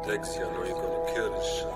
Dexy, I know you're gonna kill this shit.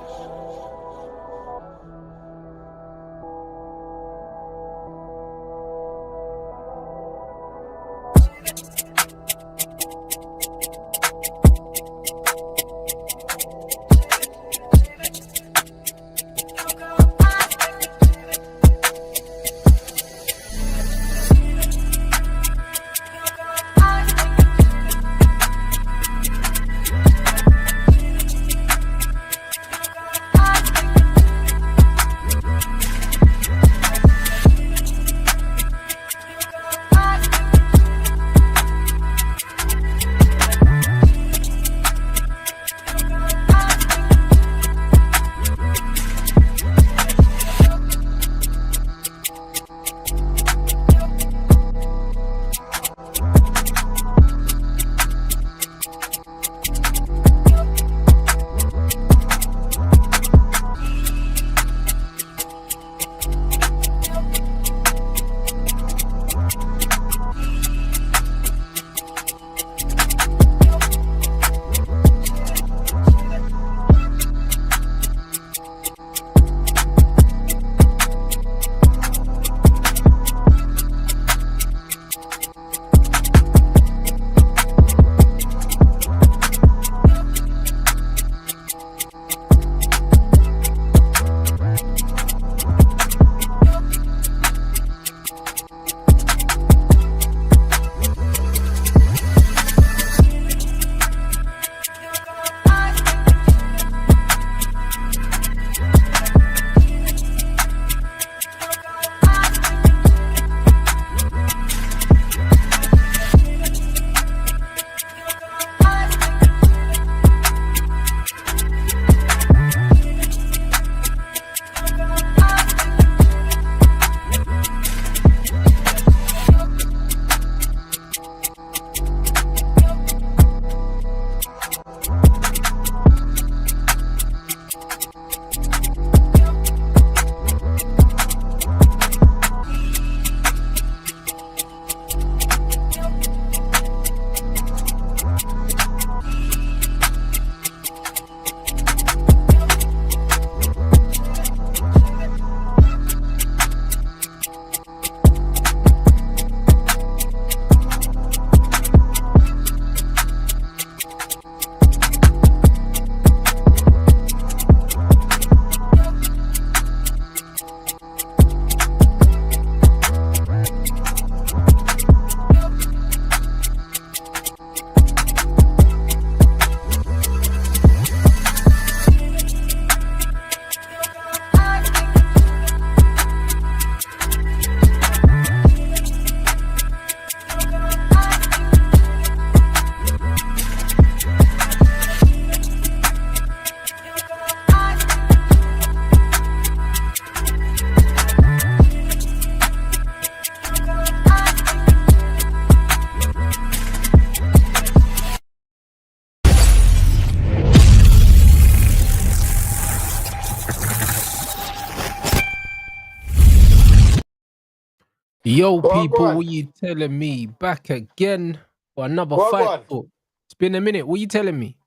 Yo, Go people, on. what you telling me? Back again for another Go fight. on. Oh, it's been a minute. What you telling me?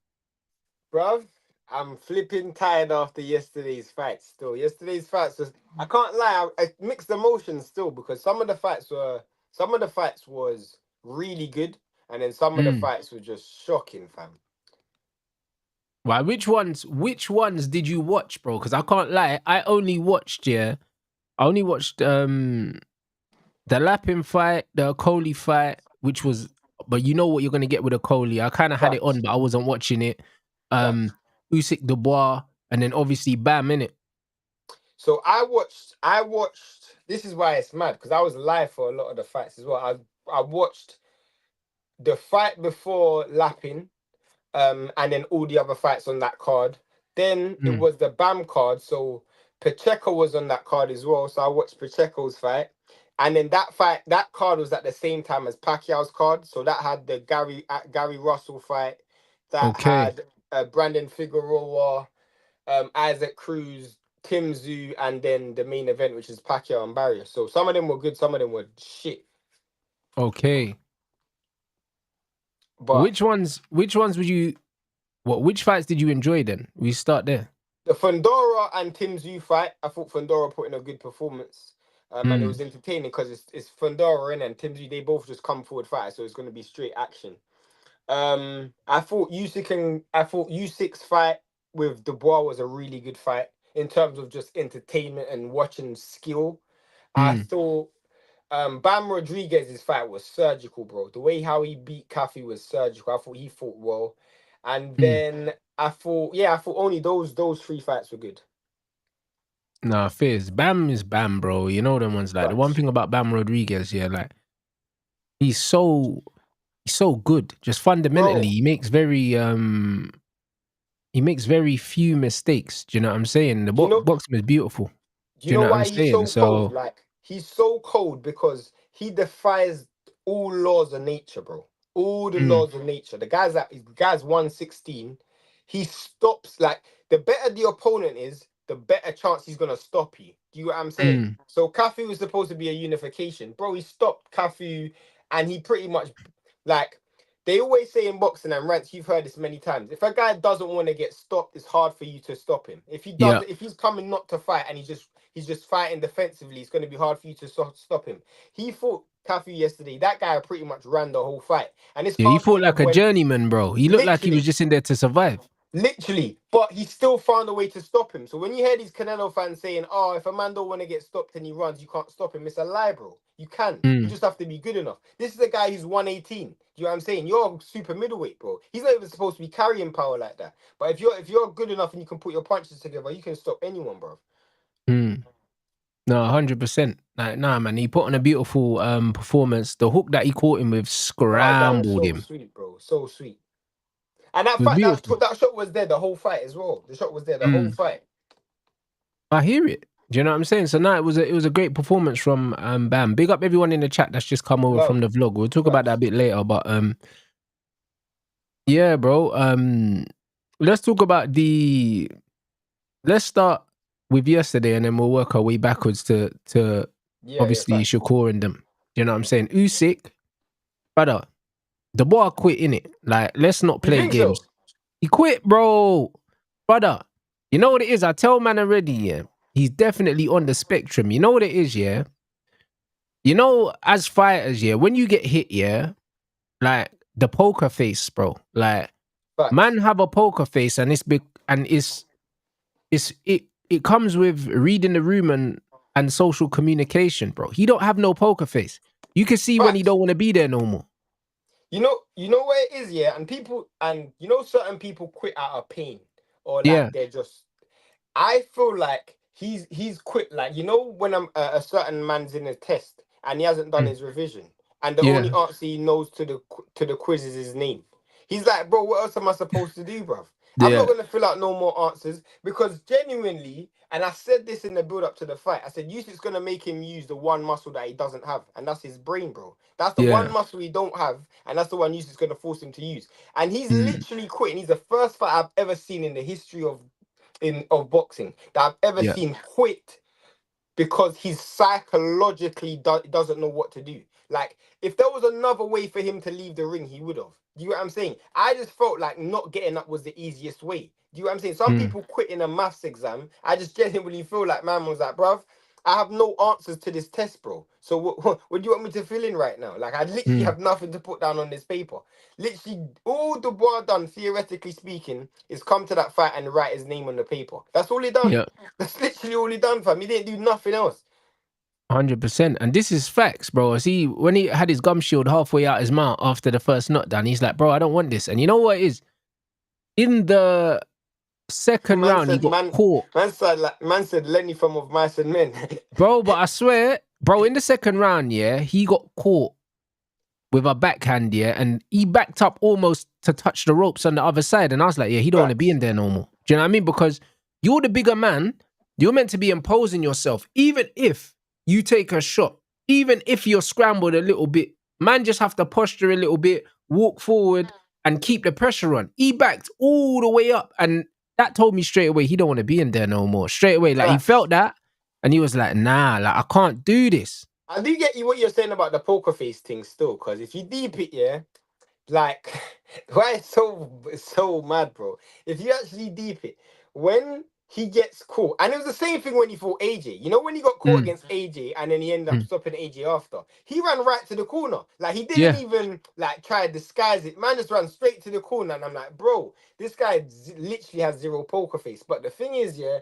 Bruv, I'm flipping tired after yesterday's fights still. Yesterday's fights was, I can't lie, I mixed emotions still because some of the fights was really good and then some of the fights were just shocking, fam. Why? Which ones did you watch, bro? Because I can't lie, I only watched the Lappin fight, the Okolie fight, which was, but you know what you're gonna get with Okolie. I kind of had it on, but I wasn't watching it. Usyk, Dubois, and then obviously Bam, innit? So I watched, this is why it's mad, because I was live for a lot of the fights as well. I watched the fight before Lappin, and then all the other fights on that card. Then it was the Bam card, so Pacheco was on that card as well. So I watched Pacheco's fight. And then that card was at the same time as Pacquiao's card. So that had the Gary Russell fight. That had Brandon Figueroa, Isaac Cruz, Tim Tszyu, and then the main event, which is Pacquiao and Barrios. So some of them were good, some of them were shit. Okay. But which ones were Which fights did you enjoy then? We start there. The Fundora and Tim Tszyu fight, I thought Fundora put in a good performance. And it was entertaining because it's Fundora and Tim Tszyu, they both just come forward fighters, so it's going to be straight action. I thought Usyk's fight with Dubois was a really good fight in terms of just entertainment and watching skill. I thought Bam Rodriguez's fight was surgical, bro. The way how he beat Caffey was surgical. I thought he fought well. And then I thought only those 3 fights were good. Nah, Fizz. Bam is Bam, bro. You know them ones. Like the one thing about Bam Rodriguez, yeah, like he's so good. Just fundamentally, Bro. he makes very few mistakes. Do you know what I'm saying? The boxing is beautiful. Do you know what why I'm he's saying? so cold? Like, he's so cold because he defies all laws of nature, bro. All the laws of nature. The guy's 116. He stops, like, the better the opponent is, the better chance he's gonna stop you. Do you know what I'm saying? So Cafu was supposed to be a unification. Bro, he stopped Cafu and he pretty much, like, they always say in boxing and Rants, you've heard this many times. If a guy doesn't want to get stopped, it's hard for you to stop him. If he does, if he's coming not to fight and he's just fighting defensively, it's going to be hard for you to stop him. He fought Cafu yesterday. That guy pretty much ran the whole fight, and it's he fought like a journeyman, bro. He looked like he was just in there to survive. Literally, but he still found a way to stop him. So when you hear these Canelo fans saying, "Oh, if a man don't want to get stopped and he runs, you can't stop him," it's a lie, bro. You can. You just have to be good enough. This is a guy who's 118. Do you know what I'm saying? You're super middleweight, bro. He's not even supposed to be carrying power like that. But if you're good enough and you can put your punches together, you can stop anyone, bro. No, 100%. Like, nah, man. He put on a beautiful performance. The hook that he caught him with scrambled him. So sweet, bro. So sweet. And that fight, that shot was there the whole fight as well. The shot was there the whole fight. I hear it. Do you know what I'm saying? So now it was a great performance from Bam. Big up everyone in the chat that's just come over from the vlog. We'll talk about that a bit later. But yeah, bro. Let's talk about let's start with yesterday and then we'll work our way backwards to obviously Shakur and them. Do you know what I'm saying? Usyk, brother. The boy quit, innit? Like, let's not play games. So? He quit, bro. Brother, you know what it is? I tell man already, yeah. He's definitely on the spectrum. You know what it is, yeah? You know, as fighters, yeah, when you get hit, yeah, like the poker face, bro. Like, man have a poker face and it comes with reading the room and social communication, bro. He don't have no poker face. You can see when he don't want to be there no more. You know where it is, yeah, and certain people quit out of pain or like they're just. I feel like he's quit, like, you know, when a certain man's in a test and he hasn't done his revision and the only answer he knows to the quiz is his name. He's like, bro, what else am I supposed to do, bruv? I'm not gonna fill out no more answers because genuinely, and I said this in the build up to the fight, I said Usyk's gonna make him use the one muscle that he doesn't have, and that's his brain, bro. That's the one muscle he don't have, and that's the one Usyk's gonna force him to use. And he's literally quitting. He's the first fight I've ever seen in the history of boxing that I've ever seen quit because he's psychologically doesn't know what to do. Like, if there was another way for him to leave the ring, he would have. Do you know what I'm saying? I just felt like not getting up was the easiest way. Do you know what I'm saying? Some people quit in a maths exam. I just genuinely feel like man was like, bruv, I have no answers to this test, bro. So what do you want me to fill in right now? Like, I literally have nothing to put down on this paper. Literally, all Dubois done, theoretically speaking, is come to that fight and write his name on the paper. That's all he done. Yeah. That's literally all he done, fam. He didn't do nothing else. 100%. And this is facts, bro. See, when he had his gum shield halfway out his mouth after the first knockdown, he's like, bro, I don't want this. And you know what it is? In the second round, he got caught. Man said, Lenny from Of Mice and Men. Bro, but I swear, bro, in the second round, yeah, he got caught with a backhand, yeah, and he backed up almost to touch the ropes on the other side. And I was like, yeah, he don't want to be in there no more. Do you know what I mean? Because you're the bigger man. You're meant to be imposing yourself. Even if you take a shot, even if you're scrambled a little bit, man just have to posture a little bit, walk forward, and keep the pressure on. He backed all the way up, and that told me straight away he don't want to be in there no more. Straight away, like he felt that, and he was like, nah, like I can't do this. I do get you what you're saying about the poker face thing still, because if you deep it, yeah, like, why it's so mad, bro. If you actually deep it, when he gets caught, and it was the same thing when he fought AJ. You know, when he got caught Mm, against AJ, and then he ended up mm. stopping AJ after. He ran right to the corner. Like, he didn't Yeah, even like try to disguise it. Man just ran straight to the corner, and I'm like, bro, this guy literally has zero poker face. But the thing is, yeah,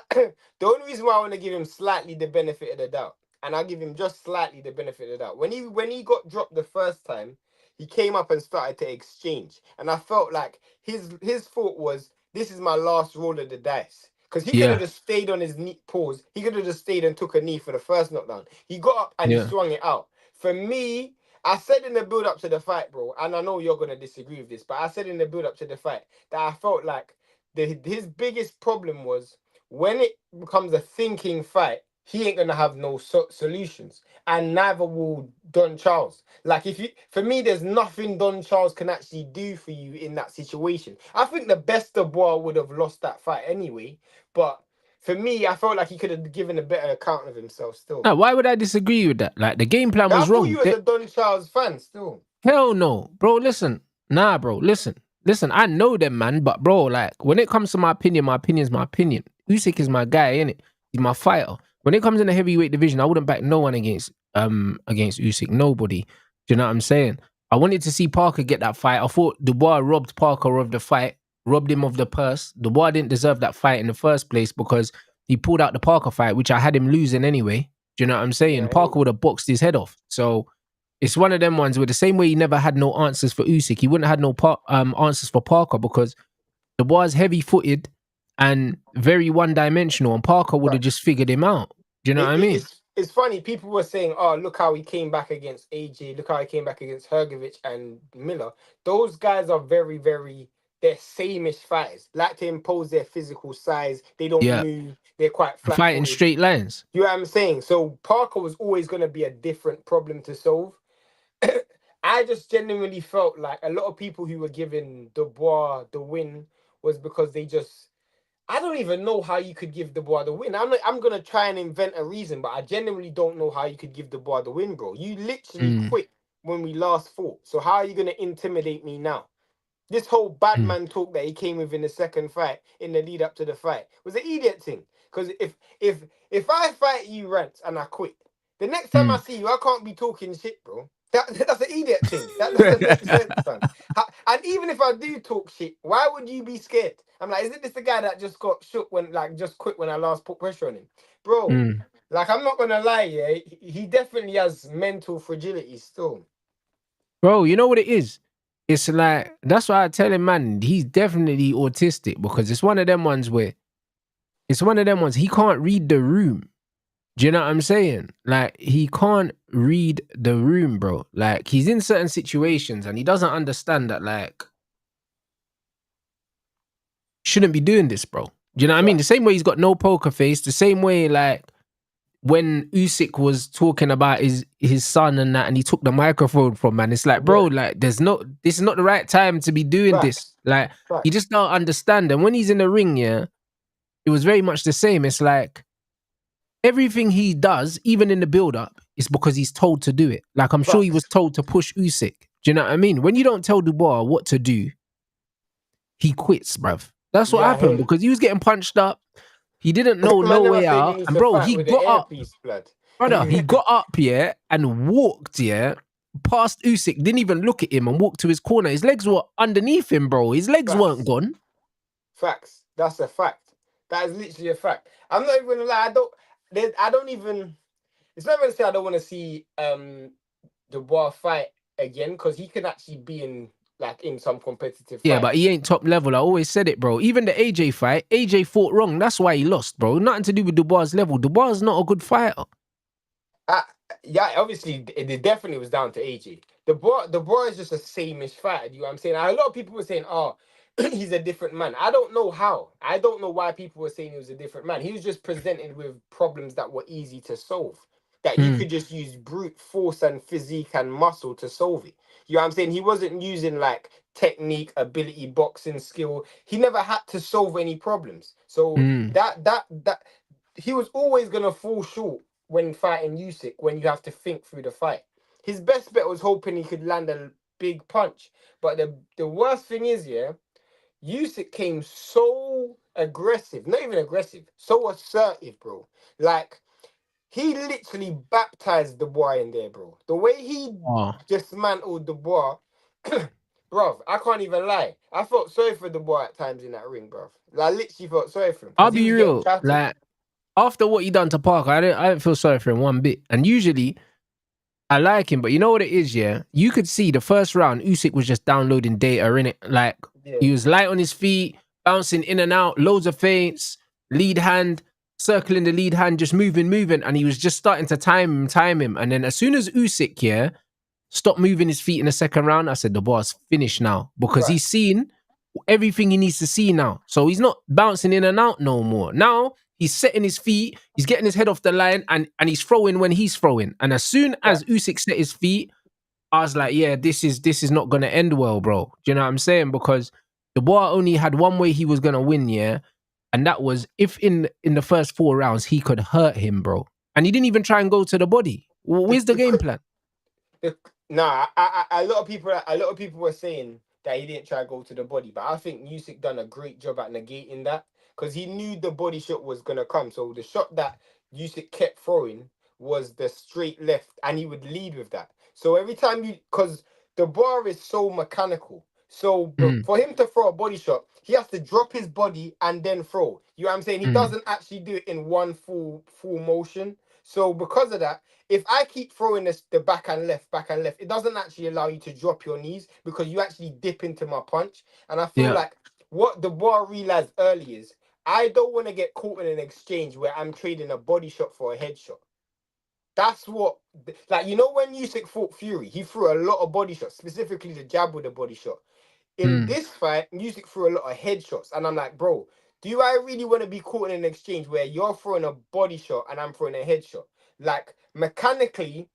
the only reason why I want to give him slightly the benefit of the doubt, and I'll give him just slightly the benefit of the doubt. When he got dropped the first time, he came up and started to exchange, and I felt like his thought was, this is my last roll of the dice. Because he could have yeah, just stayed on his knee, pause. He could have just stayed and took a knee for the first knockdown. He got up and he yeah. swung it out. For me, I said in the build up to the fight, bro, and I know you're gonna disagree with this, but I said in the build up to the fight that I felt like his biggest problem was when it becomes a thinking fight, he ain't gonna have no solutions, and neither will Don Charles. Like, for me, there's nothing Don Charles can actually do for you in that situation. I think the best Dubois would have lost that fight anyway, but for me, I felt like he could have given a better account of himself still. Now, why would I disagree with that? Like the game plan I was thought wrong. you was a Don Charles fan still. Hell no, bro. Listen, nah, bro. Listen. I know them, man. But bro, like when it comes to my opinion's my opinion. Usyk is my guy, innit? He's my fighter. When it comes in the heavyweight division, I wouldn't back no one against Usyk. Nobody. Do you know what I'm saying? I wanted to see Parker get that fight. I thought Dubois robbed Parker of the fight, robbed him of the purse. Dubois didn't deserve that fight in the first place because he pulled out the Parker fight, which I had him losing anyway. Do you know what I'm saying? Yeah, Parker would have boxed his head off. So it's one of them ones where the same way he never had no answers for Usyk, he wouldn't have had no answers for Parker because the boy's heavy-footed and very one-dimensional, and Parker would have facts. just figured him out. Do you know what I mean? It's funny. People were saying, "Oh, look how he came back against AJ. Look how he came back against Hergovich and Miller." Those guys are very, very. They're sameish fighters. Like to impose their physical size. They don't Yeah, move. They're quite fighting flat-footed. straight lines. You know what I'm saying? So Parker was always going to be a different problem to solve. I just genuinely felt like a lot of people who were giving Dubois the win was because they just. I don't even know how you could give Dubois the win. I'm gonna try and invent a reason, but I genuinely don't know how you could give Dubois the win, bro. You literally Mm, quit when we last fought. So how are you gonna intimidate me now? This whole bad mm, man talk that he came with in the second fight, in the lead up to the fight, was an idiot thing. Because if I fight you, Rants, and I quit, the next time I mm. see you, I can't be talking shit, bro. That's an idiot thing. That doesn't make sense, son. And even if I do talk shit, why would you be scared? I'm like, is it this the guy that just got shook when, like, just quit when I last put pressure on him, bro? Mm. Like, I'm not gonna lie, yeah, he definitely has mental fragility still. Bro, you know what it is? It's like, that's why I tell him, man, he's definitely autistic because it's one of them ones he can't read the room. Do you know what I'm saying? Like, he can't read the room, bro. Like, he's in certain situations and he doesn't understand that, like, shouldn't be doing this, bro. Do you know what I mean? Right. The same way he's got no poker face, the same way, like, when Usyk was talking about his son and that, and he took the microphone from, man, it's like, bro, Yeah. like, this is not the right time to be doing this. Facts. Like, he Facts. just don't understand. And when he's in the ring, yeah, it was very much the same. It's like, everything he does, even in the build-up, is because he's told to do it. Like, I'm sure he was Facts. told to push Usyk. Do you know what I mean? When you don't tell Dubois what to do, he quits, bruv. That's what Yeah, I happened hear because he was getting punched up. He didn't know Man no never way said he out. needs And to bro, fight he with the got up, earpiece, blood. brother. He got up, yeah, and walked, yeah, past Usyk. Didn't even look at him and walked to his corner. His legs were underneath him, bro. His legs weren't Facts. gone. Facts. That's a fact. That is literally a fact. I'm not even gonna lie. I don't even. It's not even to say I don't want to see Dubois fight again because he can actually be in some competitive Yeah, but fights. he ain't top level. I always said it, bro. Even the AJ fight, AJ fought wrong. That's why he lost, bro. Nothing to do with Dubois' level. Dubois is not a good fighter. Uh, yeah, obviously it definitely was down to AJ. The boy is just a sameish fighter. You know what I'm saying? A lot of people were saying, "Oh, he's a different man." I don't know how. I don't know why people were saying he was a different man. He was just presented with problems that were easy to solve. That you Mm, could just use brute force and physique and muscle to solve it. You know what I'm saying? He wasn't using like technique, ability, boxing skill. He never had to solve any problems. So mm, that he was always gonna fall short when fighting Usyk when you have to think through the fight. His best bet was hoping he could land big punch. But the worst thing is, yeah, Usyk came so aggressive, not even aggressive, so assertive, bro. Like, he literally baptized Dubois in there, bro. The way he Oh, dismantled Dubois, bro, I can't even lie. I felt sorry for Dubois at times in that ring, bro. I literally felt sorry for him I'll because he be was getting real. chatted. Like after what he done to Parker, I didn't feel sorry for him one bit. And usually I like him, but you know what it is, yeah? You could see the first round, Usyk was just downloading data, in it. Like Yeah, he was light on his feet, bouncing in and out, loads of feints, lead hand, circling the lead hand, just moving, and he was just starting to time him. And then as soon as Usyk, yeah, stopped moving his feet in the second round, I said the boss finished now because right. he's seen everything he needs to see now. So he's not bouncing in and out no more. Now he's setting his feet, he's getting his head off the line, and he's throwing when he's throwing. And as soon as Facts. Usyk set his feet, I was like, yeah, this is not gonna end well, bro. Do you know what I'm saying? Because the boy only had one way he was gonna win, yeah, and that was if in the first 4 rounds he could hurt him, bro. And he didn't even try and go to the body. The, Where's the the, game cra- plan? Nah, a lot of people were saying that he didn't try to go to the body, but I think Usyk done a great job at negating that because he knew the body shot was gonna come. So the shot that Usyk kept throwing was the straight left, and he would lead with that. So every time because the bar is so mechanical, so Mm, for him to throw a body shot, he has to drop his body and then throw. You know what I'm saying? He mm. doesn't actually do it in one full motion. So because of that, if I keep throwing this the back and left, it doesn't actually allow you to drop your knees because you actually dip into my punch. And I feel Yeah. like what the bar realized early is I don't want to get caught in an exchange where I'm trading a body shot for a headshot. That's what, like, you know, when Usyk fought Fury, he threw a lot of body shots, specifically the jab with a body shot. In Mm. this fight, Usyk threw a lot of headshots, and I'm like, bro, do I really want to be caught in an exchange where you're throwing a body shot and I'm throwing a headshot? Like mechanically,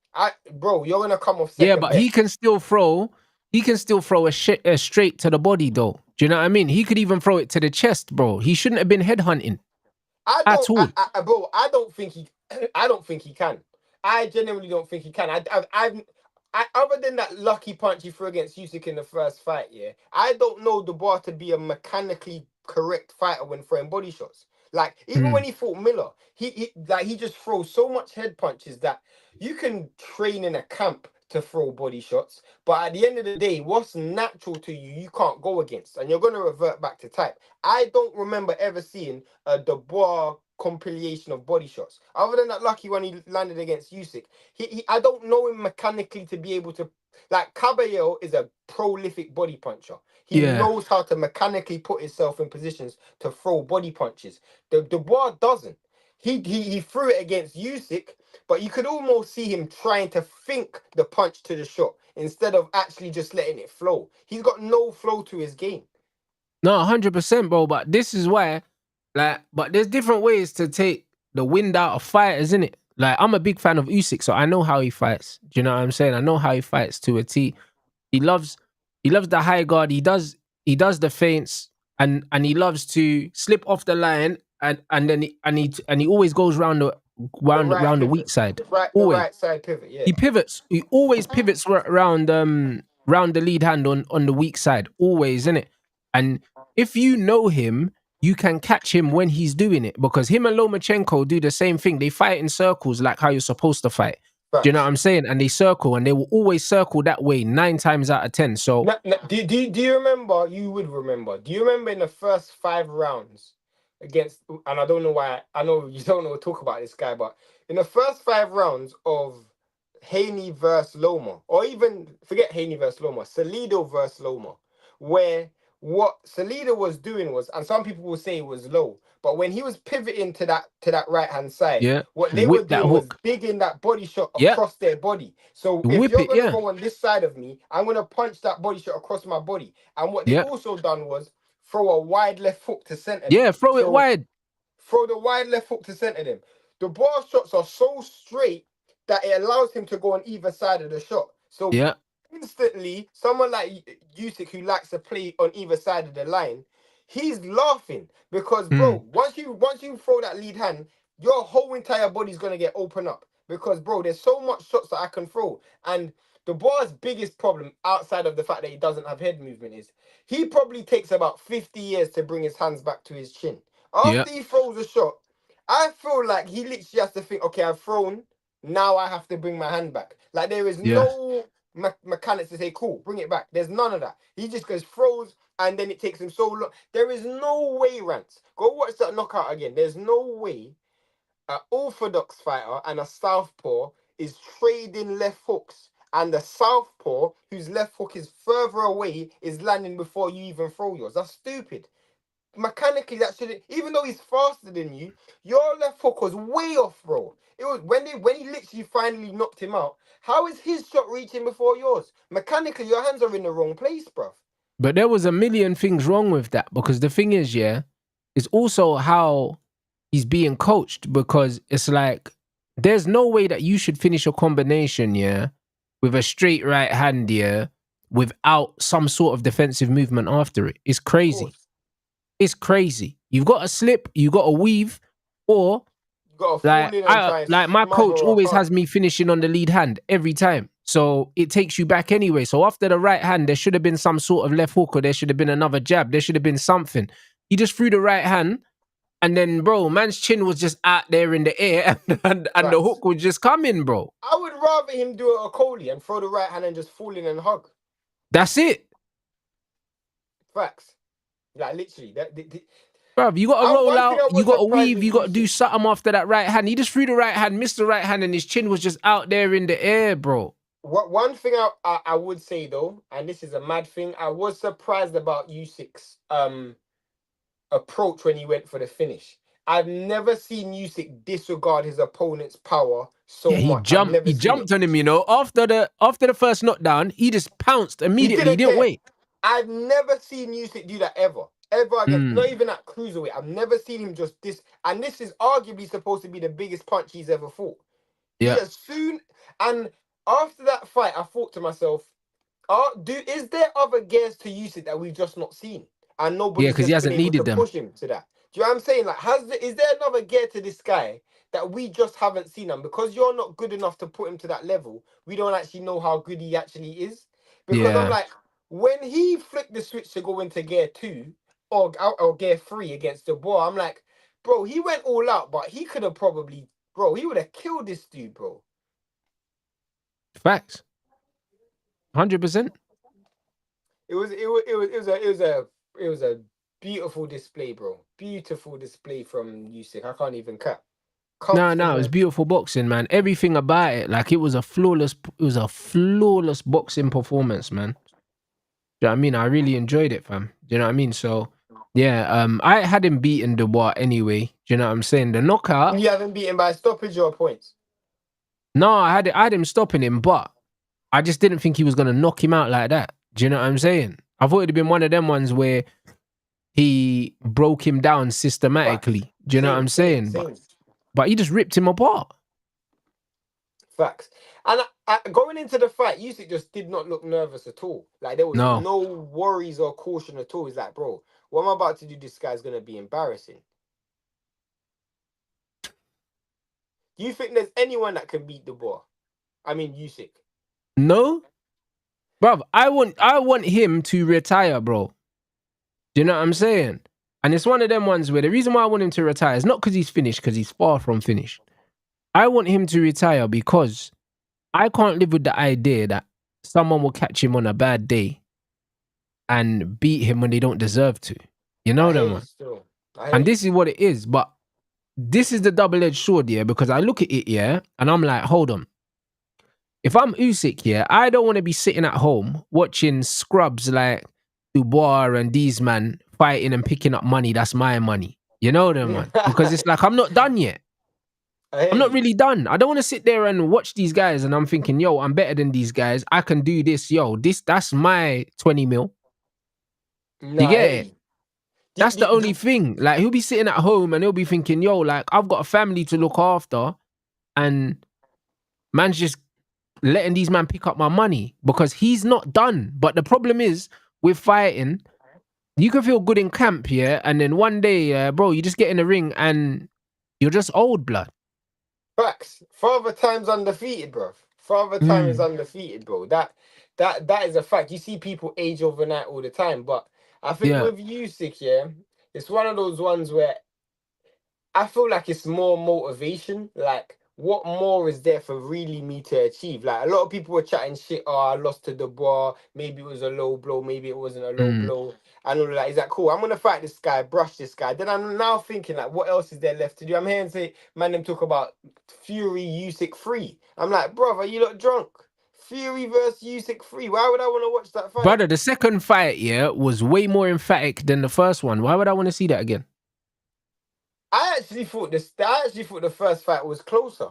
you're gonna come off Yeah, second but he best. can still throw. He can still throw a straight to the body, though. Do you know what I mean? He could even throw it to the chest, bro. He shouldn't have been headhunting I at don't, all. bro. I don't think he. I don't think he can. I genuinely don't think he can. Other than that lucky punch he threw against Usyk in the first fight, yeah, I don't know Dubois to be a mechanically correct fighter when throwing body shots. Like even when Mm. he fought Miller, he just throws so much head punches that you can train in a camp to throw body shots, but at the end of the day, what's natural to you, you can't go against, and you're gonna revert back to type. I don't remember ever seeing a Dubois compilation of body shots. Other than that lucky one he landed against Usyk, I don't know him mechanically to be able to. Like Caballero is a prolific body puncher. He Yeah. knows how to mechanically put himself in positions to throw body punches. The Dubois doesn't. He threw it against Usyk, but you could almost see him trying to think the punch to the shot instead of actually just letting it flow. He's got no flow to his game. No, 100%, bro. But this is why, like, but there's different ways to take the wind out of fighters, isn't it? Like, I'm a big fan of Usyk, so I know how he fights. Do you know what I'm saying? I know how he fights to a T. He loves, he loves the high guard. He does the feints, and he loves to slip off the line, and he always goes round the The right round the weak pivot, side. the Always. right side pivot. Yeah, He pivots. He always pivots round the lead hand on the weak side. Always, innit? And if you know him, you can catch him when he's doing it because him and Lomachenko do the same thing. They fight in circles like how you're supposed to fight. Do you know what facts. I'm saying? And they circle, and they will always circle that way 9 times out of 10. So Do you remember? You would remember. Do you remember in the first 5 rounds against? And I don't know why. I know you don't know to talk about this guy, but in the first 5 rounds of Haney versus Loma, or even forget Haney versus Loma, Salido versus Loma, where what Salido was doing was, and some people will say it was low, but when he was pivoting to that right hand side, yeah, what they were whip that doing was hook. digging that body shot Yeah, across their body. So if whip you're it. gonna Yeah, go on this side of me, I'm gonna punch that body shot across my body. And what they yeah, also done was throw a wide left hook to center them. yeah. Throw it So wide. throw the wide left hook to center them. The bar shots are so straight that it allows him to go on either side of the shot. So Yeah. instantly, someone like Usyk who likes to play on either side of the line, he's laughing because Mm. bro, once you throw that lead hand, your whole entire body's gonna get open up because bro, there's so much shots that I can throw. And Dubois' biggest problem, outside of the fact that he doesn't have head movement, is he probably takes about 50 years to bring his hands back to his chin. Yeah. After he throws a shot, I feel like he literally has to think, okay, I've thrown, now I have to bring my hand back. Like there is Yeah. no mechanics to say, cool, bring it back. There's none of that. He just goes throws, and then it takes him so long. There is no way, Rants. Go watch that knockout again. There's no way an orthodox fighter and a southpaw is trading left hooks, and the southpaw whose left hook is further away is landing before you even throw yours. That's stupid. Mechanically, that shouldn't. Even though he's faster than you, your left hook was way off, bro. It was when he literally finally knocked him out. How is his shot reaching before yours? Mechanically, your hands are in the wrong place, bro. But there was a million things wrong with that, because the thing is, yeah, it's also how he's being coached, because it's like there's no way that you should finish a combination, yeah, with a straight right hand, yeah, without some sort of defensive movement after it. It's crazy. It's crazy. You've got to slip, you got to weave, or You got to fall in and try and like my coach smother always apart. has me finishing on the lead hand every time. So it takes you back anyway. So after the right hand, there should have been some sort of left hook, or there should have been another jab. There should have been something. He just threw the right hand, and then, bro, man's chin was just out there in the air, and the hook was just coming, bro. I would rather him do a Okolie and throw the right hand and just fall in and hug. That's it. Facts. Like, literally. Bro, you got to roll one thing I out, was you got to surprised weave, with you got to Usyk. do something after that right hand. He just threw the right hand, missed the right hand, and his chin was just out there in the air, bro. One thing I would say, though, and this is a mad thing, I was surprised about Usyk's approach when he went for the finish. I've never seen Usyk disregard his opponent's power so Yeah, much. He jumped on him, you know. After the first knockdown, he just pounced immediately. He didn't wait. I've never seen Usyk do that ever again. Not even at cruiserweight. I've never seen him just this. And this is arguably supposed to be the biggest punch he's ever fought. Yeah. And after that fight, I thought to myself, is there other gears to Usyk that we've just not seen? And nobody's because he hasn't needed them. Push him to that. Do you know what I'm saying? Like, is there another gear to this guy that we just haven't seen him? Because you're not good enough to put him to that level, we don't actually know how good he actually is. Because I'm like, when he flicked the switch to go into gear 2 or gear 3 against Dubois, I'm like, bro, he went all out, but he could have probably, bro, he would have killed this dude, bro. Facts. 100%. It was a beautiful display, bro. Beautiful display from Usyk. I can't even cap. No, it was beautiful boxing, man. Everything about it, like it was a flawless boxing performance, man. Do you know what I mean? I really enjoyed it, fam. Do you know what I mean? So yeah, I had him beaten Dubois anyway. Do you know what I'm saying? The knockout. You haven't beaten by stoppage or points? No, I had him stopping him, but I just didn't think he was gonna knock him out like that. Do you know what I'm saying? I thought it'd have been one of them ones where he broke him down systematically. Facts. Do you know what I'm saying? But he just ripped him apart. Facts. And going into the fight, Usyk just did not look nervous at all. Like there was no worries or caution at all. He's like, bro, what I'm about to do, this guy's gonna be embarrassing. Do you think there's anyone that can beat Dubois? I mean, Usyk. No, bruv. I want him to retire, bro. Do you know what I'm saying? And it's one of them ones where the reason why I want him to retire is not because he's finished, because he's far from finished. I want him to retire because I can't live with the idea that someone will catch him on a bad day and beat him when they don't deserve to. You know that one? And this is what it is. But this is the double-edged sword, yeah, because I look at it, yeah, and I'm like, hold on. If I'm Usyk, yeah, I don't want to be sitting at home watching scrubs like Dubois and these man fighting and picking up money. That's my money. You know them, man? Because it's like, I'm not done yet. I'm not really done. I don't want to sit there and watch these guys and I'm thinking, yo, I'm better than these guys. I can do this. Yo, that's my 20 mil. You get it? That's the only thing. Like, he'll be sitting at home and he'll be thinking, yo, like, I've got a family to look after and man's just letting these men pick up my money because he's not done. But the problem is with fighting, you can feel good in camp, yeah, and then one day, bro, you just get in the ring and you're just old, blood. Facts. Father time's undefeated, bro. Father Time is undefeated, bro. That is a fact. You see people age overnight all the time, but I think with Usyk, yeah, it's one of those ones where I feel like it's more motivation. Like, what more is there for really me to achieve? Like, a lot of people were chatting shit. Oh, I lost to Dubois. Maybe it was a low blow. Maybe it wasn't a low blow. And all of that. Is that cool? I'm gonna fight this guy, brush this guy. Then I'm now thinking, like, what else is there left to do? I'm hearing say, man, them talk about Fury Usyk 3. I'm like, brother, you look drunk. Fury versus Usyk 3. Why would I want to watch that fight? Brother, the second fight, yeah, was way more emphatic than the first one. Why would I want to see that again? I actually thought the first fight was closer.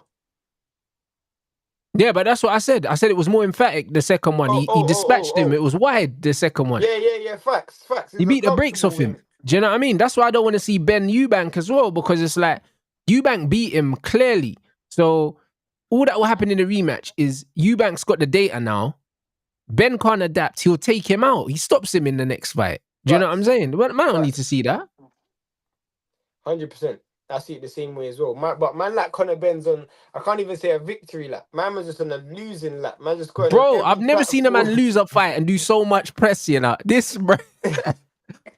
Yeah, but that's what I said. I said it was more emphatic, the second one. He dispatched him. It was wide, the second one. Yeah. Facts. He beat the brakes off him. Do you know what I mean? That's why I don't want to see Benn Eubank as well, because it's like Eubank beat him clearly. So all that will happen in the rematch is Eubank's got the data now. Benn can't adapt. He'll take him out. He stops him in the next fight. Do you know what I'm saying? Man don't need to see that. 100%. I see it the same way as well. But man, like Conor Benn's on, I can't even say a victory lap. Man was just on a losing lap. Man just going. Bro, I've never seen a man lose a fight and do so much press, you know. This, bro.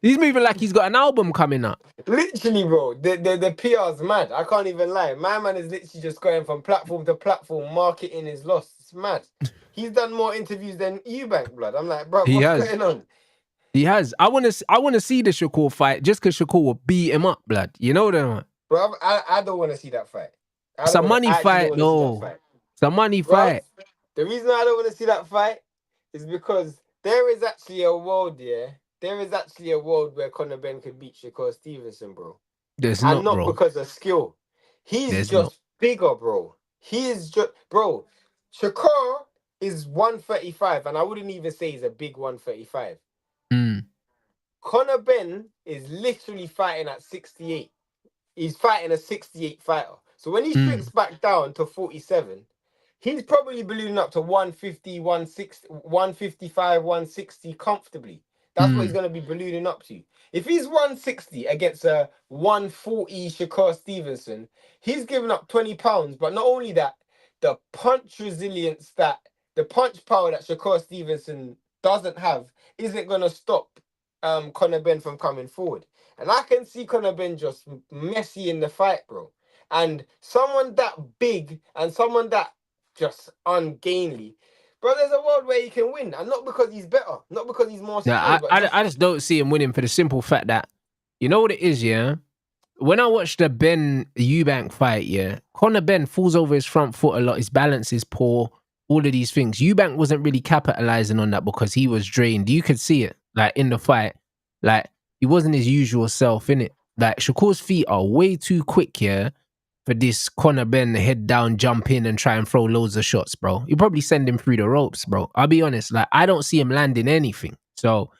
He's moving like he's got an album coming up. Literally, bro. The PR's mad. I can't even lie. My man is literally just going from platform to platform, marketing his loss. It's mad. He's done more interviews than Eubank, blood. I'm like, bro, what's going on? He has. I want to see the Shakur fight just because Shakur will beat him up, blood. You know what I mean? Bro, I don't want to see that fight. It's a money fight, though. It's a money fight. The reason I don't want to see that fight is because there is actually a world, yeah. There is actually a world where Conor Benn could beat Shakur Stevenson, bro. There's not, and not bro. Because of skill. He's just bigger, bro. He is just, bro. Shakur is 135, and I wouldn't even say he's a big 135. Conor Benn is literally fighting at 68. He's fighting a 68 fighter. So when he shrinks back down to 47, he's probably ballooning up to 150, 160, 155, 160 comfortably. That's what he's going to be ballooning up to. If he's 160 against a 140 Shakur Stevenson, he's giving up 20 pounds. But not only that, the punch resilience the punch power that Shakur Stevenson doesn't have isn't going to stop Conor Benn from coming forward. And I can see Conor Benn just messy in the fight, bro. And someone that big and someone that just ungainly, bro, there's a world where he can win. And not because he's better, not because he's more skilled. I just don't see him winning for the simple fact that, you know what it is, yeah? When I watched the Benn Eubank fight, yeah, Conor Benn falls over his front foot a lot. His balance is poor. All of these things. Eubank wasn't really capitalizing on that because he was drained. You could see it, like, in the fight. Like, he wasn't his usual self, innit? Like, Shakur's feet are way too quick here for this Conor Benn head down, jump in and try and throw loads of shots, bro. You probably send him through the ropes, bro. I'll be honest. Like, I don't see him landing anything. So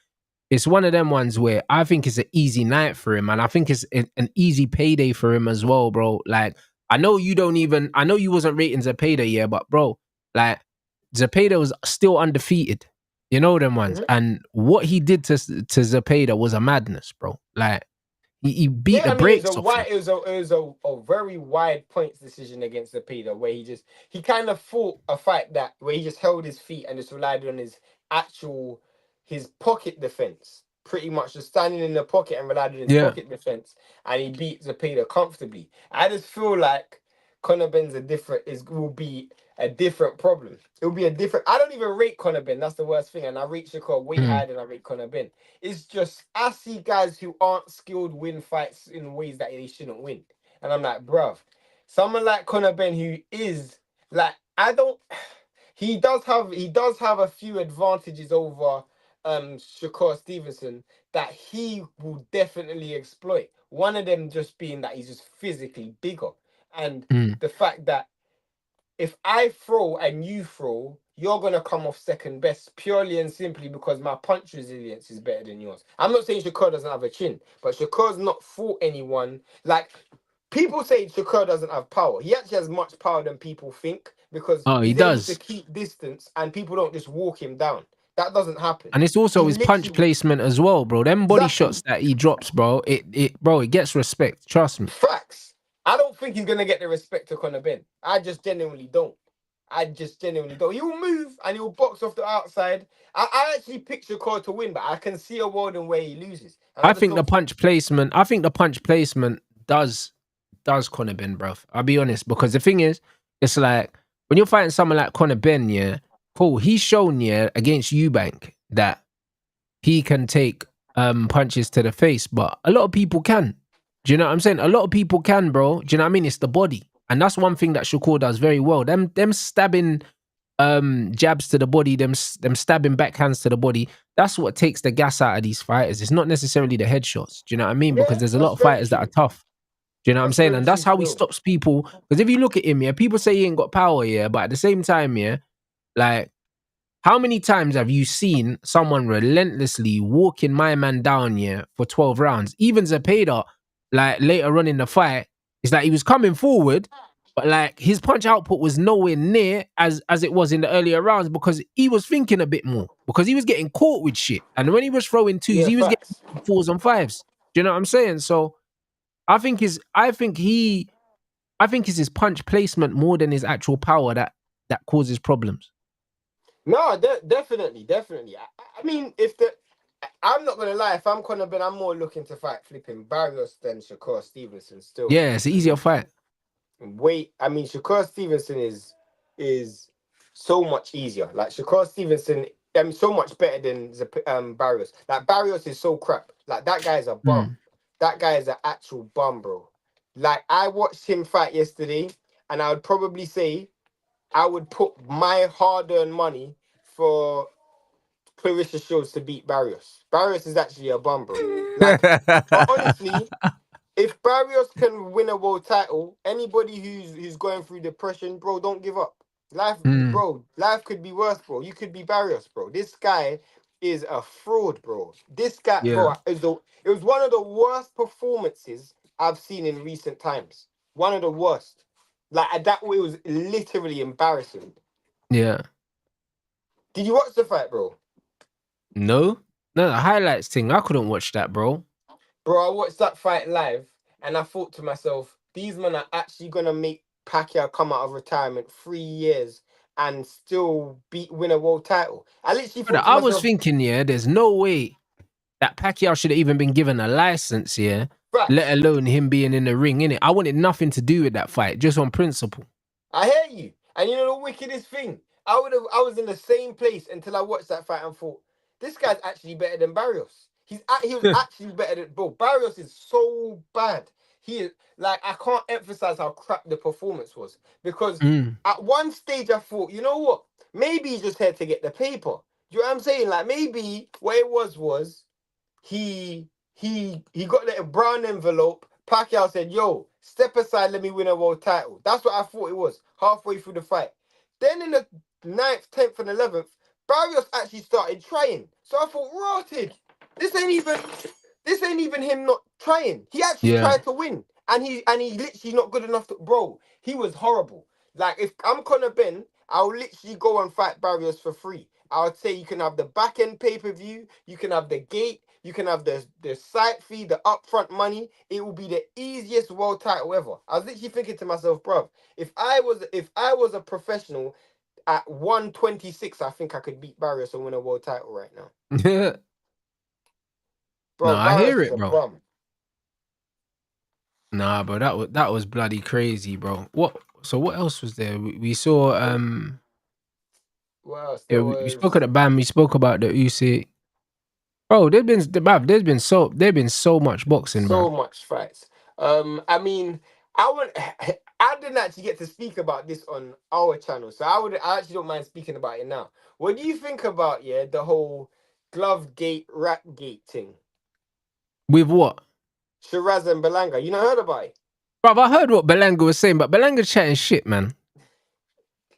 it's one of them ones where I think it's an easy night for him, and I think it's an easy payday for him as well, bro. Like, I know you wasn't rating Zepeda, yeah, but bro, like, Zepeda was still undefeated. You know them ones. And what he did to Zepeda was a madness, bro. Like, he beat the brakes off him. It was a very wide points decision against Zepeda, where he kind of fought a fight where he just held his feet and just relied on his pocket defense. Pretty much just standing in the pocket and relied on his pocket defense, and he beat Zepeda comfortably. I just feel like Conor Benn's will be a different problem. It will be a different. I don't even rate Conor Benn. That's the worst thing. And I rate Shakur way higher than I rate Conor Benn. It's just I see guys who aren't skilled win fights in ways that they shouldn't win, and I'm like, bruv, someone like Conor Benn who is like, he does have a few advantages over Shakur Stevenson that he will definitely exploit. One of them just being that he's just physically bigger, and the fact that if I throw and you throw, you're going to come off second best purely and simply because my punch resilience is better than yours. I'm not saying Shakur doesn't have a chin, but Shakur's not fought anyone. Like, people say Shakur doesn't have power. He actually has much power than people think because he does able to keep distance and people don't just walk him down. That doesn't happen. And it's also his punch placement as well, bro. Them body shots that he drops, bro, it gets respect. Trust me. Facts. I don't think he's going to get the respect to Conor Benn. I just genuinely don't. I just genuinely don't. He will move and he will box off the outside. I actually pick Shakur to win, but I can see a world in where he loses. And I think the punch placement does Conor Benn, bruv. I'll be honest, because the thing is, it's like when you're fighting someone like Conor Benn, yeah, cool. He's shown, yeah, against Eubank that he can take punches to the face, but a lot of people can. Do you know what I'm saying? A lot of people can, bro. Do you know what I mean? It's the body. And that's one thing that Shakur does very well. Them stabbing jabs to the body, them stabbing backhands to the body. That's what takes the gas out of these fighters. It's not necessarily the headshots. Do you know what I mean? Because there's a lot of fighters that are tough. Do you know what I'm saying? And that's how he stops people. Because if you look at him, yeah, people say he ain't got power, yeah, but at the same time, yeah, like, how many times have you seen someone relentlessly walking my man down, yeah, for 12 rounds? Even Zepeda, like, later on in the fight, it's like he was coming forward, but like his punch output was nowhere near as it was in the earlier rounds, because he was thinking a bit more, because he was getting caught with shit. And when he was throwing twos, he was getting 4s and 5s. Do you know what I'm saying? So I think it's his punch placement more than his actual power that causes problems. No, definitely. I mean, I'm not gonna lie. If I'm Conor Benn, I'm more looking to fight flipping Barrios than Shakur Stevenson. Still, yeah, it's an easier fight. I mean, Shakur Stevenson is so much easier. Like Shakur Stevenson, so much better than Barrios. Like Barrios is so crap. Like that guy's a bum. That guy is an actual bum, bro. Like I watched him fight yesterday, and I would probably say I would put my hard-earned money for Clarissa Shields to beat Barrios. Barrios is actually a bum, bro. Like, but honestly, if Barrios can win a world title, anybody who's going through depression, bro, don't give up. Life could be worse, bro. You could be Barrios, bro. This guy is a fraud, bro. This guy, bro, it was one of the worst performances I've seen in recent times. One of the worst. Like that, it was literally embarrassing. Yeah. Did you watch the fight, bro? No, the highlights thing. I couldn't watch that, bro. Bro, I watched that fight live, and I thought to myself, these men are actually gonna make Pacquiao come out of retirement 3 years and still win a world title. I literally thought to myself, was thinking, yeah, there's no way that Pacquiao should have even been given a license, yeah. Right. Let alone him being in the ring, innit? I wanted nothing to do with that fight, just on principle. I hear you. And you know the wickedest thing? I was in the same place until I watched that fight and thought, this guy's actually better than Barrios. He was actually better than, bro. Barrios is so bad. He is, like, I can't emphasize how crap the performance was. Because at one stage I thought, you know what? Maybe he's just here to get the paper. Do you know what I'm saying? Like, maybe what it was he got a brown envelope. Pacquiao said, yo, step aside, let me win a world title. That's what I thought it was, halfway through the fight. Then in the 9th, 10th, and 11th, Barrios actually started trying. So I thought, rotted. This ain't even him not trying. He actually tried to win. And he literally not good enough to, bro, he was horrible. Like, if I'm Conor Benn, I'll literally go and fight Barrios for free. I would say you can have the back end pay-per-view, you can have the gate, you can have the site fee, the upfront money. It will be the easiest world title ever. I was literally thinking to myself, bro, if I was a professional at 126, I think I could beat Barrios and win a world title right now. Yeah. Bro, no, I hear it, bro. Bum. Nah, bro, that was bloody crazy, bro. What else was there? We saw What else? we spoke about Benn, we spoke about the Usyk. Bro, there's been so much boxing, bro. So much fights. I mean, I didn't actually get to speak about this on our channel, so I actually don't mind speaking about it now. What do you think about the whole glove gate, rap gate thing? With what? Shiraz and Belanga. You not heard about it? Bro, I heard what Belanga was saying, but Belanga's chatting shit, man.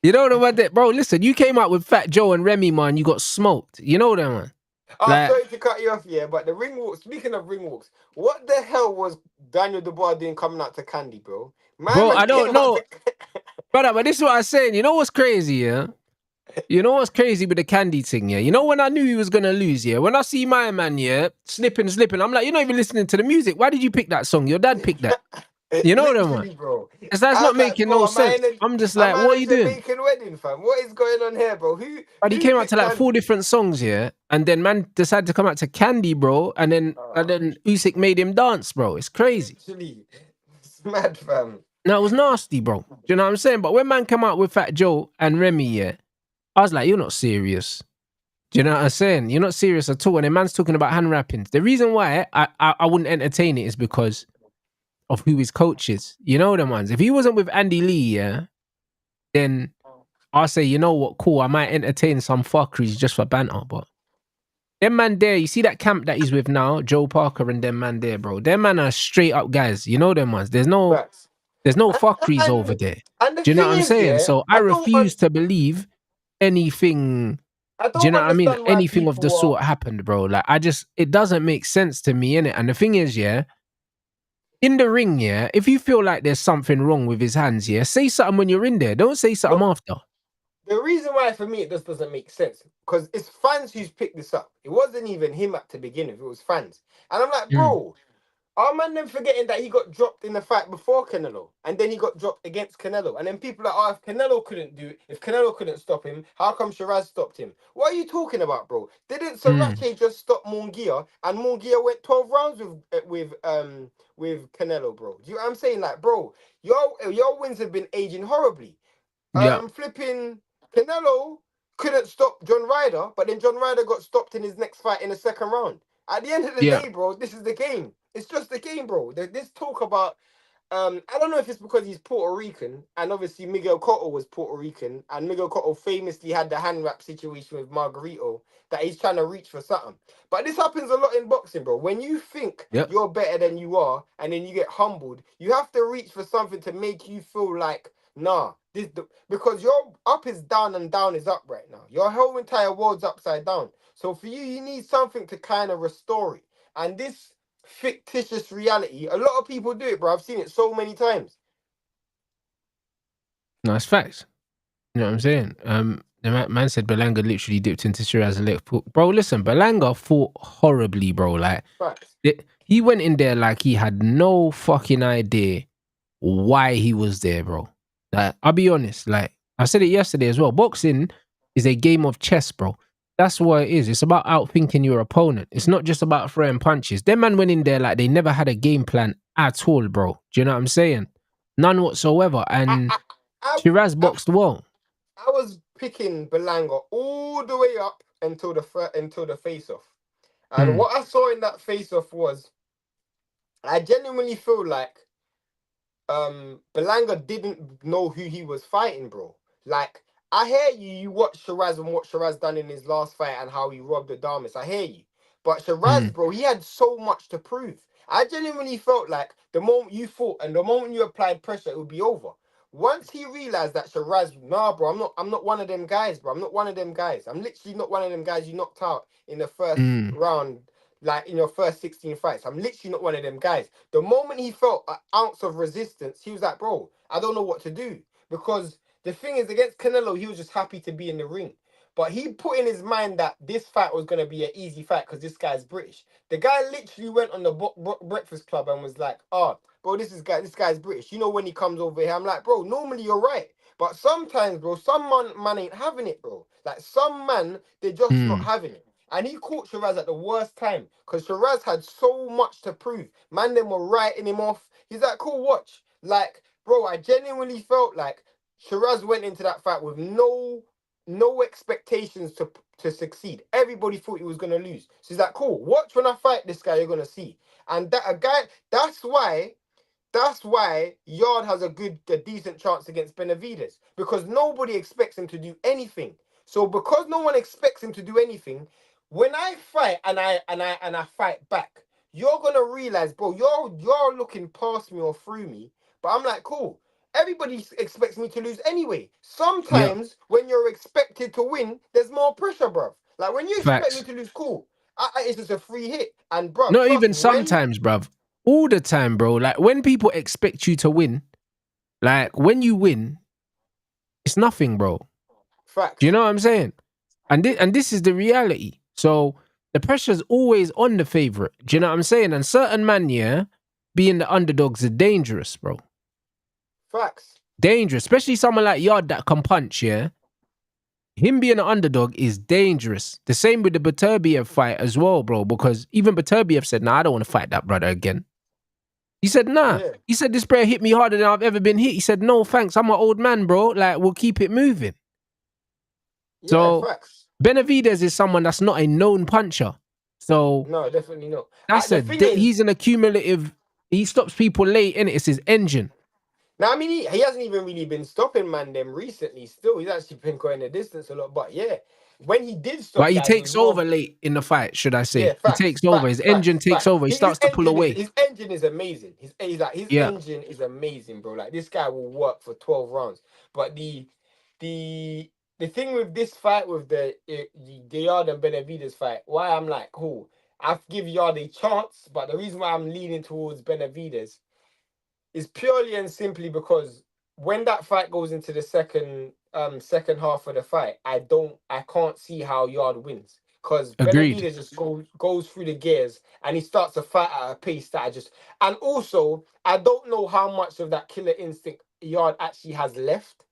You know what about that? Bro, listen, you came out with Fat Joe and Remy, man. You got smoked. You know that, man. I'm sorry to cut you off, but the ring walk, speaking of ring walks, what the hell was Daniel Dubois doing coming out to Candy, bro? Bro, I don't know. Brother, but this is what I'm saying. You know what's crazy, yeah? You know what's crazy with the Candy thing, yeah? You know when I knew he was going to lose, yeah? When I see my man, yeah, slipping, I'm like, you're not even listening to the music. Why did you pick that song? Your dad picked that. You know what I mean? Bro. That's not I'm like, making no bro, am I sense. in a, I'm just am like, I what are in a you doing? Jamaican wedding, fam? What is going on here, bro? But he Who came out to picked like 4 Candy? different songs, yeah, and then man decided to come out to Candy, bro, and then Usyk made him dance, bro. It's crazy. Literally, it's mad, fam. No, it was nasty, bro. Do you know what I'm saying? But when man came out with Fat Joe and Remy, yeah, I was like, you're not serious. Do you know what I'm saying? You're not serious at all. And the man's talking about hand wrappings. The reason why I wouldn't entertain it is because of who his coach is. You know them ones. If he wasn't with Andy Lee, yeah, then I'll say, you know what, cool, I might entertain some fuckeries just for banter, but them man there, you see that camp that he's with now, Joe Parker and them man there, bro. Them man are straight up guys. You know them ones. There's no Facts. fuckeries over And, there. and the Do you know what thing I'm is, saying? yeah, So I refuse to believe anything. I Do you don't know what I mean? understand why Anything of the people are. sort happened, bro. Like it doesn't make sense to me, innit? And the thing is, yeah, in the ring, yeah, if you feel like there's something wrong with his hands, yeah, say something when you're in there. Don't say something No, after. the reason why for me it just doesn't make sense because it's fans who's picked this up. It wasn't even him at to begin with. It was fans, and I'm like, Mm. bro. Our man then forgetting that he got dropped in the fight before Canelo, and then he got dropped against Canelo. And then people are like, oh, if Canelo couldn't do it, if Canelo couldn't stop him, how come Shiraz stopped him? What are you talking about, bro? Didn't Mm. Sriracha just stop Munguia, and Munguia went 12 rounds with Canelo, bro? Do you know what I'm saying? Like, bro, your wins have been aging horribly. Yeah, Flipping Canelo couldn't stop John Ryder, but then John Ryder got stopped in his next fight in the second round. At the end of the yeah, day, bro, this is the game. It's just the game, bro. This talk about I don't know if it's because he's Puerto Rican, and obviously Miguel Cotto was Puerto Rican, and Miguel Cotto famously had the hand wrap situation with Margarito that he's trying to reach for something. But this happens a lot in boxing, bro. When you think yeah. you're better than you are, and then you get humbled, you have to reach for something to make you feel like, nah, because your up is down and down is up right now. Your whole entire world's upside down. So for you, you need something to kind of restore it. And this fictitious reality, a lot of people do it, bro. I've seen it so many times. No, it's facts. You know what I'm saying? The man said Belanga literally dipped into Shiraz and let bro. Listen, Belanga fought horribly, bro. Like Facts. he went in there like he had no fucking idea why he was there, bro. Like I'll be honest, like I said it yesterday as well. Boxing is a game of chess, bro. That's what it is. It's about outthinking your opponent. It's not just about throwing punches. Them man went in there like they never had a game plan at all, bro. Do you know what I'm saying? None whatsoever. I, And I, I, Shiraz I, boxed well. I was picking Belanga all the way up until the face off. And Mm, what I saw in that face off was I genuinely feel like Belanga didn't know who he was fighting, bro. Like, I hear you watch Shiraz and what Shiraz done in his last fight and how he robbed the Damis. I hear you. But Shiraz, mm, bro, he had so much to prove. I genuinely felt like the moment you fought and the moment you applied pressure, it would be over. Once he realized that Shiraz, nah, bro, I'm not one of them guys, bro. I'm not one of them guys. I'm literally not one of them guys you knocked out in the first mm, round, like in your first 16 fights. I'm literally not one of them guys. The moment he felt an ounce of resistance, he was like, bro, I don't know what to do. Because the thing is, against Canelo, he was just happy to be in the ring. But he put in his mind that this fight was going to be an easy fight because this guy's British. The guy literally went on the Breakfast Club and was like, oh, bro, this guy's British. You know, when he comes over here, I'm like, bro, normally you're right. But sometimes, bro, some man ain't having it, bro. Like, some man, they're just not mm. having it. And he caught Shiraz at the worst time because Shiraz had so much to prove. Man, them were writing him off. He's like, cool, watch. Like, bro, I genuinely felt like Shiraz went into that fight with no expectations to succeed. Everybody thought he was gonna lose. So he's like, cool, watch when I fight this guy, you're gonna see. And that's why Yarde has a decent chance against Benavidez because nobody expects him to do anything. So because no one expects him to do anything, when I fight and I fight back, you're gonna realize, bro, you're looking past me or through me. But I'm like, cool. Everybody expects me to lose anyway. Yeah, Sometimes when you're expected to win, there's more pressure, bruv. Like when you expect me facts. to lose, cool. It's just a free hit. And bruv, Not trust even me, when sometimes, bruv. All the time, bro. Like when people expect you to win, like when you win, it's nothing, bro. Do you facts. know what I'm saying? And this is the reality. So the pressure's always on the favorite. Do you know what I'm saying? And certain man, yeah, being the underdogs are dangerous, bro. Facts. Dangerous, especially someone like Yarde that can punch, yeah? Him being an underdog is dangerous. The same with the Beterbiev fight as well, bro, because even Beterbiev said, nah, I don't want to fight that brother again. He said, nah. Yeah. He said, this player hit me harder than I've ever been hit. He said, no, thanks. I'm an old man, bro. Like, we'll keep it moving. Yeah, So, facts. Benavidez is someone that's not a known puncher. So, No, definitely not. that's The thing is, he's an accumulative, he stops people late, innit? It's his engine. now, I mean, he hasn't even really been stopping man them recently. Still, he's actually been going the distance a lot. But yeah, when he did stop, But he guys, it takes was more over late in the fight, should I say. yeah, He facts, takes over. His engine takes facts. over. He starts to pull away. His engine is amazing. His Yeah. engine is amazing, bro. Like this guy will work for 12 rounds. But the thing with this fight with the Yarde and Benavidez fight, why I'm like, cool, I give Yarde a chance, but the reason why I'm leaning towards Benavidez is purely and simply because when that fight goes into the second half of the fight, I can't see how Yarde wins. Because Agreed. Benavidez just goes through the gears and he starts to fight at a pace that and also I don't know how much of that killer instinct Yarde actually has left.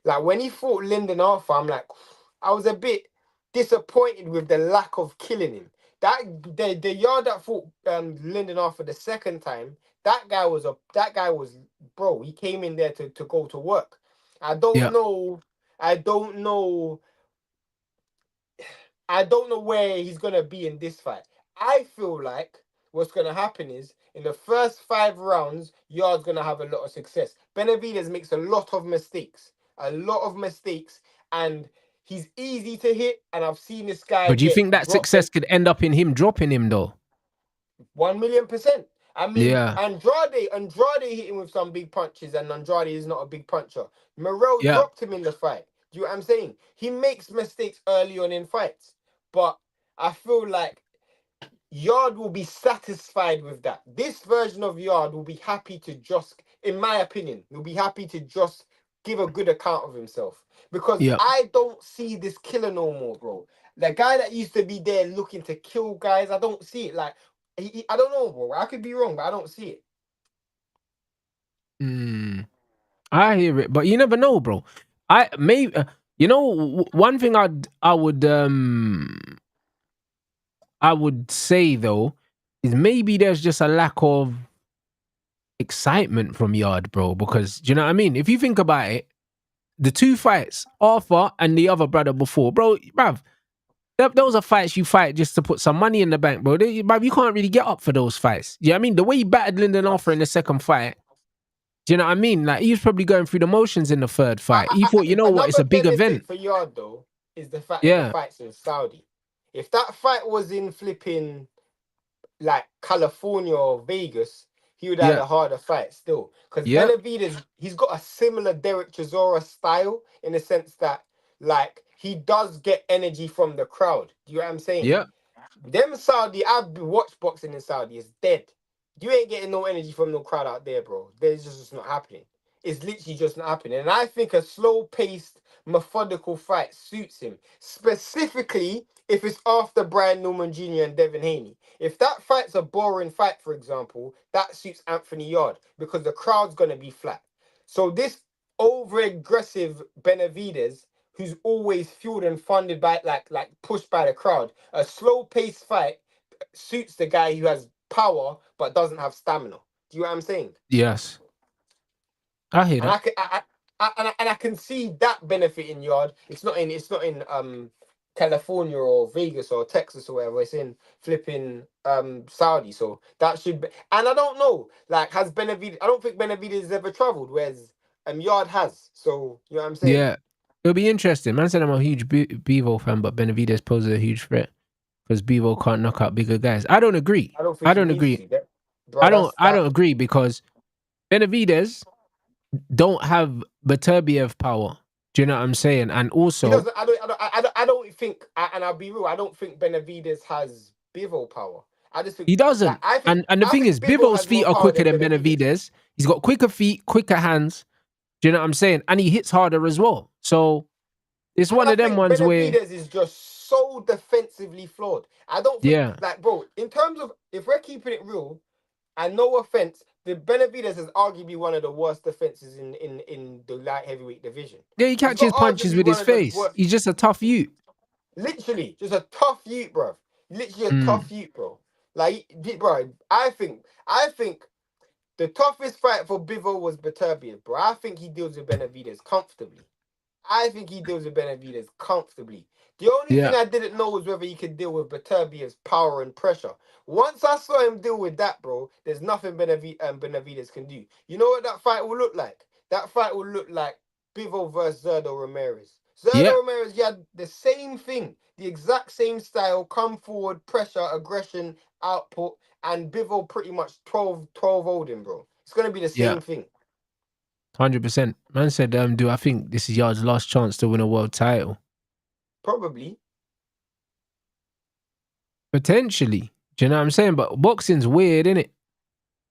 Like when he fought Lyndon Arthur, I'm like, I was a bit disappointed with the lack of killing him. The Yarde that fought Lyndon Arthur the second time, that guy was bro. He came in there to go to work. I don't know where he's gonna be in this fight. I feel like what's gonna happen is in the first 5 rounds, Yarde's gonna have a lot of success. Benavidez makes a lot of mistakes, and he's easy to hit. And I've seen this guy. But do you get think that dropped success could end up in him dropping him, though? 1,000,000%. I mean, Yeah. Andrade hit him with some big punches, and Andrade is not a big puncher. Morrell dropped him in the fight. Do you know what I'm saying? He makes mistakes early on in fights, but I feel like Yarde will be satisfied with that. This version of Yarde will be happy to just, in my opinion, will be happy to just give a good account of himself. Because I don't see this killer no more, bro. The guy that used to be there looking to kill guys, I don't see it. Like, I don't know, bro. I could be wrong, but I don't see it. I hear it, but you never know, bro. One thing I would say though is maybe there's just a lack of excitement from Yarde, bro. Because do you know what I mean? If you think about it, the 2 fights, Arthur and the other brother before, bruv, those are fights you fight just to put some money in the bank, bro. Bruv, you can't really get up for those fights. You know what I mean? The way he battered Lyndon Arthur in the second fight, do you know what I mean? Like, he was probably going through the motions in the third fight. He thought, you know what, it's a big event. For Yarde, though, is the fact that the fight's in Saudi. If that fight was in flipping, like, California or Vegas, he would have had a harder fight still. Because Benavidez, he's got a similar Derek Chisora style in the sense that, like, he does get energy from the crowd. Do you know what I'm saying? Yeah. Them Saudi, I've watched boxing in Saudi, it's dead. You ain't getting no energy from no crowd out there, bro. There's just not happening. It's literally just not happening. And I think a slow-paced, methodical fight suits him. Specifically, if it's after Brian Norman Jr. and Devin Haney. If that fight's a boring fight, for example, that suits Anthony Yarde because the crowd's going to be flat. So this over-aggressive Benavidez, who's always fueled and funded by, like pushed by the crowd, a slow-paced fight suits the guy who has power but doesn't have stamina. Do you know what I'm saying? Yes, I hear that. And I can see that benefit in Yarde. It's not in California or Vegas or Texas or wherever. It's in flipping Saudi. So that should be. And I don't know. Like, has Benavidez? I don't think Benavidez has ever traveled, whereas Yarde has. So you know what I'm saying? Yeah, it'll be interesting. Man said I'm a huge Bivol fan, but Benavidez poses a huge threat because Bivol can't knock out bigger guys. I don't agree. I don't agree. I don't agree because Benavidez don't have Beterbiev power. Do you know what I'm saying? And also, I don't think, and I'll be real, I don't think Benavidez has Bivol power. I just think he doesn't. Like, and the thing is, Bivol's feet are quicker than Benavidez. He's got quicker feet, quicker hands. Do you know what I'm saying? And he hits harder as well. So it's one of them ones where Benavidez is just so defensively flawed. I don't think, like, bro, in terms of, if we're keeping it real, and no offense, the Benavidez is arguably one of the worst defenses in the light heavyweight division. Yeah, he He's catches got punches arguably with one his of the face. worst. He's just a tough youth. Literally, just a tough youth, bro. Literally a tough youth, bro. Like, bro, I think the toughest fight for Bivol was Beterbiev, bro. I think he deals with Benavidez comfortably. The only thing Yeah. I didn't know was whether he could deal with Beterbiev's power and pressure. Once I saw him deal with that, bro, there's nothing Benavidez can do. You know what that fight will look like? That fight will look like Bivol versus Zerdo Ramirez. Yeah. Zerdo Ramirez, he had the same thing, the exact same style, come forward, pressure, aggression, output, and Bivol pretty much 12-0'd him, bro. It's going to be the same thing. 100%. Man said, do I think this is Yarde's last chance to win a world title? Probably. Potentially. Do you know what I'm saying? But boxing's weird, innit?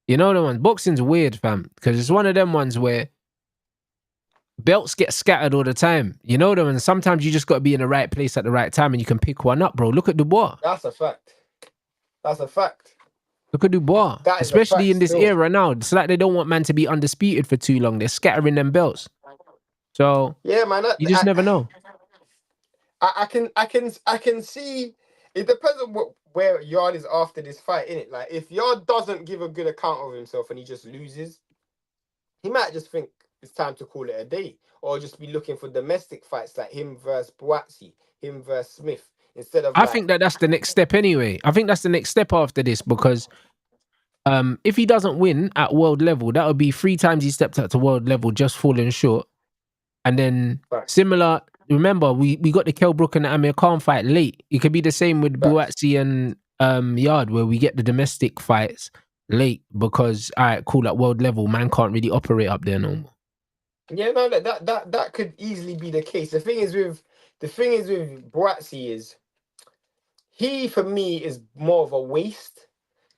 You know the ones? Boxing's weird, fam. Because it's one of them ones where belts get scattered all the time. You know them, and sometimes you just got to be in the right place at the right time and you can pick one up, bro. Look at Dubois. That's a fact. Look at Dubois. That is Especially in this still. era now. It's like they don't want man to be undisputed for too long. They're scattering them belts. So yeah, man, you just never know. I can see. It depends on where Yarde is after this fight, innit? Like, if Yarde doesn't give a good account of himself and he just loses, he might just think it's time to call it a day, or just be looking for domestic fights like him versus Boatsy, him versus Smith, instead of. I think that's the next step anyway. I think that's the next step after this, because if he doesn't win at world level, that would be 3 times he stepped up to world level, just falling short. And then similar, remember, we got the Kell Brook and the Amir Khan fight late. It could be the same with Boatsy and Yarde, where we get the domestic fights late because, all right, cool, at world level, man can't really operate up there no more. Yeah, no, that could easily be the case. The thing is with Boatsy is, he for me is more of a waste,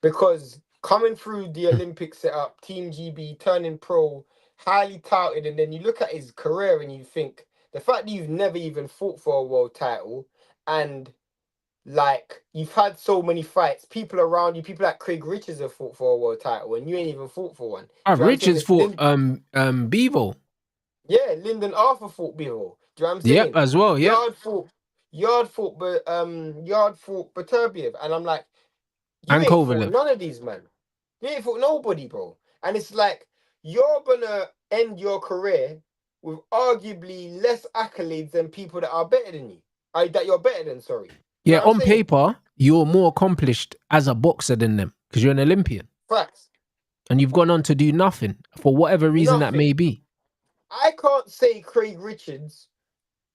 because coming through the Olympic setup, Team GB, turning pro, highly touted, and then you look at his career and you think, the fact that you've never even fought for a world title, and like, you've had so many fights, people around you, people like Craig Richards have fought for a world title, and you ain't even fought for one. Richards fought Bivol. Yeah, Lyndon Arthur fought Bivol. Do you know what I'm saying? Yep, as well. Yeah. Yarde fought Beterbiev, and I'm like, you And ain't Kovalev. fought none of these, man. You ain't fought nobody, bro. And it's like, you're gonna end your career with arguably less accolades than people that are better than you. That you're better than, sorry. You Yeah, know what on I'm saying? paper, you're more accomplished as a boxer than them because you're an Olympian. Facts. And you've gone on to do nothing for whatever reason that may be. I can't say Craig Richards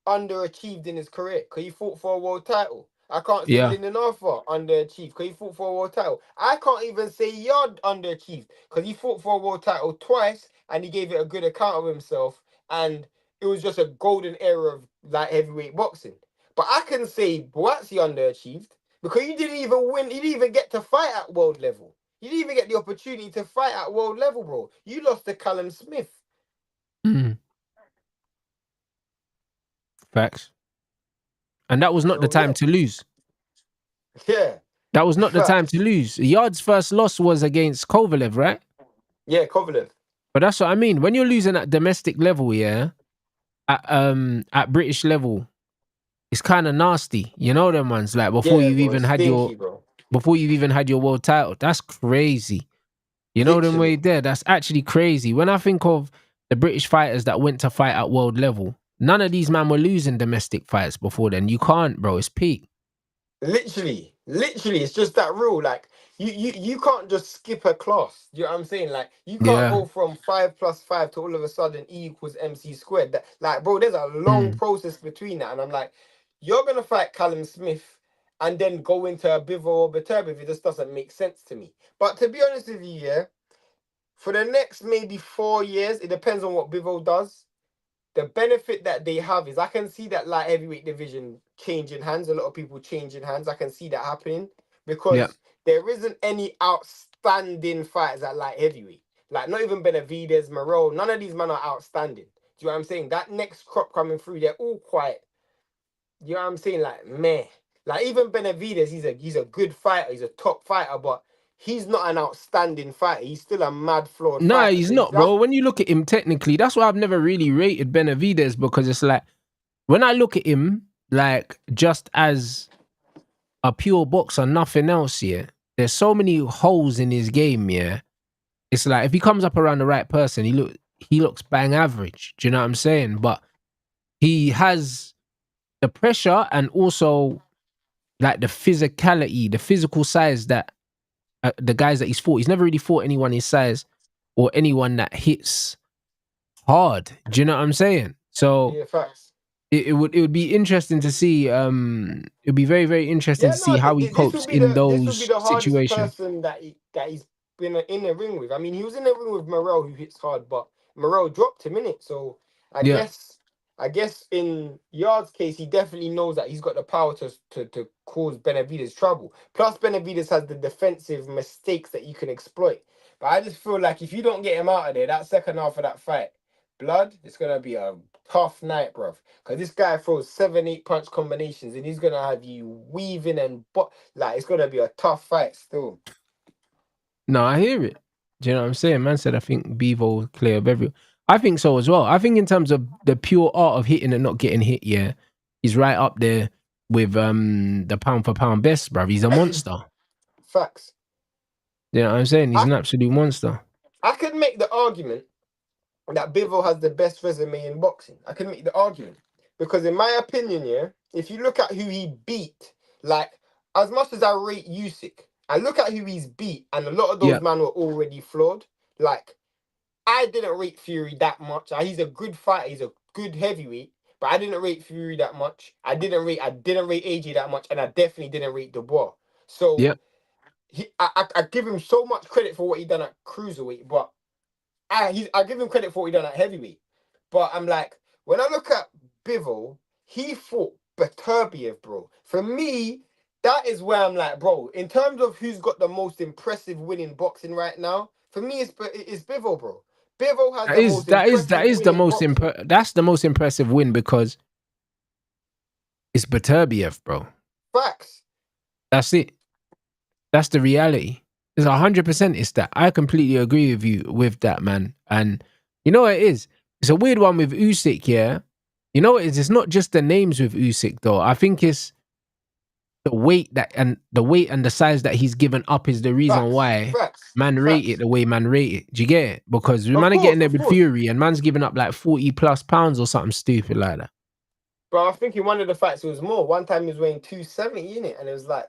underachieved in his career because he fought for a world title. I can't say Lyndon Arthur underachieved because he fought for a world title. I can't even say Yarde underachieved because he fought for a world title twice and he gave it a good account of himself, and it was just a golden era of light heavyweight boxing. But I can say Boatsy underachieved because he didn't even win. He didn't even get to fight at world level. You didn't even get the opportunity to fight at world level, bro. You lost to Callum Smith. Facts. And that was not the time to lose. Yeah. That was not the time to lose. Yarde's first loss was against Kovalev, right? Yeah, Kovalev. But that's what I mean. When you're losing at domestic level, yeah, at British level, it's kind of nasty. You know them ones, like before you've even had your world title. That's crazy. You know them way there. That's actually crazy. When I think of the British fighters that went to fight at world level, none of these men were losing domestic fights before then. You can't, bro. It's peak. Literally, it's just that rule. Like, you can't just skip a class. Do you know what I'm saying? Like, you can't go from 5 + 5 to all of a sudden E = MC squared. That, like, bro, there's a long process between that. And I'm like, you're gonna fight Callum Smith and then go into a Bivol or Beterbiev. It just doesn't make sense to me. But to be honest with you, yeah, for the next maybe 4 years, it depends on what Bivol does. The benefit that they have is I can see that light heavyweight division changing hands. A lot of people changing hands. I can see that happening because there isn't any outstanding fighters at light heavyweight. Like, not even Benavidez, Moreau. None of these men are outstanding. Do you know what I'm saying? That next crop coming through, they're all quite, you know what I'm saying? Like, meh. Like, even Benavidez, he's a good fighter. He's a top fighter, but he's not an outstanding fighter. He's still a mad flawed Nah, fighter. he's So not, bro. When you look at him technically, that's why I've never really rated Benavidez, because it's like, when I look at him, like, just as a pure boxer, nothing else, yeah, there's so many holes in his game, yeah. It's like, if he comes up around the right person, he looks bang average. Do you know what I'm saying? But he has the pressure and also like the physicality, the physical size that the guys that he's fought. He's never really fought anyone his size or anyone that hits hard. Do you know what I'm saying? So yeah, facts. it would be interesting to see. It'd be very, very interesting Yeah, to see no, how he copes in this will be those the hardest situations. person that he's been in the ring with. I mean, he was in the ring with Morel, who hits hard, but Morel dropped him in it. So I Yeah, guess in Yard's case, he definitely knows that he's got the power to cause Benavidez trouble. Plus, Benavidez has the defensive mistakes that you can exploit. But I just feel like if you don't get him out of there, that second half of that fight, blood, it's gonna be a tough night, bruv. Because this guy throws 7-8 punch combinations and he's gonna have you weaving and like it's gonna be a tough fight still. no, I hear it. Do you know what I'm saying? Man said I think Bivol clear of every. I think so as well. I think in terms of the pure art of hitting and not getting hit, yeah, he's right up there with the pound for pound best, bruv. He's a monster. Facts. You know what I'm saying? He's an absolute monster. I could make the argument that Bivol has the best resume in boxing. I can make the argument. Because in my opinion, yeah, if you look at who he beat, like as much as I rate Usyk, I look at who he's beat, and a lot of those Yeah. men were already flawed. Like, I didn't rate Fury that much. He's a good fighter, he's a good heavyweight, but I didn't rate Fury that much. I didn't rate AJ that much, and I definitely didn't rate Dubois. So Yeah. I give him so much credit for what he done at cruiserweight, but I give him credit for what he done at heavyweight. But I'm like, when I look at Bivol, he fought Beterbiev, bro. For me, that is where I'm like, bro, in terms of who's got the most impressive win in boxing right now, for me, it's Bivol, bro. Bivol has the most impressive win the in most boxing. that's the most impressive win, because it's Beterbiev, bro. Facts. That's it. That's the reality. It's 100%. It's that. I completely agree with you with that, man. And you know what it is? It's a weird one with Usyk, yeah. You know what it is? It's not just the names with Usyk, though. I think it's the weight and the size that he's given up is the reason why man rate it the way man rate it. Do you get it? Because we man are getting there with Fury and man's giving up like 40 plus pounds or something stupid like that. Bro, I think in one of the fights it was more. One time he was weighing 270 in it, and it was like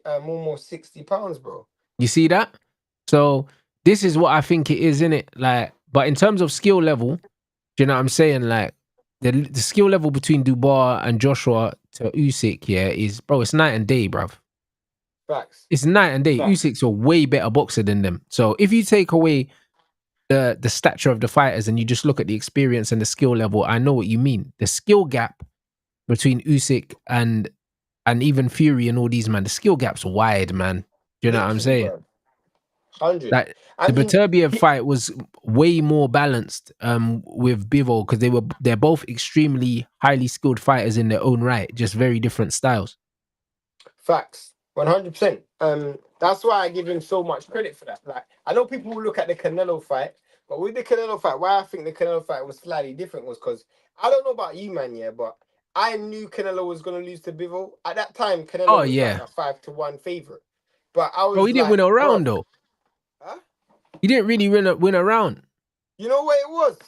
almost 60 pounds, bro. You see that? So this is what I think it is, innit? Like, but in terms of skill level, do you know what I'm saying? Like the skill level between Dubois and Joshua to Usyk, yeah, is, bro, it's night and day, bruv. Facts. It's night and day. Facts. Usyk's a way better boxer than them. So if you take away the stature of the fighters and you just look at the experience and the skill level, I know what you mean. The skill gap between Usyk and even Fury and all these, man, the skill gap's wide, man. Do you know what I'm saying? Bro. 100. Like the Beterbiev fight was way more balanced with Bivol, because they're both extremely highly skilled fighters in their own right, just very different styles. Facts. 100%. That's why I give him so much credit for that. Like, I know people will look at the Canelo fight, but with the Canelo fight, why I think the Canelo fight was slightly different was because I don't know about you, man, yeah, but I knew Canelo was gonna lose to Bivol. At that time, Canelo was like a 5-1 favorite. But I was he didn't win a round, though. Huh? He didn't really win a round. You know what it was?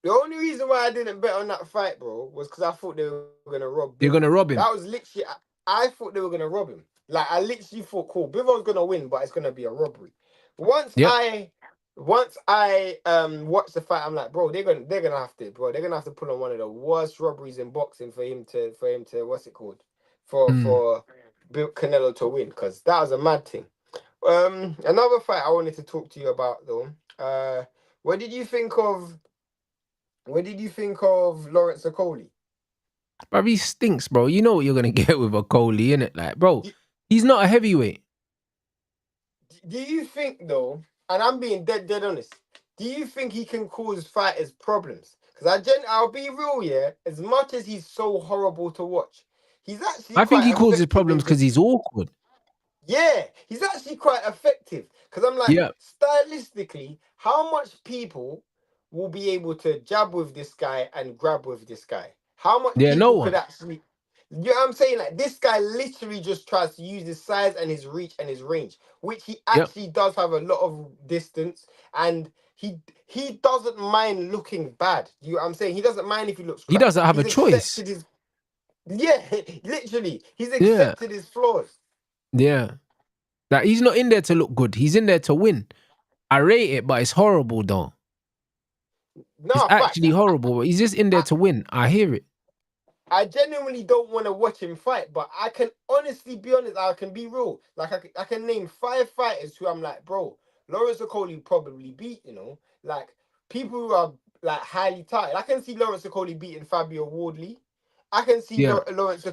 The only reason why I didn't bet on that fight, bro, was because I thought they were gonna rob Bivol. They're gonna rob him. That was literally, I thought they were gonna rob him. Like, I literally thought, cool, Bivol's gonna win, but it's gonna be a robbery. Once I watched the fight, I'm like, bro, they're gonna have to pull on one of the worst robberies in boxing for him to what's it called, for Canelo to win, because that was a mad thing. Another fight I wanted to talk to you about, though. What did you think of Lawrence Okolie? Bro, he stinks, bro. You know what you're gonna get with Okolie, innit? Like, bro, he's not a heavyweight. Do you think, though, and I'm being dead honest, do you think he can cause fighters problems? Because I'll be real, yeah, as much as he's so horrible to watch, he's actually I think he causes problems because he's awkward. Yeah, he's actually quite effective. Because I'm like, Yeah, stylistically, how much people will be able to jab with this guy and grab with this guy? How much yeah, no people could one. actually, you know what I'm saying? Like, this guy literally just tries to use his size and his reach and his range, which he Yep. actually does have a lot of distance, and he doesn't mind looking bad. You know what I'm saying? He doesn't mind if he looks He crap. doesn't have a He's choice. accepted his, yeah, literally, he's Yeah, accepted his flaws. yeah. Like he's not in there to look good. He's in there to win. I rate it, but it's horrible though. It's No, facts. actually horrible. He's just in there I, to win. I hear it. I genuinely don't want to watch him fight, but I can honestly be honest. I can be real. Like I can name 5 fighters who I'm like, bro, Lawrence Okolie probably beat. You know, like people who are like highly touted. I can see Lawrence Okolie beating Fabio Wardley. I can see Yeah. Lawrence.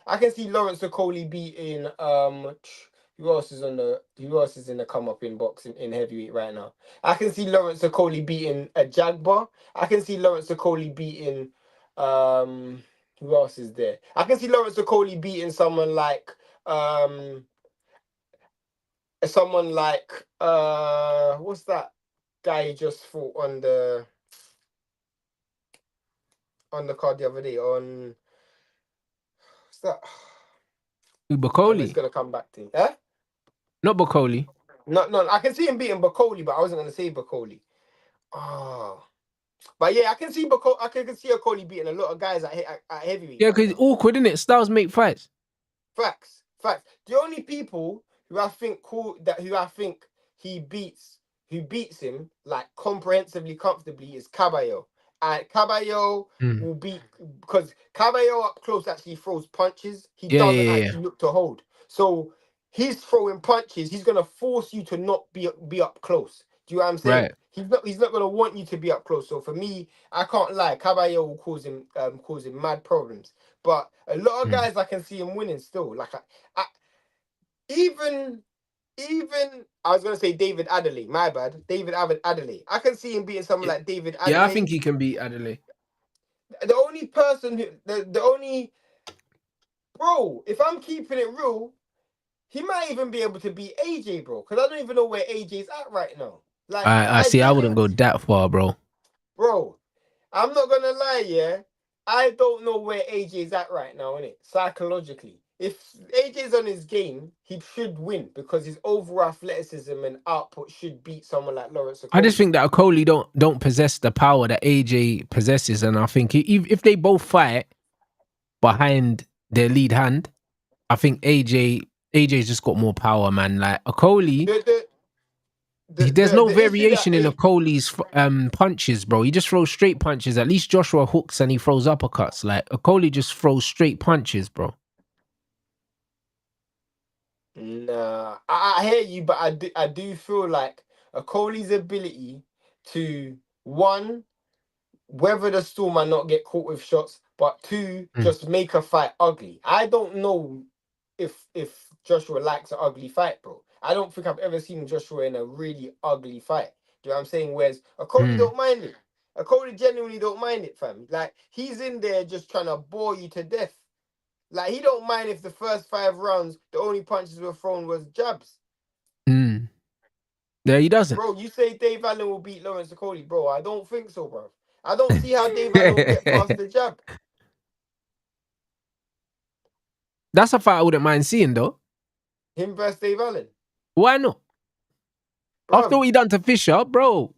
I can see Lawrence Okolie beating who else is in the come up in boxing in heavyweight right now. I can see Lawrence Okolie beating a Jagbar. I can see Lawrence Okolie beating um. Who else is there? I can see Lawrence Okolie beating someone like what's that guy he just fought on the card the other day on what's that? It's Bacoli. gonna come back to me. Eh? Not Bacoli. No, I can see him beating Bacoli, but I wasn't gonna say Bacoli. Oh. But yeah, I can see Okolie beating a lot of guys at heavyweight Yeah, right because it's now. awkward, isn't it? Styles make fights. Facts, facts. The only people who I think who beats him like comprehensively comfortably is Caballo. And Caballo Mm. will beat because Caballo up close actually throws punches. He Yeah, doesn't yeah, yeah. actually look to hold. So he's throwing punches. He's gonna force you to not be up close. Do you know what I'm saying? Right. He's not gonna want you to be up close. So for me, I can't lie. Caballo will cause him mad problems. But a lot of Mm. guys I can see him winning still. Like I even even I was gonna say David Adderley. My bad, David Adderley. I can see him beating someone like David Yeah, I think Adderley. he can beat Adelaide. The only person who the only bro, if I'm keeping it real, he might even be able to beat AJ, bro. Because I don't even know where AJ's at right now. Like I I see. I wouldn't genuinely, go that far, bro. bro. I'm not gonna lie, yeah. I don't know where AJ's at right now, innit? Psychologically. If AJ's on his game, he should win because his overall athleticism and output should beat someone like Lawrence I just Okolie. think that Okolie don't possess the power that AJ possesses, and I think if they both fight behind their lead hand, I think AJ's just got more power, man. Like Okolie, The the there's no the issue that variation in Okolie's punches, bro. He just throws straight punches. At least Joshua hooks and he throws uppercuts. Like Okolie just throws straight punches, bro. nah, I hear you, but I do feel like Okolie's ability to one weather the storm and not get caught with shots, but two, Mm. just make a fight ugly. I don't know if Joshua likes an ugly fight, bro. I don't think I've ever seen Joshua in a really ugly fight. Do you know what I'm saying? Whereas Okolie Mm. don't mind it. Okolie genuinely don't mind it, fam. Like he's in there just trying to bore you to death. Like he don't mind if the first 5 rounds the only punches were thrown was jabs. Mm. Yeah, he doesn't. Bro, you say Dave Allen will beat Lawrence Okolie, bro. I don't think so, bro. I don't see how Dave Allen will get past the jab. That's a fight I wouldn't mind seeing, though. Him versus Dave Allen. Why not? After Bro. what he done to Fisher, bro.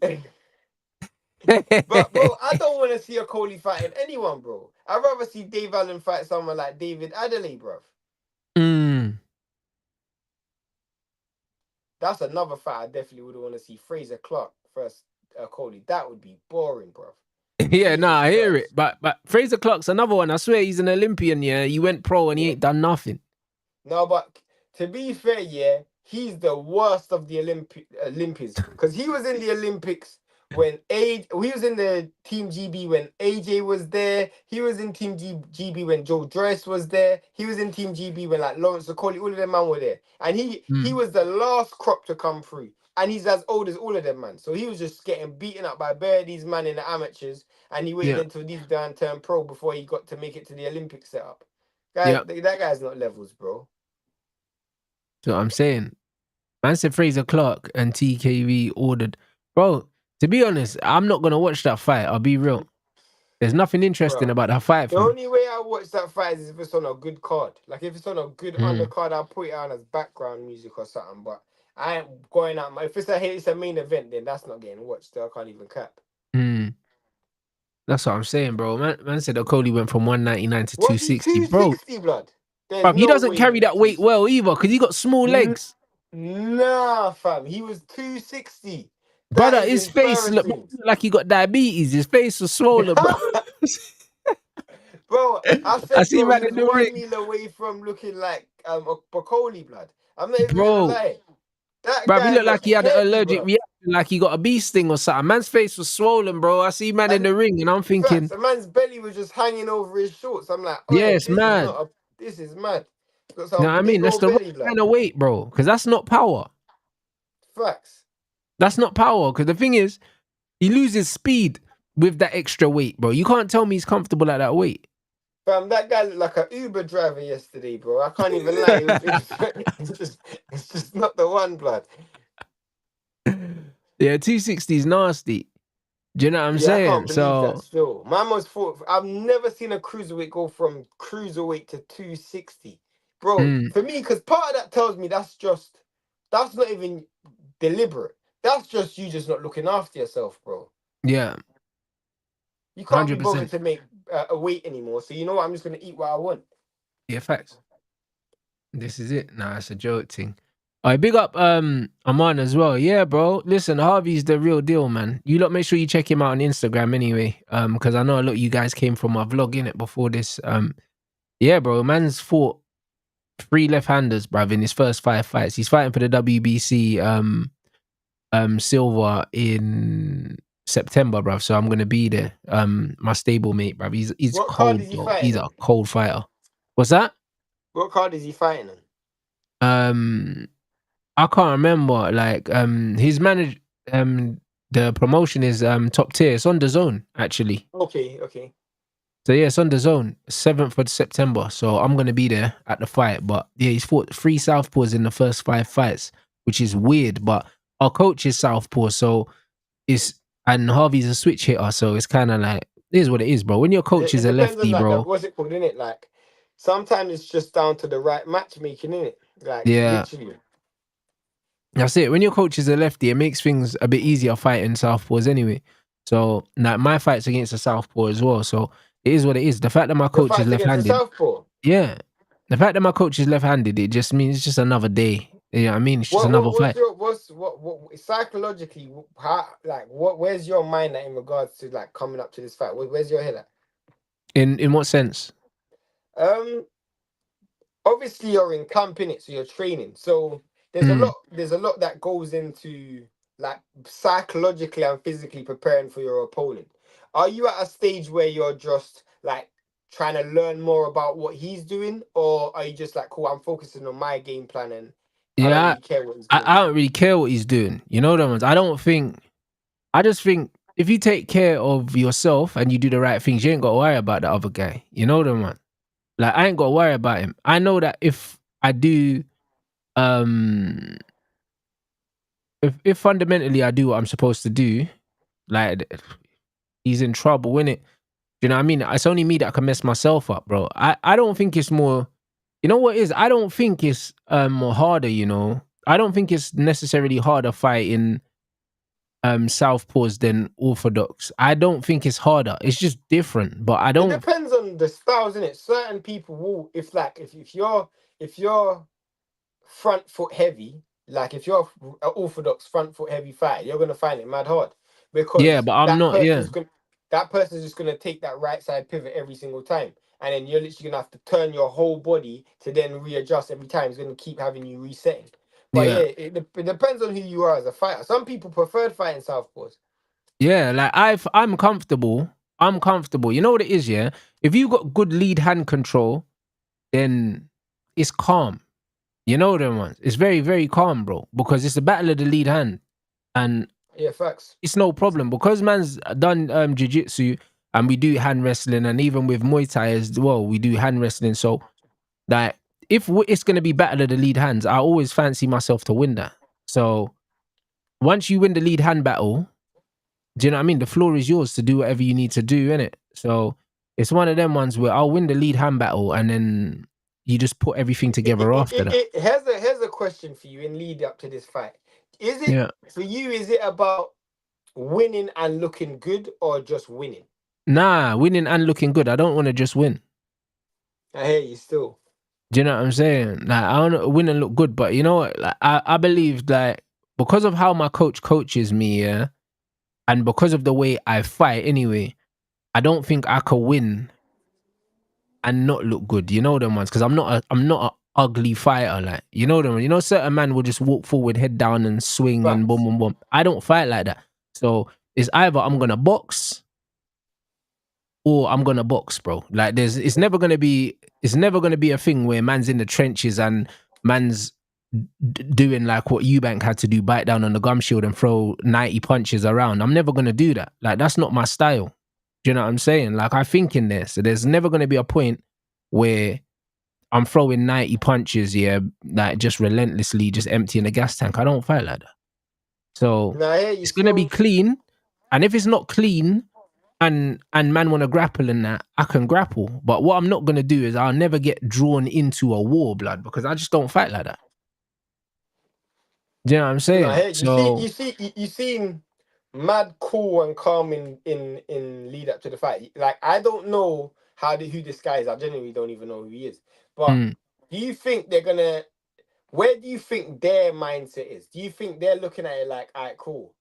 But bro, I don't want to see a Coley fighting anyone, bro. I'd rather see Dave Allen fight someone like David Adelaide, bro. Mm. That's another fight I definitely would want to see Fraser Clark versus Coley. That would be boring, bro. Yeah, nah, Jesus I hear it. Christ. But Fraser Clark's another one. I swear he's an Olympian, yeah. He went pro and he Yeah. ain't done nothing. No, but to be fair, yeah, he's the worst of the Olympians because he was in the Olympics when he was in the Team GB when AJ was there. He was in Team GB when Joe Joyce was there. He was in Team GB when like Lawrence Okolie, all of them man were there, and he Mm. was the last crop to come through. And he's as old as all of them, man. So he was just getting beaten up by bare these man in the amateurs, and he waited Yeah. until these guys turned pro before he got to make it to the Olympic setup. Guy, Yeah. that guy's not levels, bro. So I'm saying, man said Fraser Clark and TKV ordered. Bro, to be honest, I'm not gonna watch that fight. I'll be real. There's nothing interesting Bro, about that fight the for me. only way I watch that fight is if it's on a good card. Like if it's on a good undercard, I'll put it on as background music or something. But I ain't going out. If it's a main event, then that's not getting watched. I can't even cap. That's what I'm saying, bro. Man said Okolie went from 199 to Was he 260, bro. 260, blood? There's Bruv, he no doesn't way carry he was that weight 260. well either, because he got small legs. Nah, fam. He was 260. Brother, That is his face looked embarrassing. like he got diabetes. His face was swollen, bro. Bro, I I said, see bro, man he in was the 1 ring. meal away from looking like Okolie, blood. I'm not even Bro. gonna lie. That Bruv, he guy looked like he had an heavy, allergic bro. reaction, like he got a bee sting or something. Man's face was swollen, bro. I see man in And the ring, and I'm thinking, the man's belly was just hanging over his shorts. I'm like, oh, yeah, it's mad. this is mad. Got You know some what I mean? big That's old the wrong belly, blood. kind of weight, bro, because that's not power. Facts. That's not power, because the thing is, he loses speed with that extra weight, bro. You can't tell me he's comfortable at that weight. Fam, that guy looked like an Uber driver yesterday, bro. I can't even lie. It's just not the one, blood. Yeah, 260 is nasty. Do you know what I'm Yeah, I saying? can't believe that still. Man was fought. I've never seen a cruiserweight go from cruiserweight to 260. Bro, for me, because part of that tells me that's not even deliberate. That's just you just not looking after yourself, bro. Yeah. You can't be 100%. bothered to make a weight anymore. So you know what? I'm just going to eat what I want. Yeah, facts. This is it. Nah, it's a joke thing. All right, big up Aman as well. Yeah, bro. Listen, Harvey's the real deal, man. You lot make sure you check him out on Instagram anyway. Because I know a lot of you guys came from my vlog in it before this. Yeah, bro. Man's fought 3 left-handers, bruv, in his first 5 fights. He's fighting for the WBC silver in September, bruv. So I'm gonna be there. My stable mate, bruv. He's What cold, card is he though. fighting He's on? a cold fighter. What's that? What card is he fighting on? I can't remember. Like, his manager, the promotion is top tier. It's on the zone, actually. Okay. So yeah, it's on the zone, 7th of September. So I'm gonna be there at the fight. But yeah, he's fought 3 southpaws in the first 5 fights, which is weird. But our coach is southpaw, so and Harvey's a switch hitter, so it's kind of like, it is what it is, bro. When your coach is a lefty, on, like, bro. What's it called, innit? Like, sometimes it's just down to the right matchmaking, innit? Like, Yeah. literally. That's it. When your coach is a lefty, it makes things a bit easier fighting southpaws anyway. So, like, my fight's against a southpaw as well. So it is what it is. The fact that my coach is left-handed, yeah. The fact that my coach is left-handed, it just means it's just another day. You know what I mean? It's just another fight. What psychologically? Where's your mind at in regards to like coming up to this fight? Where's your head at? In what sense? Obviously you're in camp, innit? So you're training. So there's a lot that goes into like psychologically and physically preparing for your opponent. Are you at a stage where you're just like trying to learn more about what he's doing, or are you just like, cool, I'm focusing on my game plan and I don't really care what he's doing? I don't really care what he's doing. You know what I mean? I just think if you take care of yourself and you do the right things, you ain't got to worry about the other guy. You know what I mean? Like, I ain't got to worry about him. I know that if I do, if fundamentally I do what I'm supposed to do, like, he's in trouble, innit? You know what I mean? It's only me that can mess myself up, bro. I don't think it's more, you know what it is? I don't think it's more harder, you know? I don't think it's necessarily harder fighting southpaws than orthodox. I don't think it's harder. It's just different. But I don't. It depends on the styles, innit? Certain people will, if you're front foot heavy, like if you're an orthodox front foot heavy fighter, you're gonna find it mad hard because but I'm not. Yeah, that person's just gonna take that right side pivot every single time, and then you're literally gonna have to turn your whole body to then readjust every time. It's gonna keep having you resetting. But yeah, it depends on who you are as a fighter. Some people preferred fighting southpaws. Yeah, like I'm comfortable. I'm comfortable. You know what it is, yeah? If you got good lead hand control, then it's calm. You know what I mean? It's very, very calm, bro. Because it's the battle of the lead hand. And yeah, facts. It's no problem. Because man's done jiu-jitsu and we do hand wrestling, and even with Muay Thai as well, we do hand wrestling. So like it's going to be battle of the lead hands, I always fancy myself to win that. So once you win the lead hand battle, do you know what I mean? The floor is yours to do whatever you need to do, innit? So it's one of them ones where I'll win the lead hand battle and then you just put everything together after that. Here's a question for you in lead up to this fight. Is it for you? Is it about winning and looking good, or just winning? Nah, winning and looking good. I don't want to just win. I hear you still. Do you know what I'm saying? Like, I want to win and look good, but you know what? Like, I believe like because of how my coach coaches me, yeah, and because of the way I fight anyway, I don't think I could win and not look good. You know them ones, because I'm not a ugly fighter. Like, you know them. You know, certain man will just walk forward, head down, and swing and boom, boom, boom. I don't fight like that. So it's either I'm gonna box or I'm gonna box, bro. Like, it's never gonna be a thing where man's in the trenches and man's doing like what Eubank had to do, bite down on the gum shield and throw 90 punches around. I'm never gonna do that. Like, that's not my style. Do you know what I'm saying? Like, I think in there, so there's never gonna be a point where I'm throwing 90 punches, yeah, like just relentlessly, just emptying the gas tank. I don't fight like that. So it's gonna be clean, and if it's not clean, and man want to grapple and that, I can grapple. But what I'm not gonna do is I'll never get drawn into a war, blood, because I just don't fight like that. Do you know what I'm saying? You seem mad cool and calm in lead up to the fight. Like, I don't know who this guy is. I genuinely don't even know who he is. But do you think they're gonna? Where do you think their mindset is? Do you think they're looking at it like, all right, cool?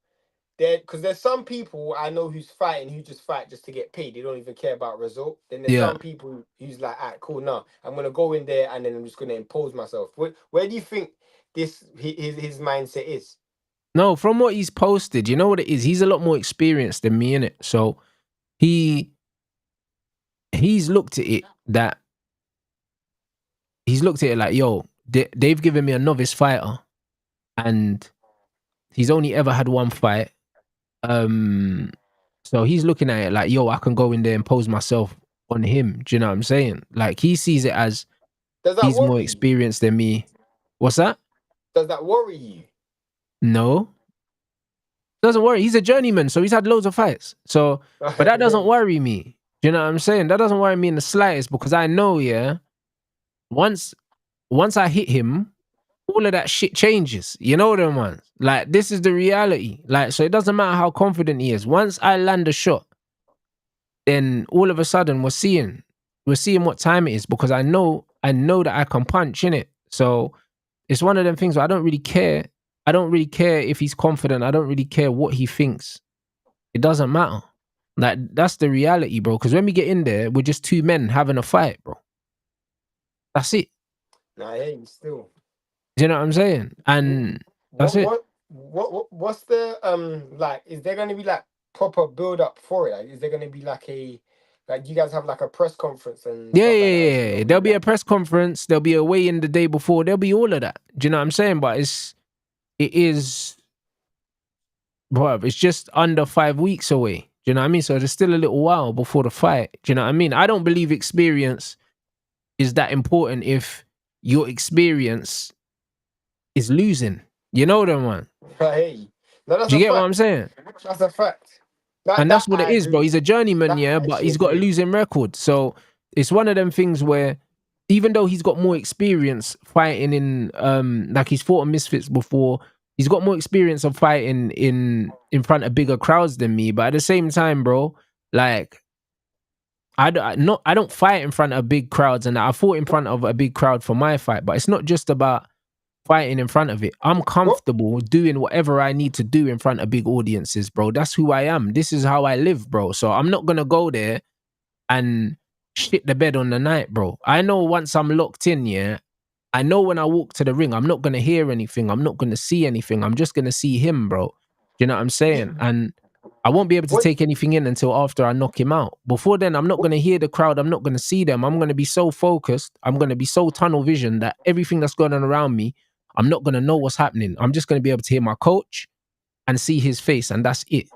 Because there's some people I know who's fighting who just fight just to get paid. They don't even care about result. Then there's some people who's like, all right, cool, now I'm gonna go in there and then I'm just gonna impose myself. Where do you think his mindset is? No, from what he's posted, you know what it is? He's a lot more experienced than me, innit? So he's looked at it like, yo, they've given me a novice fighter and he's only ever had one fight. So he's looking at it like, yo, I can go in there and pose myself on him. Do you know what I'm saying? Like, he sees it as he's more experienced than me. What's that? Does that worry you? No. Doesn't worry. He's a journeyman, so he's had loads of fights. So, but that doesn't worry me. Do you know what I'm saying? That doesn't worry me in the slightest, because I know, yeah, once I hit him, all of that shit changes. You know them ones. Like, this is the reality. Like, so it doesn't matter how confident he is. Once I land a shot, then all of a sudden we're seeing what time it is, because I know that I can punch, innit? So it's one of them things where I don't really care. I don't really care if he's confident. I don't really care what he thinks. It doesn't matter. Like, that's the reality, bro. Because when we get in there, we're just two men having a fight, bro. That's it. Nah, I hear you still. Do you know what I'm saying? And that's it. What's the like? Is there going to be like proper build up for it? Like, is there going to be like you guys have like a press conference and yeah. There'll be a press conference. There'll be a weigh-in the day before. There'll be all of that. Do you know what I'm saying? But it is, bruv, it's just under 5 weeks away. Do you know what I mean? So there's still a little while before the fight. Do you know what I mean? I don't believe experience is that important if your experience is losing. You know them, man. Hey, no, do you get what I'm saying? That's a fact. That's what it is, bro. He's a journeyman, but he's got a losing record. So it's one of them things where, even though he's got more experience fighting in, like, he's fought on Misfits before, he's got more experience of fighting in front of bigger crowds than me. But at the same time, bro, like, I don't fight in front of big crowds, and I fought in front of a big crowd for my fight. But it's not just about fighting in front of it. I'm comfortable doing whatever I need to do in front of big audiences, bro. That's who I am. This is how I live, bro. So I'm not gonna go there and shit the bed on the night, bro. I know once I'm locked in, yeah, I know when I walk to the ring, I'm not gonna hear anything. I'm not gonna see anything. I'm just gonna see him, bro. Do you know what I'm saying? And I won't be able to take anything in until after I knock him out. Before then, I'm not going to hear the crowd. I'm not going to see them. I'm going to be so focused. I'm going to be so tunnel vision that everything that's going on around me, I'm not going to know what's happening. I'm just going to be able to hear my coach and see his face, and that's it.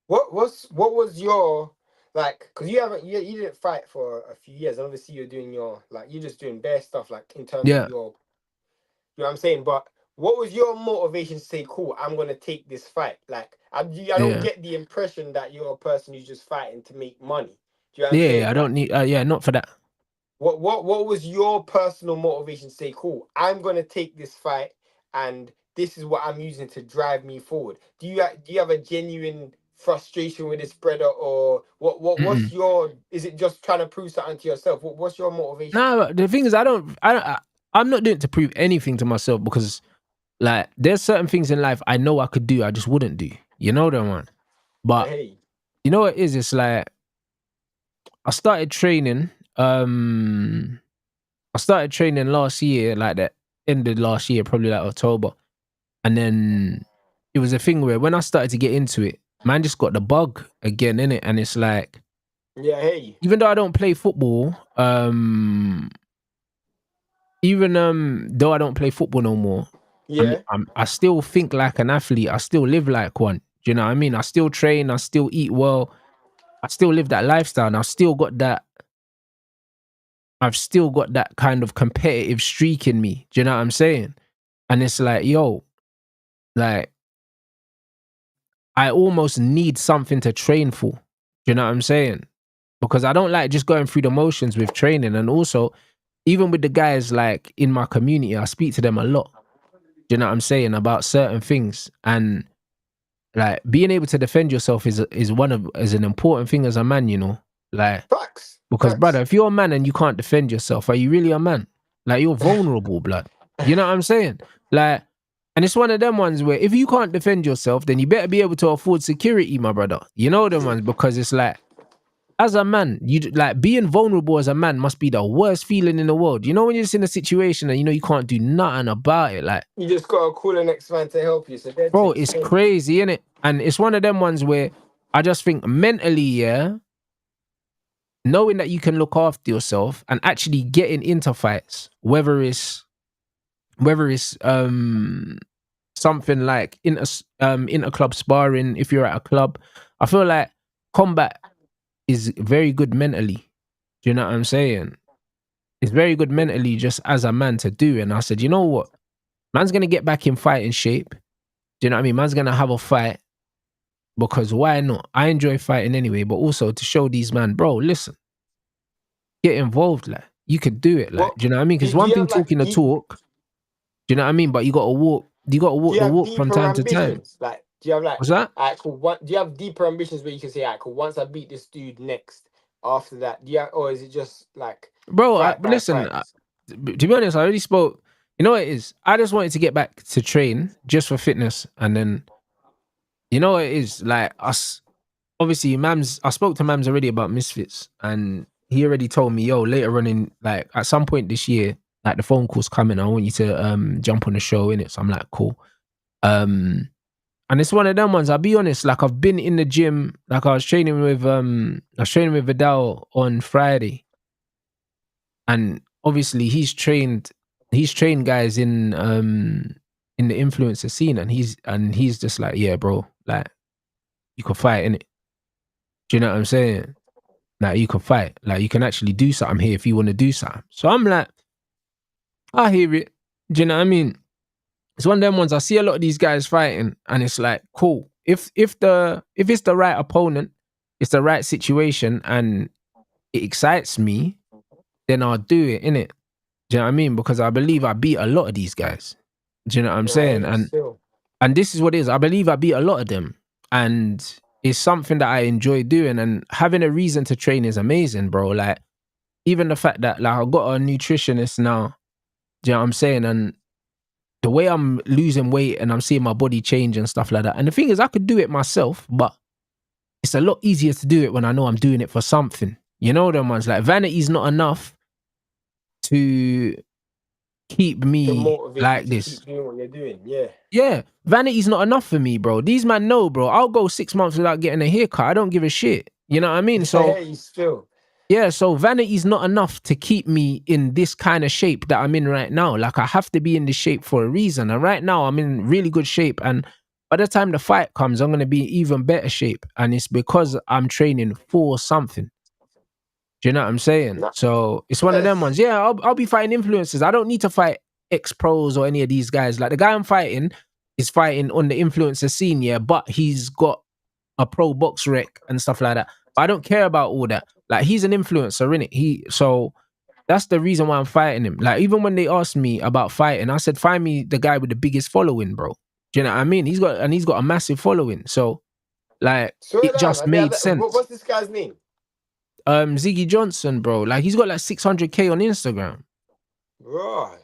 What was your, like, because you didn't fight for a few years, and obviously you're doing you're just doing bare stuff, like in terms of Yeah, your, you know what I'm saying? But what was your motivation to say, cool, I'm gonna take this fight? Like, I don't yeah, get the impression that you're a person who's just fighting to make money. Do you know what I'm yeah. saying? I don't need. Yeah, not for that. What was your personal motivation to say, cool, I'm gonna take this fight, and this is what I'm using to drive me forward? Do you have a genuine frustration with this brother, or what's Mm-mm. your? Is it just trying to prove something to yourself? What's your motivation? No, the thing is, I'm not doing it to prove anything to myself because, like, there's certain things in life I know I could do, I just wouldn't do. You know that one. But Hey, you know what it is? It's like I started training. I started training last year, like the end of last year, probably like October, and then it was a thing where when I started to get into it, man, just got the bug again in it, and it's like yeah, hey, even though I don't play football, even though I don't play football no more, yeah. I still think like an athlete. I still live like one. Do you know what I mean? I still train. I still eat well. I still live that lifestyle, and I've still got that. I've still got that kind of competitive streak in me. Do you know what I'm saying? And it's like, yo, like I almost need something to train for. Do you know what I'm saying? Because I don't like just going through the motions with training, and also even with the guys like in my community, I speak to them a lot. Do you know what I'm saying about certain things, and like being able to defend yourself is an important thing as a man, you know, like Facts, because brother, facts. if you're a man and you can't defend yourself, are you really a man? Like you're vulnerable, blood. You know what I'm saying? Like, and it's one of them ones where if you can't defend yourself, then you better be able to afford security, my brother. You know them ones because it's like as a man, you like being vulnerable as a man must be the worst feeling in the world. You know when you're just in a situation and you know you can't do nothing about it, like. You just gotta call the next man to help you. So they're Bro, things. it's crazy, innit? And it's one of them ones where I just think mentally, yeah, knowing that you can look after yourself and actually getting into fights, whether it's something like inter club sparring, if you're at a club, I feel like combat is very good mentally. Do you know what I'm saying? It's very good mentally just as a man to do. And I said, you know what? Man's gonna get back in fighting shape. Do you know what I mean? Man's gonna have a fight. Because why not? I enjoy fighting anyway, but also to show these man, bro, listen, get involved, like you could do it, like, What do you know what I mean? Because do one you thing have like talking the talk, do you know what I mean? But you gotta walk, do you the have walk from deeper time to time. ambitions? Like, do you have like, What's that? alright, cool. What do you have deeper ambitions where you can say, alright, cool, once I beat this dude next, after that, do you have, or is it just like Bro, fight by listen, fight? to be honest, I already spoke. You know what it is? I just wanted to get back to train just for fitness. And then, you know what it is? Like us, obviously, I spoke to Mams already about Misfits, and he already told me, yo, later on in like at some point this year, like the phone call's coming. I want you to jump on the show in it. So I'm like, cool. And it's one of them ones. I'll be honest, like I've been in the gym, like I was training with Vidal on Friday, and obviously he's trained guys in the influencer scene, and he's just like, yeah, bro, like you can fight in it. Do you know what I'm saying? Like you can fight. Like you can actually do something here if you want to do something. So I'm like, I hear it. Do you know what I mean? It's one of them ones I see a lot of these guys fighting, and it's like, cool. If it's the right opponent, it's the right situation, and it excites me, then I'll do it, innit? Do you know what I mean? Because I believe I beat a lot of these guys. Do you know what I'm saying? Right, still. And this is what it is. I believe I beat a lot of them. And it's something that I enjoy doing. And having a reason to train is amazing, bro. Like, even the fact that like I've got a nutritionist now, do you know what I'm saying? And the way I'm losing weight and I'm seeing my body change and stuff like that. And the thing is, I could do it myself, but it's a lot easier to do it when I know I'm doing it for something. You know, them ones like vanity's not enough to keep To me motivate you like to this. keep doing what you're doing. Yeah. Yeah, vanity's not enough for me, bro. These man know, bro. I'll go 6 months without getting a haircut. I don't give a shit. You know what I mean? So Hey, still. yeah, so vanity's not enough to keep me in this kind of shape that I'm in right now. Like I have to be in this shape for a reason. And right now I'm in really good shape. And by the time the fight comes, I'm gonna be in even better shape, and it's because I'm training for something. Do you know what I'm saying? So it's one of them ones. Yeah, I'll be fighting influencers. I don't need to fight ex-pros or any of these guys. Like the guy I'm fighting is fighting on the influencer scene, yeah, but he's got a pro box rec and stuff like that. But I don't care about all that. Like he's an influencer, innit? So that's the reason why I'm fighting him. Like even when they asked me about fighting, I said, find me the guy with the biggest following, bro. Do you know what I mean? He's got a massive following. So like it just made sense. What's this guy's name? Ziggy Johnson, bro. Like he's got like 600K on Instagram. Right.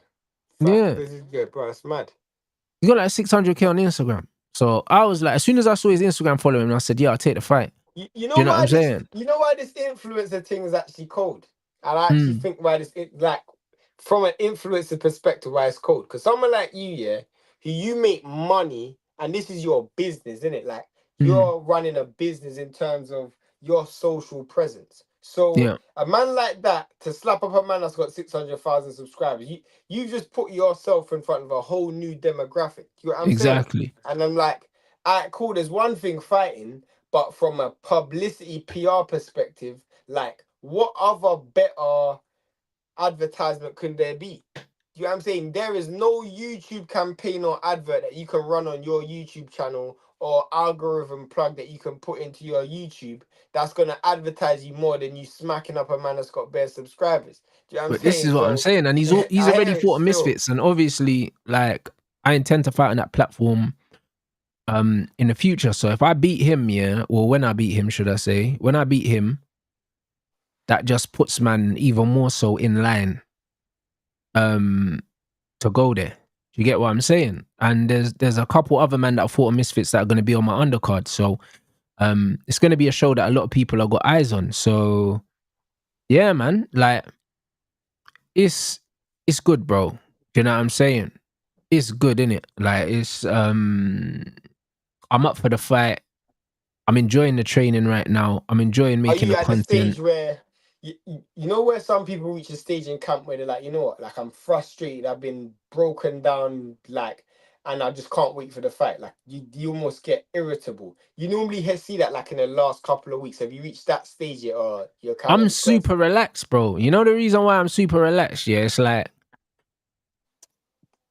Yeah. This is good, bro. It's mad. He's got like 600K on Instagram. So I was like, as soon as I saw his Instagram following, I said, yeah, I'll take the fight. You know what why I'm saying? You know why this influencer thing is actually cold? And I actually think why like from an influencer perspective, why it's cold. Because someone like you, yeah, who you make money, and this is your business, isn't it? Like you're running a business in terms of your social presence. So a man like that, to slap up a man that's got 600,000 subscribers, you just put yourself in front of a whole new demographic. You know what I'm saying? And I'm like, all right, cool, there's one thing fighting, but from a publicity PR perspective, like what other better advertisement could there be? You know what I'm saying? There is no YouTube campaign or advert that you can run on your YouTube channel or algorithm plug that you can put into your YouTube that's going to advertise you more than you smacking up a man that's got bare subscribers. Do you know what I'm saying? This is what I'm saying. And he's already fought a Misfits. And obviously, like, I intend to fight on that platform in the future. So if I beat him, or when I beat him, should I say, when I beat him, that just puts man even more so in line to go there. You get what I'm saying? And there's a couple other men that fought Misfits that are going to be on my undercard. So it's going to be a show that a lot of people have got eyes on. So yeah, man, like it's good, bro. Do you know what I'm saying? It's good, innit? Like it's I'm up for the fight. I'm enjoying the training right now. I'm enjoying making the content. Are you at the stage where you know where some people reach a stage in camp where they're like, you know what, like I'm frustrated, I've been broken down, like, and I just can't wait for the fight. Like you almost get irritable. You normally see that like in the last couple of weeks. Have you reached that stage yet, or you're kind I'm super relaxed, bro. You know the reason why I'm super relaxed? Yeah, it's like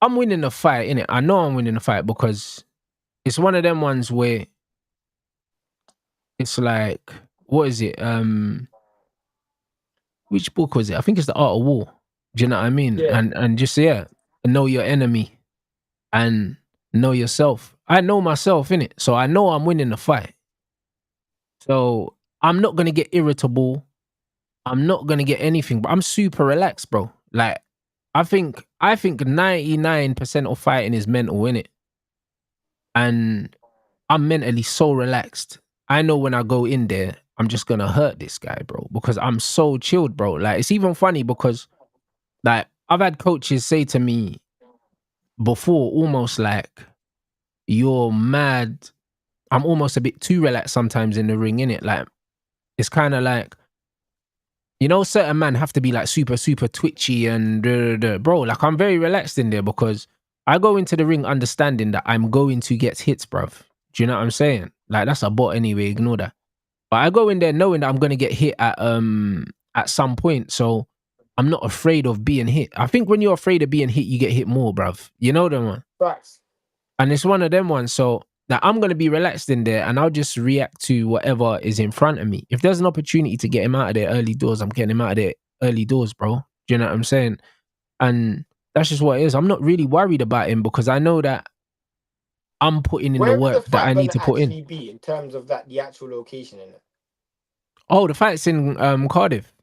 I'm winning the fight, innit? I know I'm winning the fight because it's one of them ones where it's like, what is it? Which book was it? I think it's The Art of War. Do you know what I mean? Yeah. And just know your enemy and know yourself. I know myself, innit? So I know I'm winning the fight. So I'm not gonna get irritable. I'm not gonna get anything, but I'm super relaxed, bro. Like I think 99% of fighting is mental, innit? And I'm mentally so relaxed. I know when I go in there, I'm just gonna hurt this guy, bro, because I'm so chilled, bro. Like it's even funny because like I've had coaches say to me before, almost like, you're mad. I'm almost a bit too relaxed sometimes in the ring, innit? Like it's kind of like, you know, certain men have to be like super, super twitchy and bro, like I'm very relaxed in there because I go into the ring understanding that I'm going to get hits, bruv. Do you know what I'm saying? Like that's a bot anyway, ignore that. But I go in there knowing that I'm gonna get hit at some point. So I'm not afraid of being hit. I think when you're afraid of being hit, you get hit more, bruv. You know them one? Facts. And it's one of them ones. So that I'm gonna be relaxed in there and I'll just react to whatever is in front of me. If there's an opportunity to get him out of there early doors, I'm getting him out of there early doors, bro. Do you know what I'm saying? And that's just what it is. I'm not really worried about him because I know that I'm putting in the work that I need to put in. Where would the fight be in terms of that, the actual location in it? Oh, the fight's in Cardiff.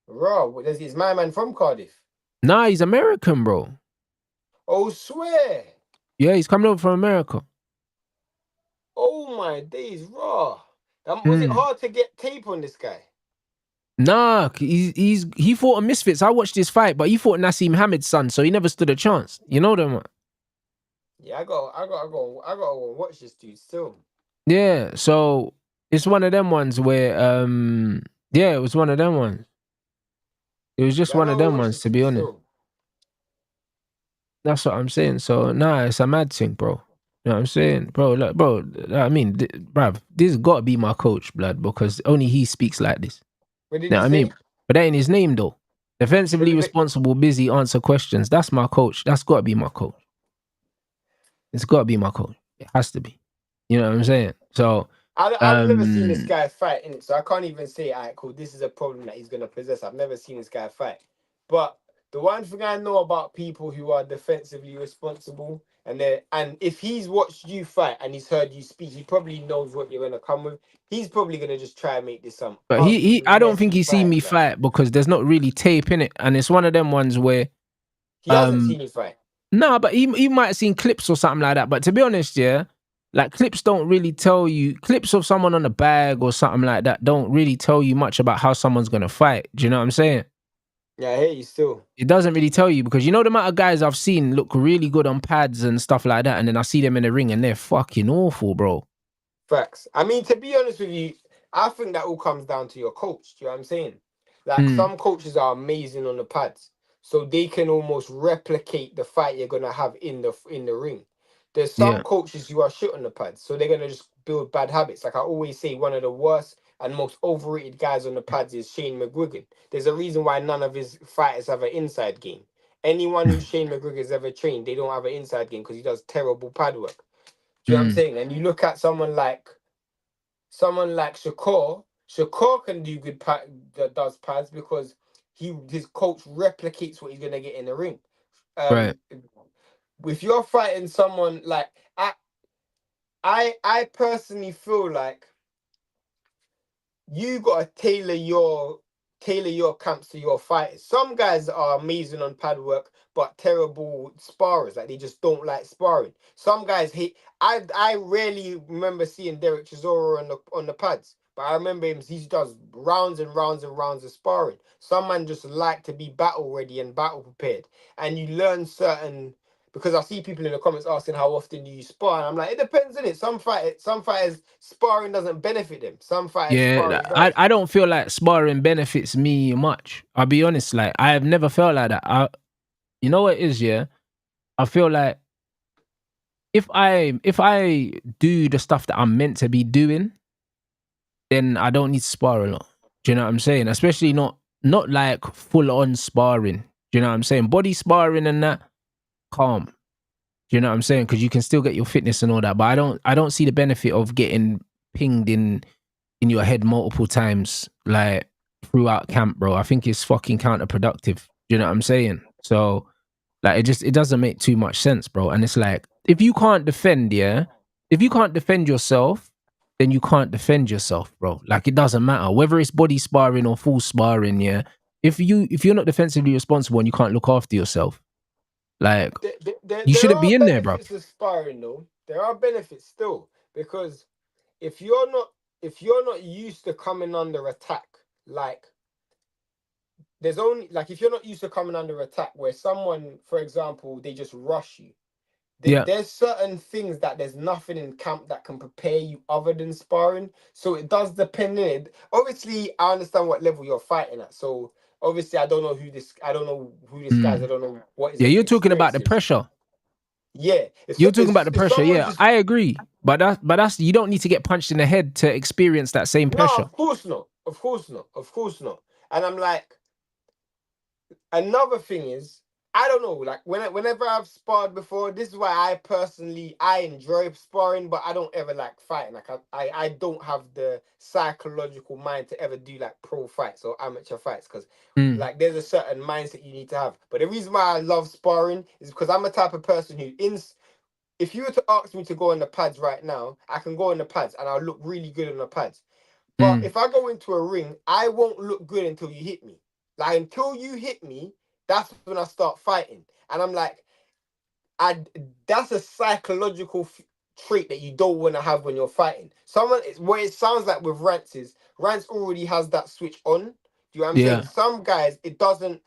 Bro, is my man from Cardiff? Nah, he's American, bro. Oh, swear. Yeah, he's coming over from America. Oh my days, raw. Was it hard to get tape on this guy? Nah, he fought a Misfits. I watched his fight, but he fought Nassim Hamid's son, so he never stood a chance. You know them? Yeah, I gotta go watch this dude still. Yeah, so it's one of them ones where it was one of them ones. It was just one of them ones, to be honest. That's what I'm saying. So nah, it's a mad thing, bro. You know what I'm saying? Bro, like, I mean, bruv, this has got to be my coach, blood, because only he speaks like this. What did You know he what I say? mean? But that ain't his name, though. Defensively responsible, busy, answer questions. That's my coach. That's got to be my coach. It's got to be my coach. It has to be. You know what I'm saying? So, I've never seen this guy fight, innit? So I can't even say, all right, cool, this is a problem that he's going to possess. I've never seen this guy fight. But the one thing I know about people who are defensively responsible, and if he's watched you fight and he's heard you speak, he probably knows what you're going to come with. He's probably going to just try and make this some but ugly, I don't think messy he's seen me fight because there's not really tape in it. And it's one of them ones where he hasn't seen you fight. No, but he might have seen clips or something like that. But to be honest, yeah, like clips don't really tell you, clips of someone on a bag or something like that don't really tell you much about how someone's going to fight. Do you know what I'm saying? Yeah, I hear you still. It doesn't really tell you because you know the amount of guys I've seen look really good on pads and stuff like that. And then I see them in the ring and they're fucking awful, bro. Facts. I mean, to be honest with you, I think that all comes down to your coach. Do you know what I'm saying? Like some coaches are amazing on the pads, so they can almost replicate the fight you're gonna have in the ring. There's some coaches who are shit on the pads, so they're gonna just build bad habits. Like I always say, one of the worst and most overrated guys on the pads is Shane McGuigan. There's a reason why none of his fighters have an inside game. Anyone who Shane McGuigan's ever trained, they don't have an inside game because he does terrible pad work. Do you know what I'm saying? And you look at someone like Shakur. Shakur can do good that does pads because his coach replicates what he's gonna get in the ring. Right. If you're fighting someone like I personally feel like you gotta tailor your camps to your fighters. Some guys are amazing on pad work, but terrible sparrers. Like they just don't like sparring. Some guys hate. I rarely remember seeing Derek Chisora on the pads, but I remember him. He does rounds and rounds and rounds of sparring. Some man just like to be battle ready and battle prepared, and you learn certain. Because I see people in the comments asking how often do you spar, and I'm like, it depends, innit? Some fighters sparring doesn't benefit them. Some fighters sparring does. I don't feel like sparring benefits me much. I'll be honest, like I have never felt like that. You know what it is, yeah? I feel like if I do the stuff that I'm meant to be doing, then I don't need to spar a lot. Do you know what I'm saying? Especially not like full on sparring. Do you know what I'm saying? Body sparring and that, calm. Do you know what I'm saying? Because you can still get your fitness and all that, but I don't see the benefit of getting pinged in your head multiple times like throughout camp, bro. I think it's fucking counterproductive. Do you know what I'm saying? So like it doesn't make too much sense, bro. And it's like if you can't defend, if you can't defend yourself, then you can't defend yourself, bro. Like it doesn't matter whether it's body sparring or full sparring, If you're not defensively responsible and you can't look after yourself, like you shouldn't be in there, bro. There are benefits to sparring, though. There are benefits still because if you're not used to coming under attack, like there's only like if you're not used to coming under attack, where someone, for example, they just rush you. There's certain things that there's nothing in camp that can prepare you other than sparring. So it does depend on it. Obviously, I understand what level you're fighting at. So obviously, I don't know who this guy's. I don't know what his you're talking about the experience is. pressure. Yeah, you're talking about the pressure. Yeah, just... I agree. But that's you don't need to get punched in the head to experience that same pressure. No, of course not. Of course not. Of course not. And I'm like, another thing is, I don't know, like whenever I've sparred before, this is why I enjoy sparring, but I don't ever like fighting. Like I don't have the psychological mind to ever do like pro fights or amateur fights because like there's a certain mindset you need to have. But the reason why I love sparring is because I'm a type of person who if you were to ask me to go on the pads right now, I can go on the pads and I'll look really good on the pads. But if I go into a ring, I won't look good until you hit me. Like until you hit me, that's when I start fighting. And I'm like, that's a psychological trait that you don't want to have when you're fighting. What it sounds like with Rants is Rants already has that switch on. Do you know what I'm saying? Some guys, it doesn't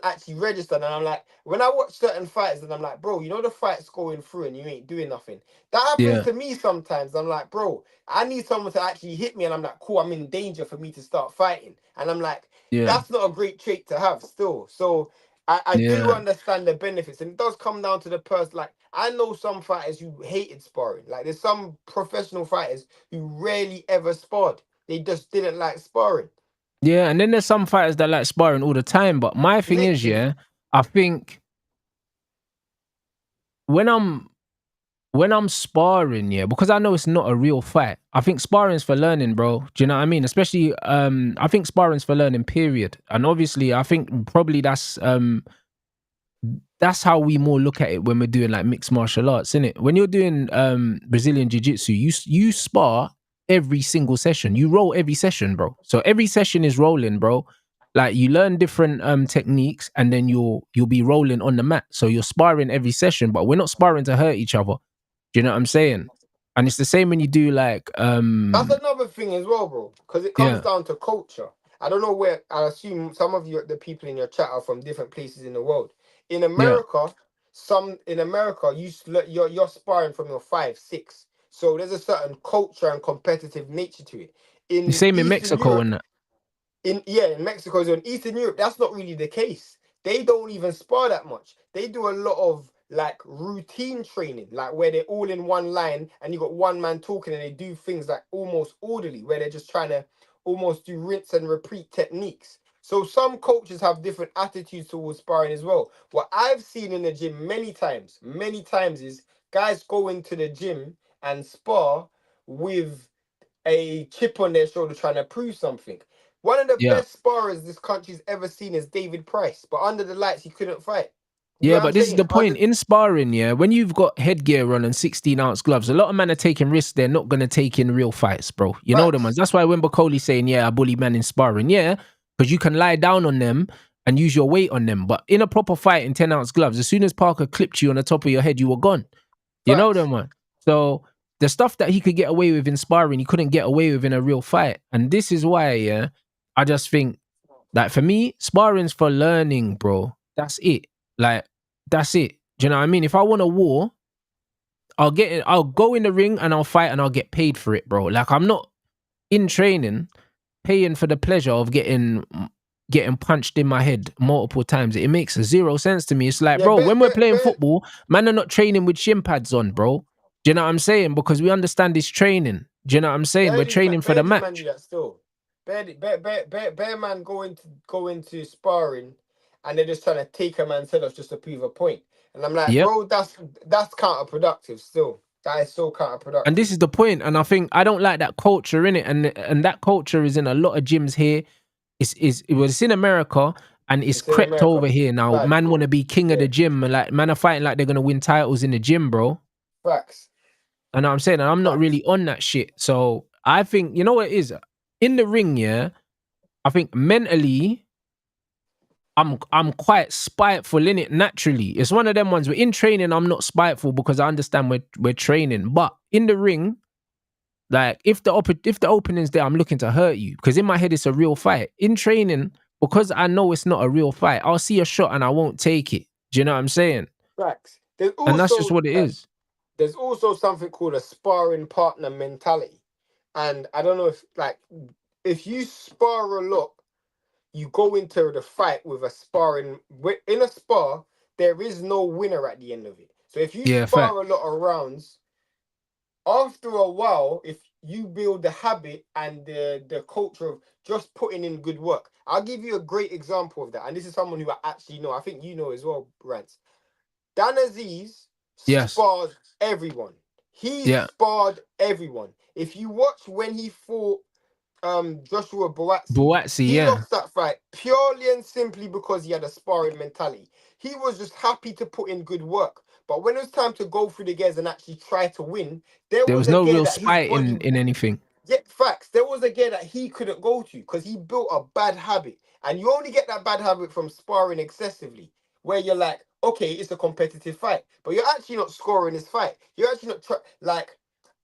actually register. And I'm like, when I watch certain fighters, and I'm like, bro, you know the fight's going through and you ain't doing nothing. That happens to me sometimes. I'm like, bro, I need someone to actually hit me, and I'm like, cool, I'm in danger for me to start fighting. And I'm like, that's not a great trait to have still. So I do understand the benefits, and it does come down to the person. Like I know some fighters who hated sparring. Like there's some professional fighters who rarely ever sparred. They just didn't like sparring. Yeah, and then there's some fighters that like sparring all the time. But my thing is, Literally. yeah, I think when I'm sparring, yeah, because I know it's not a real fight. I think sparring's for learning, bro. Do you know what I mean? Especially, I think sparring's for learning, period. And obviously, I think probably that's how we more look at it when we're doing like mixed martial arts, innit? When you're doing Brazilian jiu-jitsu, you spar every single session. You roll every session, bro. So every session is rolling, bro. Like you learn different techniques and then you'll be rolling on the mat. So you're sparring every session, but we're not sparring to hurt each other. Do you know what I'm saying? And it's the same when you do like That's another thing as well, bro. Because it comes yeah, down to culture. I don't know where. I assume some of you, the people in your chat, are from different places in the world. In yeah. America, you're sparring from your 5, 6. So there's a certain culture and competitive nature to it. The In same in Eastern Mexico Europe, and that. in Mexico, so in Eastern Europe, that's not really the case. They don't even spar that much. They do a lot of like routine training, like where they're all in one line and you got one man talking and they do things like almost orderly, where they're just trying to almost do rinse and repeat techniques. So some coaches have different attitudes towards sparring as well. What I've seen in the gym many times is guys go into the gym and spar with a chip on their shoulder trying to prove something. One of the Yeah. best sparrers this country's ever seen is David Price, but under the lights he couldn't fight. You know Yeah, what I'm but this is saying? the point. In sparring, yeah, when you've got headgear on and 16-ounce gloves, a lot of men are taking risks they're not going to take in real fights, bro. You know them ones. Facts. That's why when Okolie's saying, yeah, I bully man in sparring, yeah, because you can lie down on them and use your weight on them. But in a proper fight in 10-ounce gloves, as soon as Parker clipped you on the top of your head, you were gone. You know Facts. them, man. So the stuff that he could get away with in sparring, he couldn't get away with in a real fight. And this is why, yeah, I just think, like, for me, sparring's for learning, bro. That's it. Like, that's it. Do you know what I mean? If I want a war, I'll get it. I'll go in the ring and I'll fight and I'll get paid for it, bro. Like, I'm not in training paying for the pleasure of getting punched in my head multiple times. It makes zero sense to me. It's like, Yeah, bro, when we're playing bear, football, man are not training with shin pads on, bro. Do you know what I'm saying? Because we understand this training. Do you know what I'm saying? We're training for the these man do match. that still. Bear man go into sparring and they're just trying to take a man's head off just to prove a point. And I'm like, Yep. bro, that's counterproductive still. That is so And counterproductive. this is the point. And I think I don't like that culture in it. And that culture is in a lot of gyms here. It was in America and it's It's in crept America. over here now. Bad. Man want to be king of Yeah. the gym. And like, man are fighting like they're gonna win titles in the gym, bro. Facts. And I'm saying, and I'm not Facts. really on that shit. So I think, you know what it is? In the ring, yeah, I think mentally, I'm quite spiteful in it naturally. It's one of them ones where in training, I'm not spiteful because I understand we're training. But in the ring, like if the opening's there, I'm looking to hurt you. Because in my head, it's a real fight. In training, because I know it's not a real fight, I'll see a shot and I won't take it. Do you know what I'm saying? Facts. And that's just what it is. There's also something called a sparring partner mentality. And I don't know if you spar a lot, you go into the fight with a sparring. In a spar, there is no winner at the end of it. So if you Yeah, fact. spar a lot of rounds, after a while, if you build the habit and the culture of just putting in good work, I'll give you a great example of that. And this is someone who I actually know. I think you know as well, Rants. Dan Aziz Yes. spars everyone. He Yeah. sparred everyone. If you watch when he fought Joshua Boatsi, he yeah. lost that fight purely and simply because he had a sparring mentality. He was just happy to put in good work. But when it was time to go through the gears and actually try to win, there There was was a no gear real that his spite body. in anything. Yeah, facts. There was a gear that he couldn't go to because he built a bad habit. And you only get that bad habit from sparring excessively, where you're like, okay, it's a competitive fight, but you're actually not scoring this fight. You're actually not like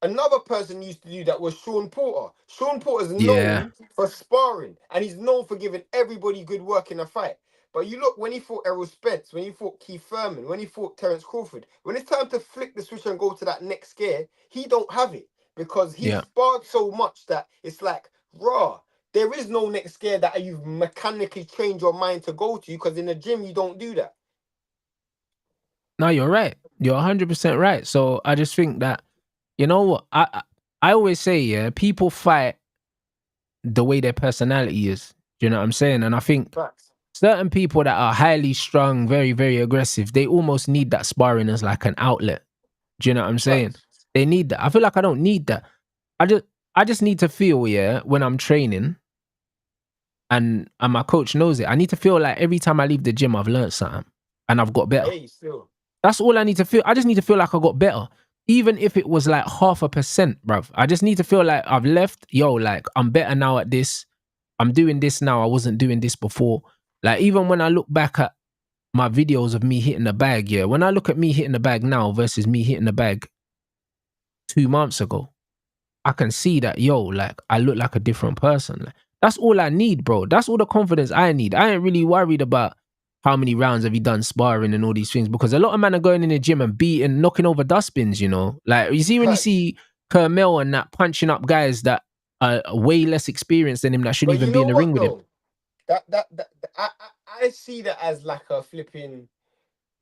another person used to do that was Sean Porter. Sean Porter's Yeah. known for sparring, and he's known for giving everybody good work in a fight. But you look when he fought Errol Spence, when he fought Keith Thurman, when he fought Terence Crawford, when it's time to flick the switch and go to that next gear, he don't have it because he's Yeah. sparred so much that it's like, raw. There is no next gear that you've mechanically trained your mind to go to because in the gym you don't do that. No, you're right. You're 100% right. So I just think that, you know what? I always say, yeah, people fight the way their personality is. Do you know what I'm saying? And I think Facts. certain people that are highly strung, very, very aggressive, they almost need that sparring as like an outlet. Do you know what I'm saying? Facts. They need that. I feel like I don't need that. I just I just need to feel, yeah, when I'm training and my coach knows it, I need to feel like every time I leave the gym I've learned something and I've got better. Hey, still. That's all I need to feel. I just need to feel like I got better. Even if it was like 0.5%, bruv. I just need to feel like I've left, like I'm better now at this. I'm doing this now. I wasn't doing this before. Like even when I look back at my videos of me hitting the bag, yeah, when I look at me hitting the bag now versus me hitting the bag 2 months ago, I can see that, like I look like a different person. Like, that's all I need, bro. That's all the confidence I need. I ain't really worried about how many rounds have you done sparring and all these things, because a lot of men are going in the gym and beating, knocking over dustbins, Like you see when you Facts. see Kermel and that punching up guys that are way less experienced than him that shouldn't But even you be know in the ring what with him. though? I see that as like a flipping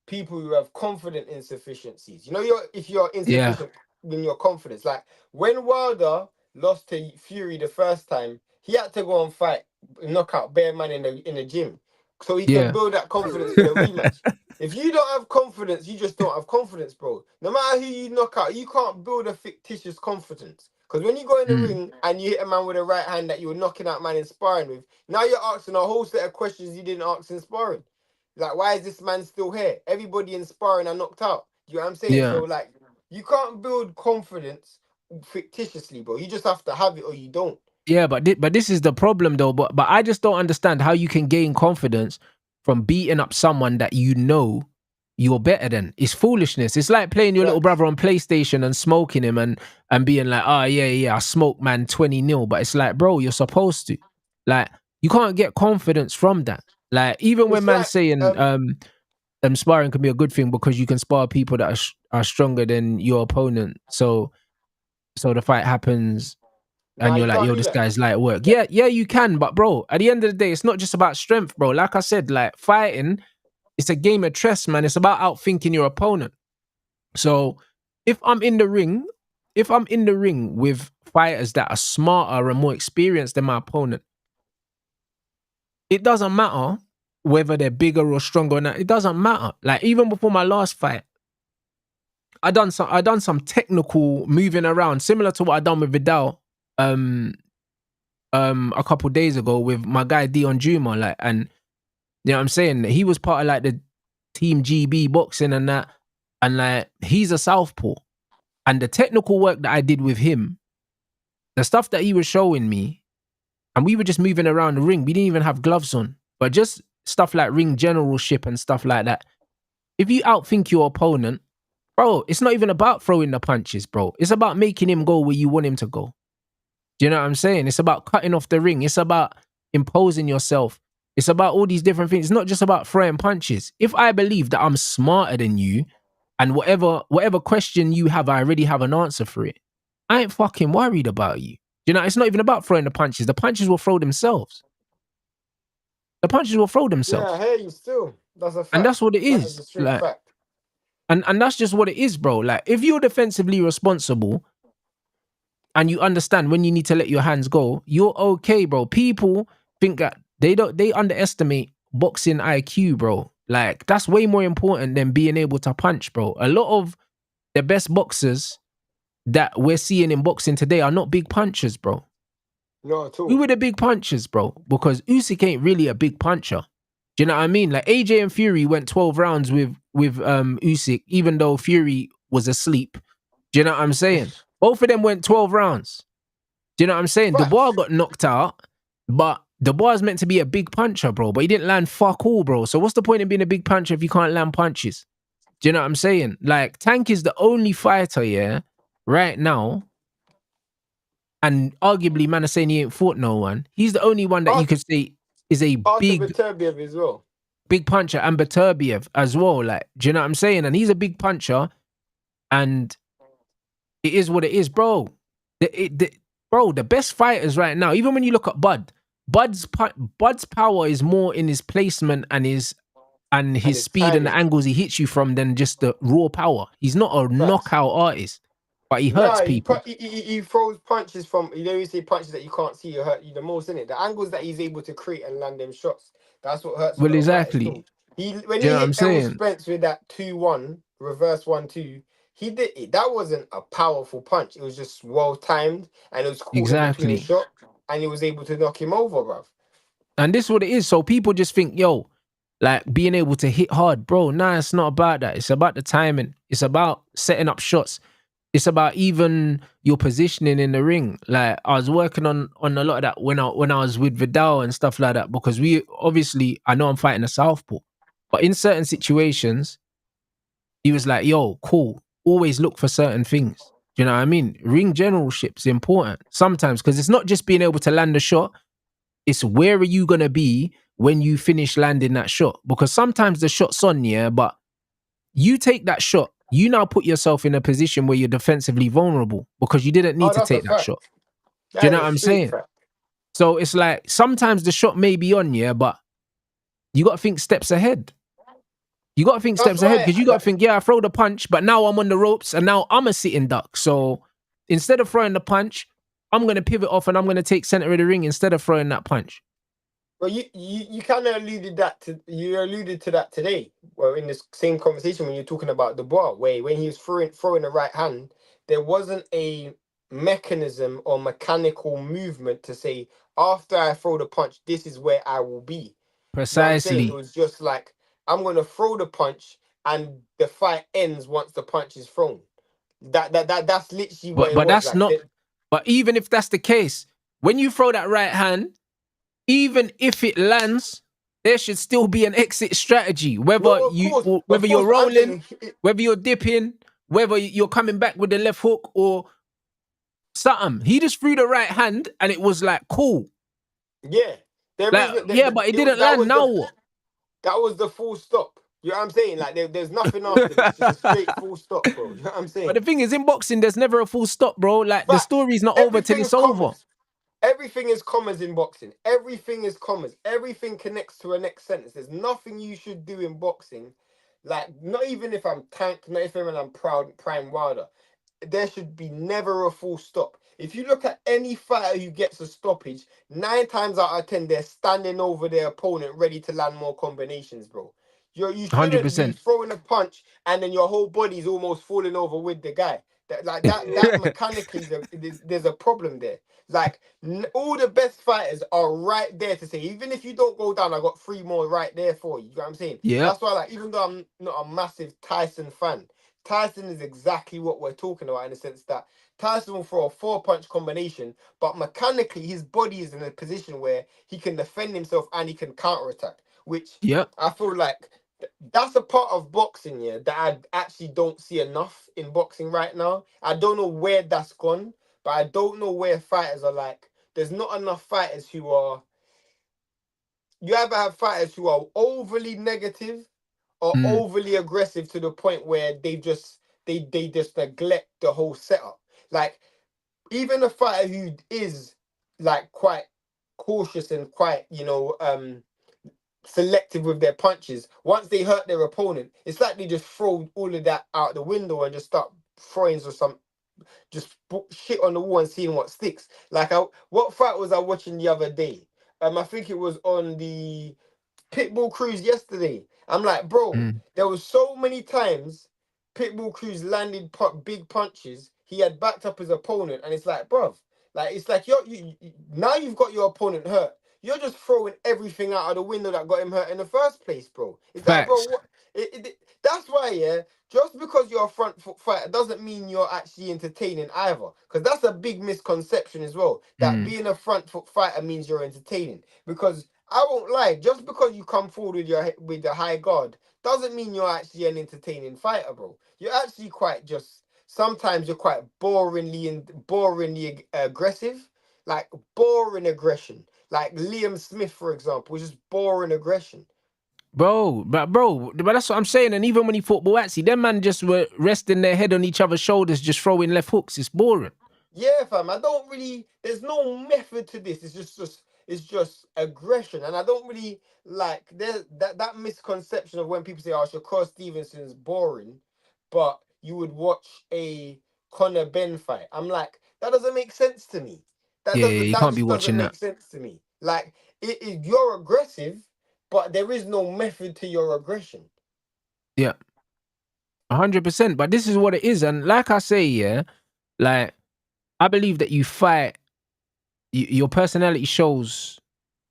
people who have confident insufficiencies. You know, if you're Yeah, insufficient in your confidence, like when Wilder lost to Fury the first time, he had to go and fight, knock out bare man in the gym, so he can yeah. build that confidence for the rematch. If you don't have confidence, you just don't have confidence, bro. No matter who you knock out, you can't build a fictitious confidence. Because when you go in the Mm. ring and you hit a man with a right hand that you were knocking out man in sparring with, now you're asking a whole set of questions you didn't ask in sparring. Like, why is this man still here? Everybody in sparring are knocked out. Do you know what I'm saying? Yeah. So, like, you can't build confidence fictitiously, bro. You just have to have it or you don't. Yeah, but this is the problem though. But I just don't understand how you can gain confidence from beating up someone that you know you're better than. It's foolishness. It's like playing your little Facts. brother on PlayStation and smoking him and being like, oh yeah, I smoke man 20-0. But it's like, bro, you're supposed to. Like, you can't get confidence from that. Like, even when It's man's like, saying sparring can be a good thing because you can spar people that are stronger than your opponent. So the fight happens nah, and you're you like, can't yo, do this that. guy's light work. Yeah, you can, but bro, at the end of the day, it's not just about strength, bro. Like I said, like fighting, it's a game of chess, man. It's about outthinking your opponent. So if I'm in the ring, with fighters that are smarter and more experienced than my opponent, it doesn't matter whether they're bigger or stronger or not. It doesn't matter. Like even before my last fight, I done some technical moving around, similar to what I done with Vidal. A couple days ago with my guy Dion Juma, like, and you know what I'm saying? He was part of like the team GB boxing and that, and like he's a southpaw. And the technical work that I did with him, the stuff that he was showing me, and we were just moving around the ring. We didn't even have gloves on, but just stuff like ring generalship and stuff like that. If you outthink your opponent, bro, it's not even about throwing the punches, bro. It's about making him go where you want him to go. Do you know what I'm saying? It's about cutting off the ring. It's about imposing yourself. It's about all these different things. It's not just about throwing punches. If I believe that I'm smarter than you and whatever question you have, I already have an answer for it, I ain't fucking worried about you. You know, it's not even about throwing the punches. The punches will throw themselves. The punches will throw Yeah, themselves. I hear you still. That's a And fact. that's what it That is is. a straight Like, fact. and that's just what it is, bro. Like, if you're defensively responsible and you understand when you need to let your hands go, you're okay, bro. People think that they underestimate boxing IQ, bro. Like that's way more important than being able to punch, bro. A lot of the best boxers that we're seeing in boxing today are not big punchers, bro. Not at Who all. were the big punchers, bro? Because Usyk ain't really a big puncher. Do you know what I mean? Like AJ and Fury went 12 rounds with Usyk, even though Fury was asleep. Do you know what I'm saying? Both of them went 12 rounds. Do you know what I'm saying? Dubois Facts. got knocked out, but Dubois is meant to be a big puncher, bro. But he didn't land fuck all, bro. So what's the point in being a big puncher if you can't land punches? Do you know what I'm saying? Like Tank is the only fighter, yeah, right now, and arguably, man, are saying he ain't fought no one. He's the only one that you could say is a After big Beterbiev as well. puncher, and Beterbiev as well. Like, do you know what I'm saying? And he's a big puncher, and it is what it is, bro. Bro, the best fighters right now, even when you look at Bud's power is more in his placement and his and his his speed and the timing. angles he hits you from than just the raw power. He's not a knockout artist, but he hurts No, people. he throws punches from, you say punches that you can't see hurt you the most, innit? The angles that he's able to create and land them shots, that's what hurts a Well, lot of fighters exactly. too. When Do you he know what I'm hit Errol saying? Spence with that 2-1, reverse 1-2, he did it. That wasn't a powerful punch. It was just well timed and it was caught in between his Exactly. shot and he was able to knock him over, bruv. And this is what it is. So people just think, yo, like being able to hit hard, bro. Nah, it's not about that. It's about the timing. It's about setting up shots. It's about even your positioning in the ring. Like I was working on a lot of that when I was with Vidal and stuff like that, because we obviously, I know I'm fighting a southpaw, but in certain situations, he was like, yo, cool. Always look for certain things. Do you know what I mean? Ring generalship's important sometimes, because it's not just being able to land a shot. It's where are you gonna be when you finish landing that shot? Because sometimes the shot's on, yeah, but you take that shot, you now put yourself in a position where you're defensively vulnerable because you didn't need Oh, to that's a take that fact. shot. Do you That know is what a I'm straight saying? fact. So it's like sometimes the shot may be on, yeah, but you got to think steps ahead. You got to think That's steps ahead why because you got to think, yeah, I throw the punch, but now I'm on the ropes and now I'm a sitting duck. So instead of throwing the punch, I'm going to pivot off and I'm going to take center of the ring instead of throwing that punch. well, you kind of alluded to that today. Well, in this same conversation when you're talking about Dubois, where when he was throwing the right hand, there wasn't a mechanism or mechanical movement to say after I throw the punch, this is where I will be. You know what I'm saying? It Precisely. was just like I'm gonna throw the punch and the fight ends once the punch is thrown. That's literally what it But was that's like. not, but even if that's the case, when you throw that right hand, even if it lands, there should still be an exit strategy. Well, of course, Whether you're but I'm rolling, saying whether you're dipping, whether you're coming back with the left hook or something. He just threw the right hand and it was like cool. yeah, there Like, isn't. yeah, but it didn't land. Now what? That was the full stop. You know what I'm saying? Like there's nothing after this. Just a straight full stop, bro. You know what I'm But saying? the thing is, in boxing, there's never a full stop, bro. Like the Facts. story's not over till it's Everything's over. commas. Everything is commas in boxing. Everything is commas. Everything connects to a next sentence. There's nothing you should do in boxing. Like, not even if I'm tanked, not even when I'm proud, prime wilder. There should be never a full stop. If you look at any fighter who gets a stoppage, 9 times out of 10, they're standing over their opponent ready to land more combinations, bro. You shouldn't be 100%. throwing a punch and then your whole body's almost falling over with the guy. That mechanically, there's a problem there. Like all the best fighters are right there to say, even if you don't go down, I got 3 more right there for you. You know what I'm saying? Yep. That's why, like, even though I'm not a massive Tyson fan, Tyson is exactly what we're talking about in the sense that Tyson will throw a 4-punch combination, but mechanically his body is in a position where he can defend himself and he can counterattack, which Yep. I feel like that's a part of boxing, yeah, that I actually don't see enough in boxing right now. I don't know where that's gone, but I don't know where fighters are like. There's not enough fighters who are. You ever have fighters who are overly negative or Mm. overly aggressive to the point where they just neglect the whole setup. Like even a fighter who is like quite cautious and quite selective with their punches, once they hurt their opponent, it's like they just throw all of that out the window and just start throwing some just shit on the wall and seeing what sticks. Like what fight was I watching the other day? I think it was on the Pitbull Cruz yesterday. I'm like, bro, Mm. there was so many times Pitbull Cruz landed big punches. He had backed up his opponent, and it's like, bruv, like it's like now you've got your opponent hurt. You're just throwing everything out of the window that got him hurt in the first place, bro. It's like, bro, Facts. what? That's why, yeah. Just because you're a front foot fighter doesn't mean you're actually entertaining either. Because that's a big misconception as well. That Mm. being a front foot fighter means you're entertaining. Because I won't lie, just because you come forward with the high guard doesn't mean you're actually an entertaining fighter, bro. You're actually quite just sometimes you're quite boringly aggressive, like boring aggression. Like Liam Smith, for example, was just boring aggression. But that's what I'm saying. And even when he fought Boatsy, them man just were resting their head on each other's shoulders, just throwing left hooks. It's boring. Yeah, fam. I don't really. There's no method to this. It's just It's just aggression, and I don't really like that misconception of when people say, "Oh, Shakur Stevenson's boring," but you would watch a Conor Benn fight. I'm like, that doesn't make sense to me. Yeah, yeah, you That can't be just doesn't watching that. make sense to me. Like, you're aggressive, but there is no method to your aggression. Yeah, 100%. But this is what it is, and like I say, yeah, like I believe that you fight. Your personality shows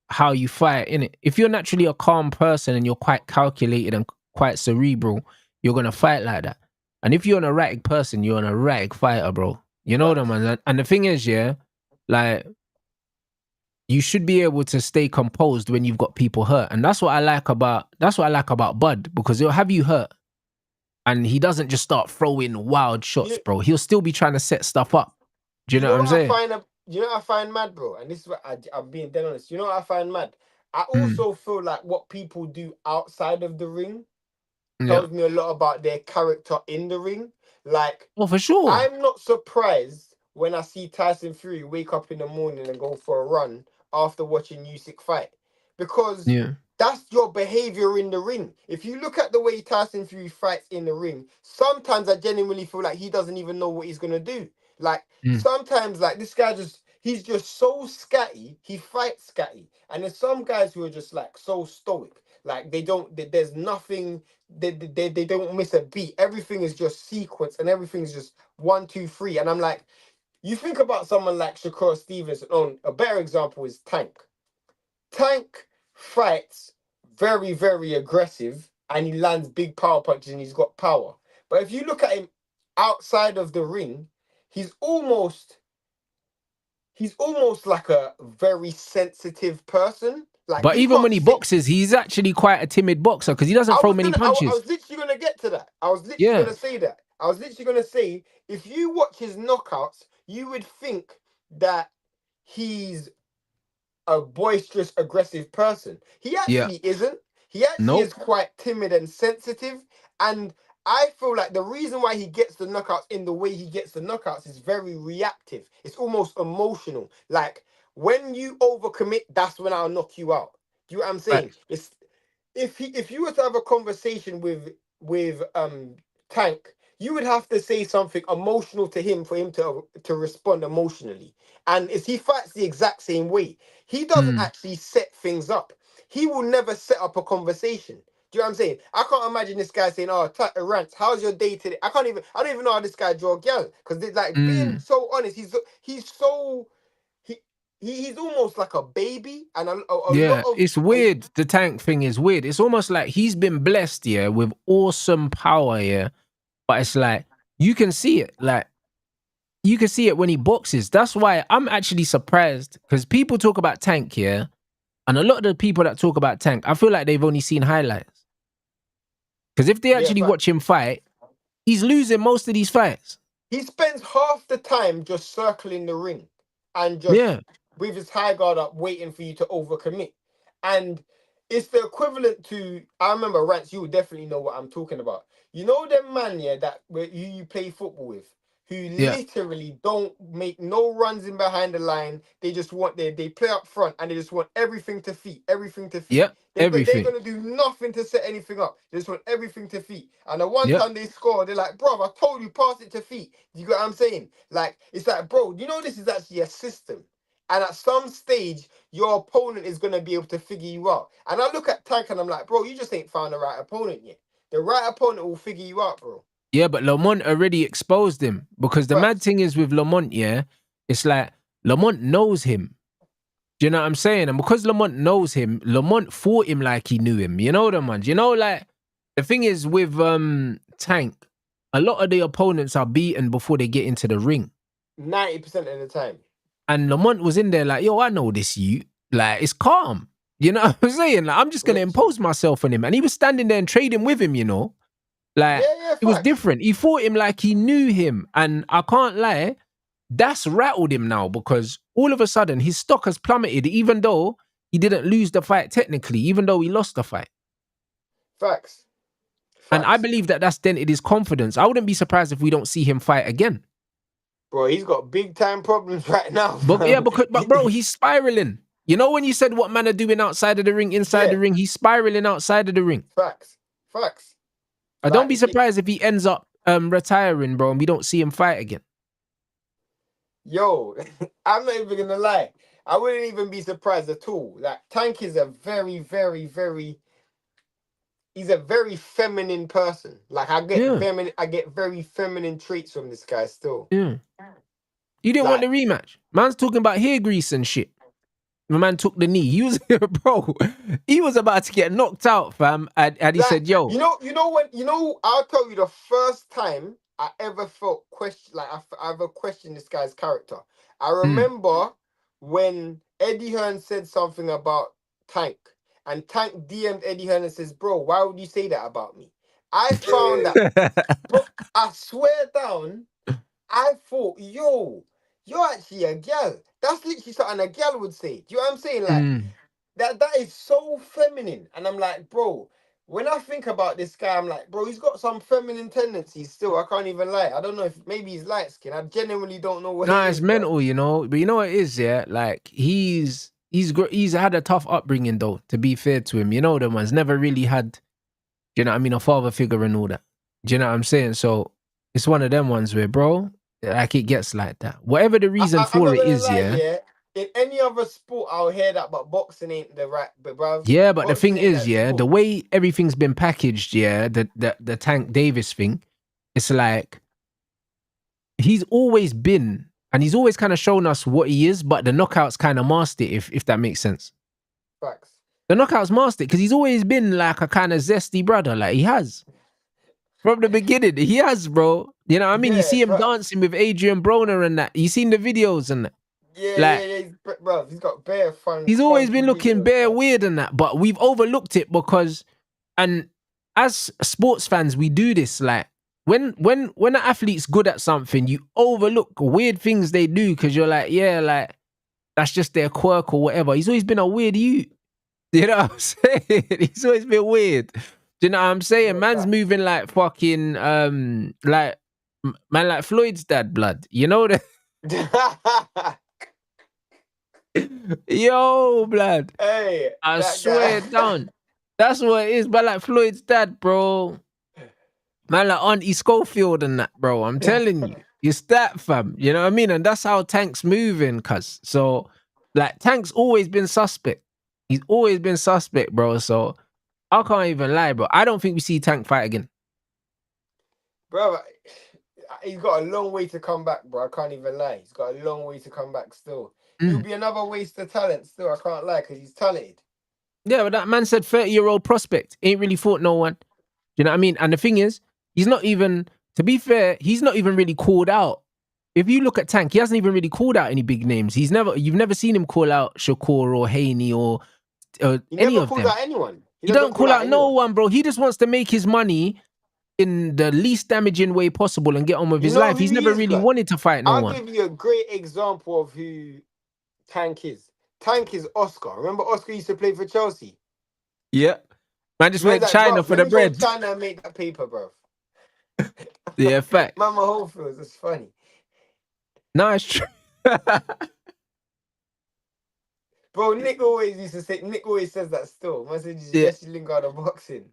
how you fight in it. If you're naturally a calm person and you're quite calculated and quite cerebral, you're gonna fight like that. And if you're an erratic person, you're an erratic fighter, bro. You know what I mean? And the thing is, yeah, like you should be able to stay composed when you've got people hurt. And that's what I like about Bud, because he'll have you hurt. And he doesn't just start throwing wild shots, bro. He'll still be trying to set stuff up. Do you know what I'm saying? You know what I find mad, bro? And this is what I'm being dead honest. You know what I find mad? I also feel like what people do outside of the ring tells me a lot about their character in the ring. Like, oh, for sure. I'm not surprised when I see Tyson Fury wake up in the morning and go for a run after watching Usyk fight, because that's your behavior in the ring. If you look at the way Tyson Fury fights in the ring, sometimes I genuinely feel like he doesn't even know what he's gonna do. Like, sometimes, like, this guy he's just so scatty. He fights scatty, and there's some guys who are just like so stoic. Like, there's nothing. They don't miss a beat. Everything is just sequence, and everything's just 1, 2, 3. And I'm like, you think about someone like Shakur Stevenson. Oh, a better example is Tank. Tank fights very, very aggressive, and he lands big power punches, and he's got power. But if you look at him outside of the ring, he's almost like a very sensitive person. Like, but even when he boxes, he's actually quite a timid boxer because he doesn't throw many punches. I was literally going to get to that. I was literally going to say that. I was literally going to say, if you watch his knockouts, you would think that he's a boisterous, aggressive person. He actually isn't. He actually is quite timid and sensitive. And I feel like the reason why he gets the knockouts in the way he gets the knockouts is very reactive. It's almost emotional. Like, when you overcommit, that's when I'll knock you out. Do you know what I'm saying? Right. It's if you were to have a conversation with Tank, you would have to say something emotional to him for him to respond emotionally. And he fights the exact same way. He doesn't actually set things up. He will never set up a conversation. Do you know what I'm saying? I can't imagine this guy saying, "Oh, Rants, how's your day today?" I don't even know how this guy draw girl, because like, being so honest, he's almost like a baby, and a lot of, it's weird. The Tank thing is weird. It's almost like he's been blessed, with awesome power, but it's like you can see it, like you can see it when he boxes. That's why I'm actually surprised, because people talk about Tank, and a lot of the people that talk about Tank, I feel like they've only seen highlights. Because if they actually watch him fight, he's losing most of these fights. He spends half the time just circling the ring and just with his high guard up, waiting for you to overcommit. And it's the equivalent to, I remember, Rants, you would definitely know what I'm talking about. You know them man, that you play football with, who literally don't make no runs in behind the line. They just want they play up front, and they just want everything to feet. Yep, everything. They're gonna do nothing to set anything up. They just want everything to feet. And the one time they score, they're like, "Bro, I told you, pass it to feet." You get what I'm saying? Like, it's like, bro, you know, this is actually a system. And at some stage, your opponent is gonna be able to figure you out. And I look at Tank and I'm like, bro, you just ain't found the right opponent yet. The right opponent will figure you out, bro. Yeah, but Lamont already exposed him, because the mad thing is with Lamont, it's like Lamont knows him. Do you know what I'm saying? And because Lamont knows him, Lamont fought him like he knew him. You know them ones. You know, like, the thing is with Tank, a lot of the opponents are beaten before they get into the ring. 90% of the time. And Lamont was in there like, yo, I know this you. Like, it's calm. You know what I'm saying? Like, I'm just going to impose myself on him. And he was standing there and trading with him, you know? Like, it was different. He fought him like he knew him. And I can't lie, that's rattled him now, because all of a sudden his stock has plummeted, even though he didn't lose the fight technically, even though he lost the fight. Facts. And I believe that that's dented his confidence. I wouldn't be surprised if we don't see him fight again. Bro, he's got big time problems right now. But bro, he's spiraling. You know when you said what man are doing outside of the ring, inside the ring, he's spiraling outside of the ring. Facts. I don't be surprised if he ends up retiring, bro, and we don't see him fight again. Yo, I'm not even gonna lie. I wouldn't even be surprised at all. Like Tank is a very, very, very. He's a very feminine person. Like I get very feminine traits from this guy still. Yeah. You didn't want the rematch. Man's talking about hair grease and shit. The man took the knee. He was, bro. He was about to get knocked out, fam. And he said, "Yo, I'll tell you the first time I ever felt I ever questioned this guy's character. I remember when Eddie Hearn said something about Tank, and Tank DM'd Eddie Hearn and says, "Bro, why would you say that about me?" I found that, bro. I swear down, I thought, yo, you're actually a gal. That's literally something a gal would say. Do you know what I'm saying? Like that is so feminine. And I'm like, bro, when I think about this guy, I'm like, bro, he's got some feminine tendencies still. I can't even lie. I don't know if maybe he's light skinned. I genuinely don't know what. Nah, it's mental, you know. But you know what it is, yeah. Like he's had a tough upbringing though. To be fair to him, you know, the man's never really had, you know what I mean, a father figure and all that. Do you know what I'm saying? So it's one of them ones where, bro, like it gets like that. Whatever the reason for it is, yeah. In any other sport, I'll hear that, but boxing ain't the right. But bro, yeah, but the thing is, yeah, sport. The way everything's been packaged, yeah, the Tank Davis thing, it's like he's always been, and he's always kind of shown us what he is, but the knockouts kind of masked it, if that makes sense. Facts. The knockouts masked it because he's always been like a kind of zesty brother, like he has. From the beginning, he has, bro. You know what I mean? You see him dancing with Adrian Broner and that. You seen the videos and that. Yeah, bro. He's got bare fun. He's always been looking bare weird and that, but we've overlooked it because, and as sports fans, we do this. Like when an athlete's good at something, you overlook weird things they do because you're like, yeah, like that's just their quirk or whatever. He's always been a weird youth. You know what I'm saying? He's always been weird. Do you know what I'm saying? Man's moving like fucking like man like Floyd's dad blood. You know that. Yo, blood. Hey, I swear down. That's what it is, but like Floyd's dad, bro. Man, like Auntie Schofield and that, bro. I'm telling you. It's that, fam. You know what I mean? And that's how Tank's moving, cuz. So, like, Tank's always been suspect. He's always been suspect, bro. So, I can't even lie, bro. I don't think we see Tank fight again. Bro, he's got a long way to come back, bro. I can't even lie. He's got a long way to come back still. He'll be another waste of talent still. I can't lie, because he's talented. Yeah, but that man said 30-year-old prospect. Ain't really fought no one. Do you know what I mean? And the thing is, he's not even, to be fair, he's not even really called out. If you look at Tank, he hasn't even really called out any big names. You've never seen him call out Shakur or Haney or any of them. He never calls out anyone. He don't call out no one, bro. He just wants to make his money in the least damaging way possible and get on with his life. He's never really wanted to fight no one. I'll give you a great example of who Tank is. Tank is Oscar. Remember Oscar used to play for Chelsea? Yeah. Man just went China for the bread. China and make that paper, bro. Yeah, fact. Man, my whole feels it's funny. No, it's true. Bro, Nick always says that still. Man said just link out of boxing.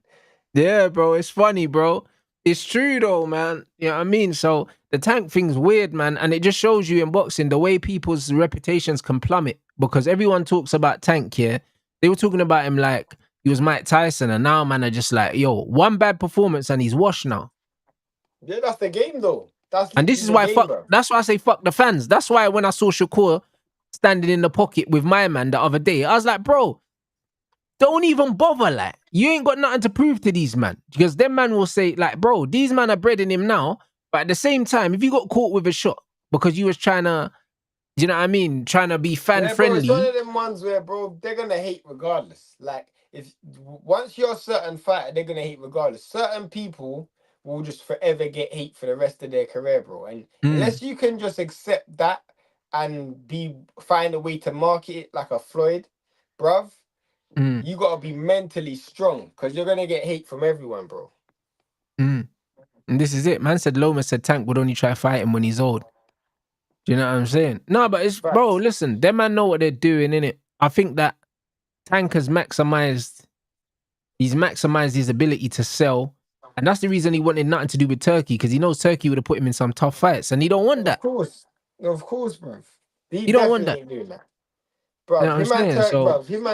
Yeah, bro, it's funny, bro. It's true though, man. You know what I mean? So the Tank thing's weird, man. And it just shows you in boxing the way people's reputations can plummet. Because everyone talks about Tank here. They were talking about him like he was Mike Tyson. And now, man, are just like, yo, one bad performance and he's washed now. Yeah, that's the game though. And this is why that's why I say fuck the fans. That's why when I saw Shakur standing in the pocket with my man the other day, I was like, bro, don't even bother, like. You ain't got nothing to prove to these man. Because them man will say, like, bro, these man are breading him now. But at the same time, if you got caught with a shot because you was trying to, you know what I mean, trying to be fan friendly. Bro, it's one of them ones where, bro, they're going to hate regardless. Like, if once you're a certain fighter, they're going to hate regardless. Certain people will just forever get hate for the rest of their career, bro. And unless you can just accept that and find a way to market it like a Floyd, bruv, you gotta be mentally strong because you're gonna get hate from everyone, bro. And this is it. Man said Loma said Tank would only try fighting when he's old. Do you know what I'm saying? No, but it's bro, listen, them man know what they're doing, innit? I think that Tank has maximized his ability to sell. And that's the reason he wanted nothing to do with Turkey, because he knows Turkey would have put him in some tough fights. And he don't want that. Of course, bruv. He He don't want definitely that. ain't doing that. You know Bruv, what I'm saying? So him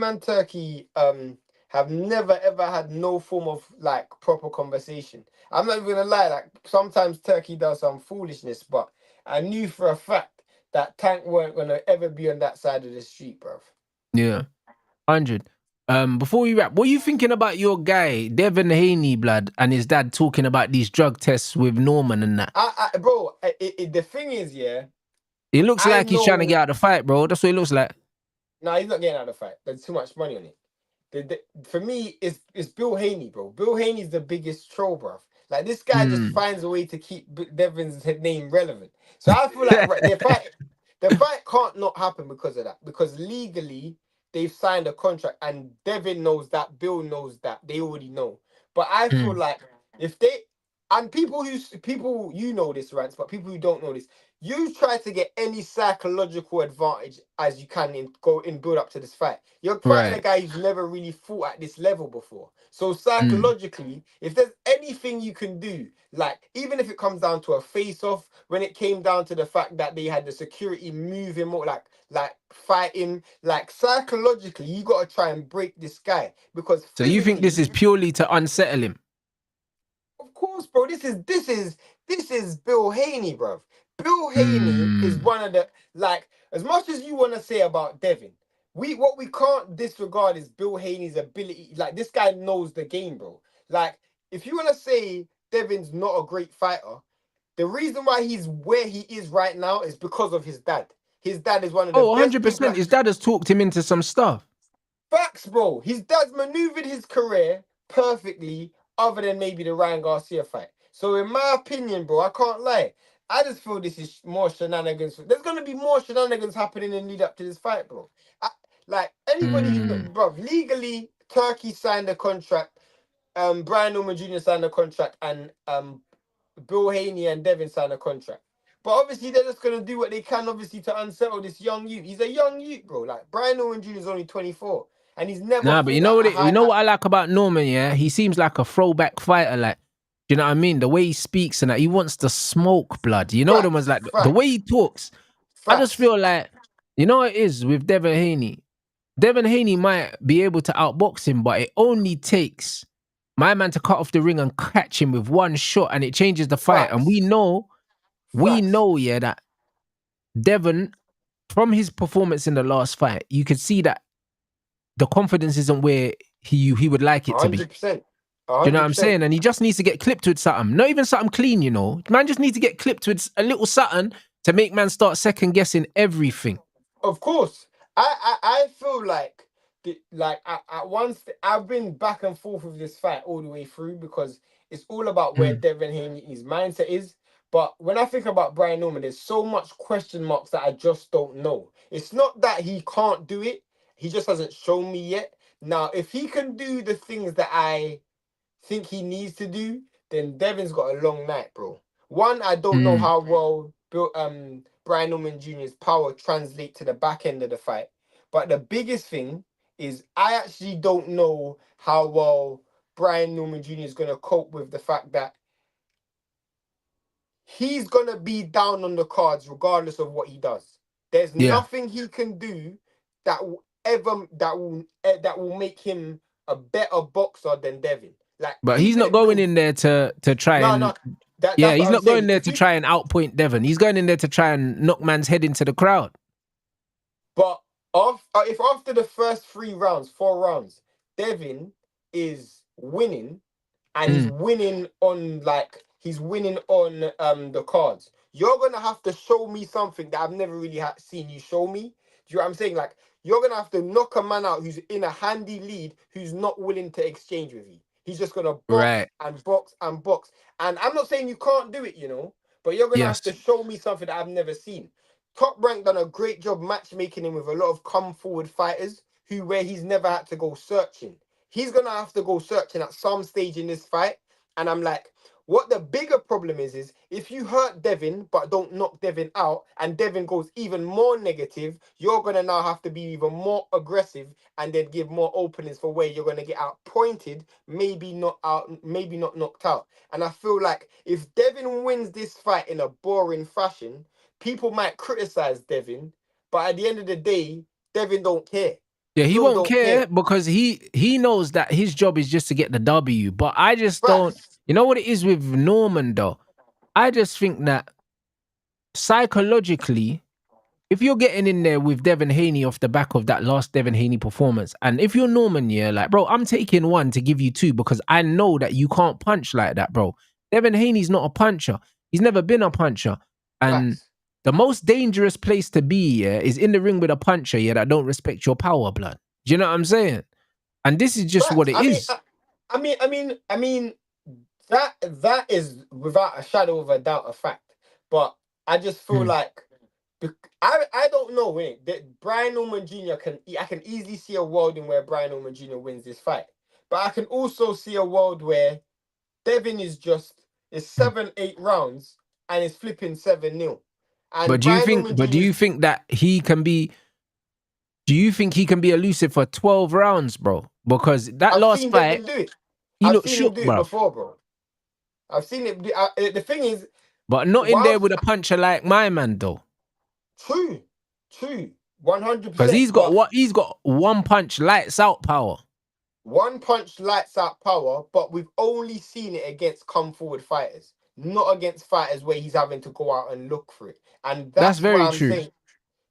and Turkey have never ever had no form of like proper conversation. I'm not even gonna lie, like sometimes Turkey does some foolishness, but I knew for a fact that Tank weren't gonna ever be on that side of the street, bruv. yeah, 100. Before we wrap, what are you thinking about your guy Devin Haney, blood, and his dad talking about these drug tests with Norman and that? The thing is, yeah, It looks I like he's trying to know. get out of the fight, bro. That's what it looks like. No, he's not getting out of the fight. There's too much money on it. For me, it's Bill Haney, bro. Bill Haney's the biggest troll, bro. Like this guy just finds a way to keep Devin's name relevant. So I feel like the fight can't not happen because of that. Because legally they've signed a contract, and Devin knows that. Bill knows that. They already know. But I feel like if they and people you know this, Rants, but people who don't know this, you try to get any psychological advantage as you can in build up to this fight. You're fighting a Right. guy who's never really fought at this level before. So psychologically, if there's anything you can do, like even if it comes down to a face-off, when it came down to the fact that they had the security move him or like fight him, like psychologically, you gotta try and break this guy because So you think this physically, is purely to unsettle him? of course, bro. This is Bill Haney, bro. Bill Haney is one of the like. As much as you want to say about Devin, what we can't disregard is Bill Haney's ability. Like this guy knows the game, bro. Like if you want to say Devin's not a great fighter, the reason why he's where he is right now is because of his dad. His dad is one of the Oh, best people. 100%. His dad has talked him into some stuff. Facts, bro. His dad's maneuvered his career perfectly, other than maybe the Ryan Garcia fight. So, in my opinion, bro, I can't lie. I just feel this is more shenanigans. There's gonna be more shenanigans happening in lead up to this fight, bro. Like anybody who, bro, legally, Turkey signed a contract. Brian Norman Jr. signed a contract, and Bill Haney and Devin signed a contract. But obviously, they're just gonna do what they can, obviously, to unsettle this young youth. He's a young youth, bro. Like Brian Norman Jr. is only 24, and he's never Nah, but you fought know what? at a You high. know what I like about Norman? Yeah, he seems like a throwback fighter. Like, you know what I mean? The way he speaks and that, he wants to smoke, blood. You know the ones like the way he talks. I just Facts. feel like, you know what it is with Devin Haney. Devin Haney might be able to outbox him, but it only takes my man to cut off the ring and catch him with one shot, and it changes the fight. And Facts. we know, yeah, that Devin, from his performance in the last fight, you could see that the confidence isn't where he would like it to be. 100%. Do you know what I'm saying? And he just needs to get clipped with something. Not even something clean, you know. Man just needs to get clipped with a little something to make man start second guessing everything. Of course, I feel like at once I've been back and forth with this fight all the way through because it's all about where Devin Haney's mindset is. But when I think about Brian Norman, there's so much question marks that I just don't know. It's not that he can't do it; he just hasn't shown me yet. Now, if he can do the things that I think he needs to do, then Devin's got a long night, bro. One, I don't know how well Brian Norman Jr.'s power translate to the back end of the fight. But the biggest thing is I actually don't know how well Brian Norman Jr. is gonna cope with the fact that he's gonna be down on the cards regardless of what he does. There's nothing he can do that will make him a better boxer than Devin. Like, But he's even not if going in there to try that's he's what I'm not saying. going there to try and outpoint Devin. He's going in there to try and knock man's head into the crowd. But if after the first 4 rounds, Devin is winning and he's winning on the cards, you're gonna have to show me something that I've never really seen you show me. Do you know what I'm saying? Like you're gonna have to knock a man out who's in a handy lead, who's not willing to exchange with you. He's just gonna box and box and box. And I'm not saying you can't do it, but you're gonna have to show me something that I've never seen. Top Rank done a great job matchmaking him with a lot of come forward fighters where he's never had to go searching. He's gonna have to go searching at some stage in this fight. And I'm like, what the bigger problem is if you hurt Devin but don't knock Devin out, and Devin goes even more negative, you're gonna now have to be even more aggressive and then give more openings for where you're gonna get out pointed, maybe not out, maybe not knocked out. And I feel like if Devin wins this fight in a boring fashion, people might criticize Devin, but at the end of the day, Devin don't care. Yeah, he Still won't don't care because he knows that his job is just to get the W. But I just don't. Facts. You know what it is with Norman though? I just think that psychologically, if you're getting in there with Devin Haney off the back of that last Devin Haney performance, and if you're Norman, yeah, like, bro, I'm taking one to give you two because I know that you can't punch like that, bro. Devin Haney's not a puncher. He's never been a puncher. And Facts. the most dangerous place to be, yeah, is in the ring with a puncher, yeah, that don't respect your power, blood. Do you know what I'm saying? And this is just what it is. I mean, that is without a shadow of a doubt a fact. But I just feel like I don't know, innit, that Brian Norman Jr. I can easily see a world in where Brian Norman Jr. wins this fight. But I can also see a world where Devin is 7-8 rounds and is flipping 7-0. And But do you think that he can be? Do you think he can be elusive for 12 rounds, bro? Because that last fight, I've seen him do it before, bro. I've seen it. The thing is, but not in there with a puncher like my man, though. True, 100%. Because he's got one punch lights out power. One punch lights out power, but we've only seen it against come forward fighters, not against fighters where he's having to go out and look for it. And that's very true.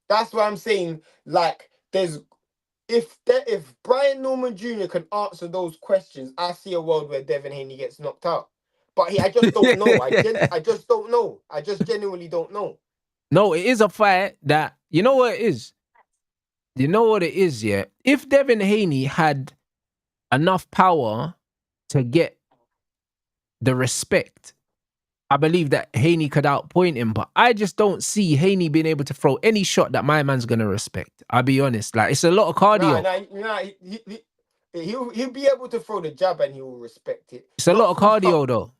That's why I'm saying, like, if Brian Norman Jr. can answer those questions, I see a world where Devin Haney gets knocked out. But I just don't know. I just don't know. I just genuinely don't know. No, it is a fight that, you know what it is? You know what it is, yeah? If Devin Haney had enough power to get the respect, I believe that Haney could outpoint him, but I just don't see Haney being able to throw any shot that my man's gonna respect. I'll be honest. Like, it's a lot of cardio. He'll be able to throw the jab and he will respect it. It's a lot of cardio though.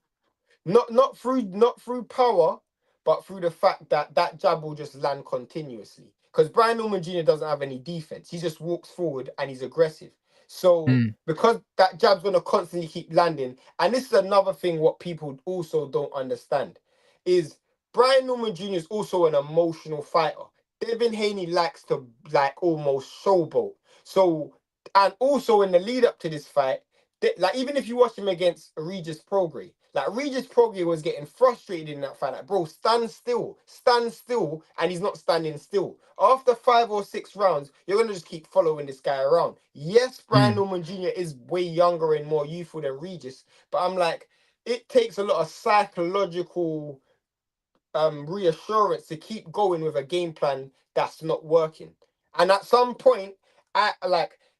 Not through power, but through the fact that jab will just land continuously. Because Brian Norman Jr. doesn't have any defense. He just walks forward and he's aggressive. So because that jab's going to constantly keep landing, and this is another thing what people also don't understand, is Brian Norman Jr. is also an emotional fighter. Devin Haney likes to almost showboat. So, and also in the lead up to this fight, like, even if you watch him against Regis Prograis, like, Regis Prograis was getting frustrated in that fight. Like, bro, stand still, and he's not standing still. After 5 or 6 rounds, you're gonna just keep following this guy around. Yes, Brian Norman Jr. is way younger and more youthful than Regis, but I'm like, it takes a lot of psychological reassurance to keep going with a game plan that's not working. And at some point,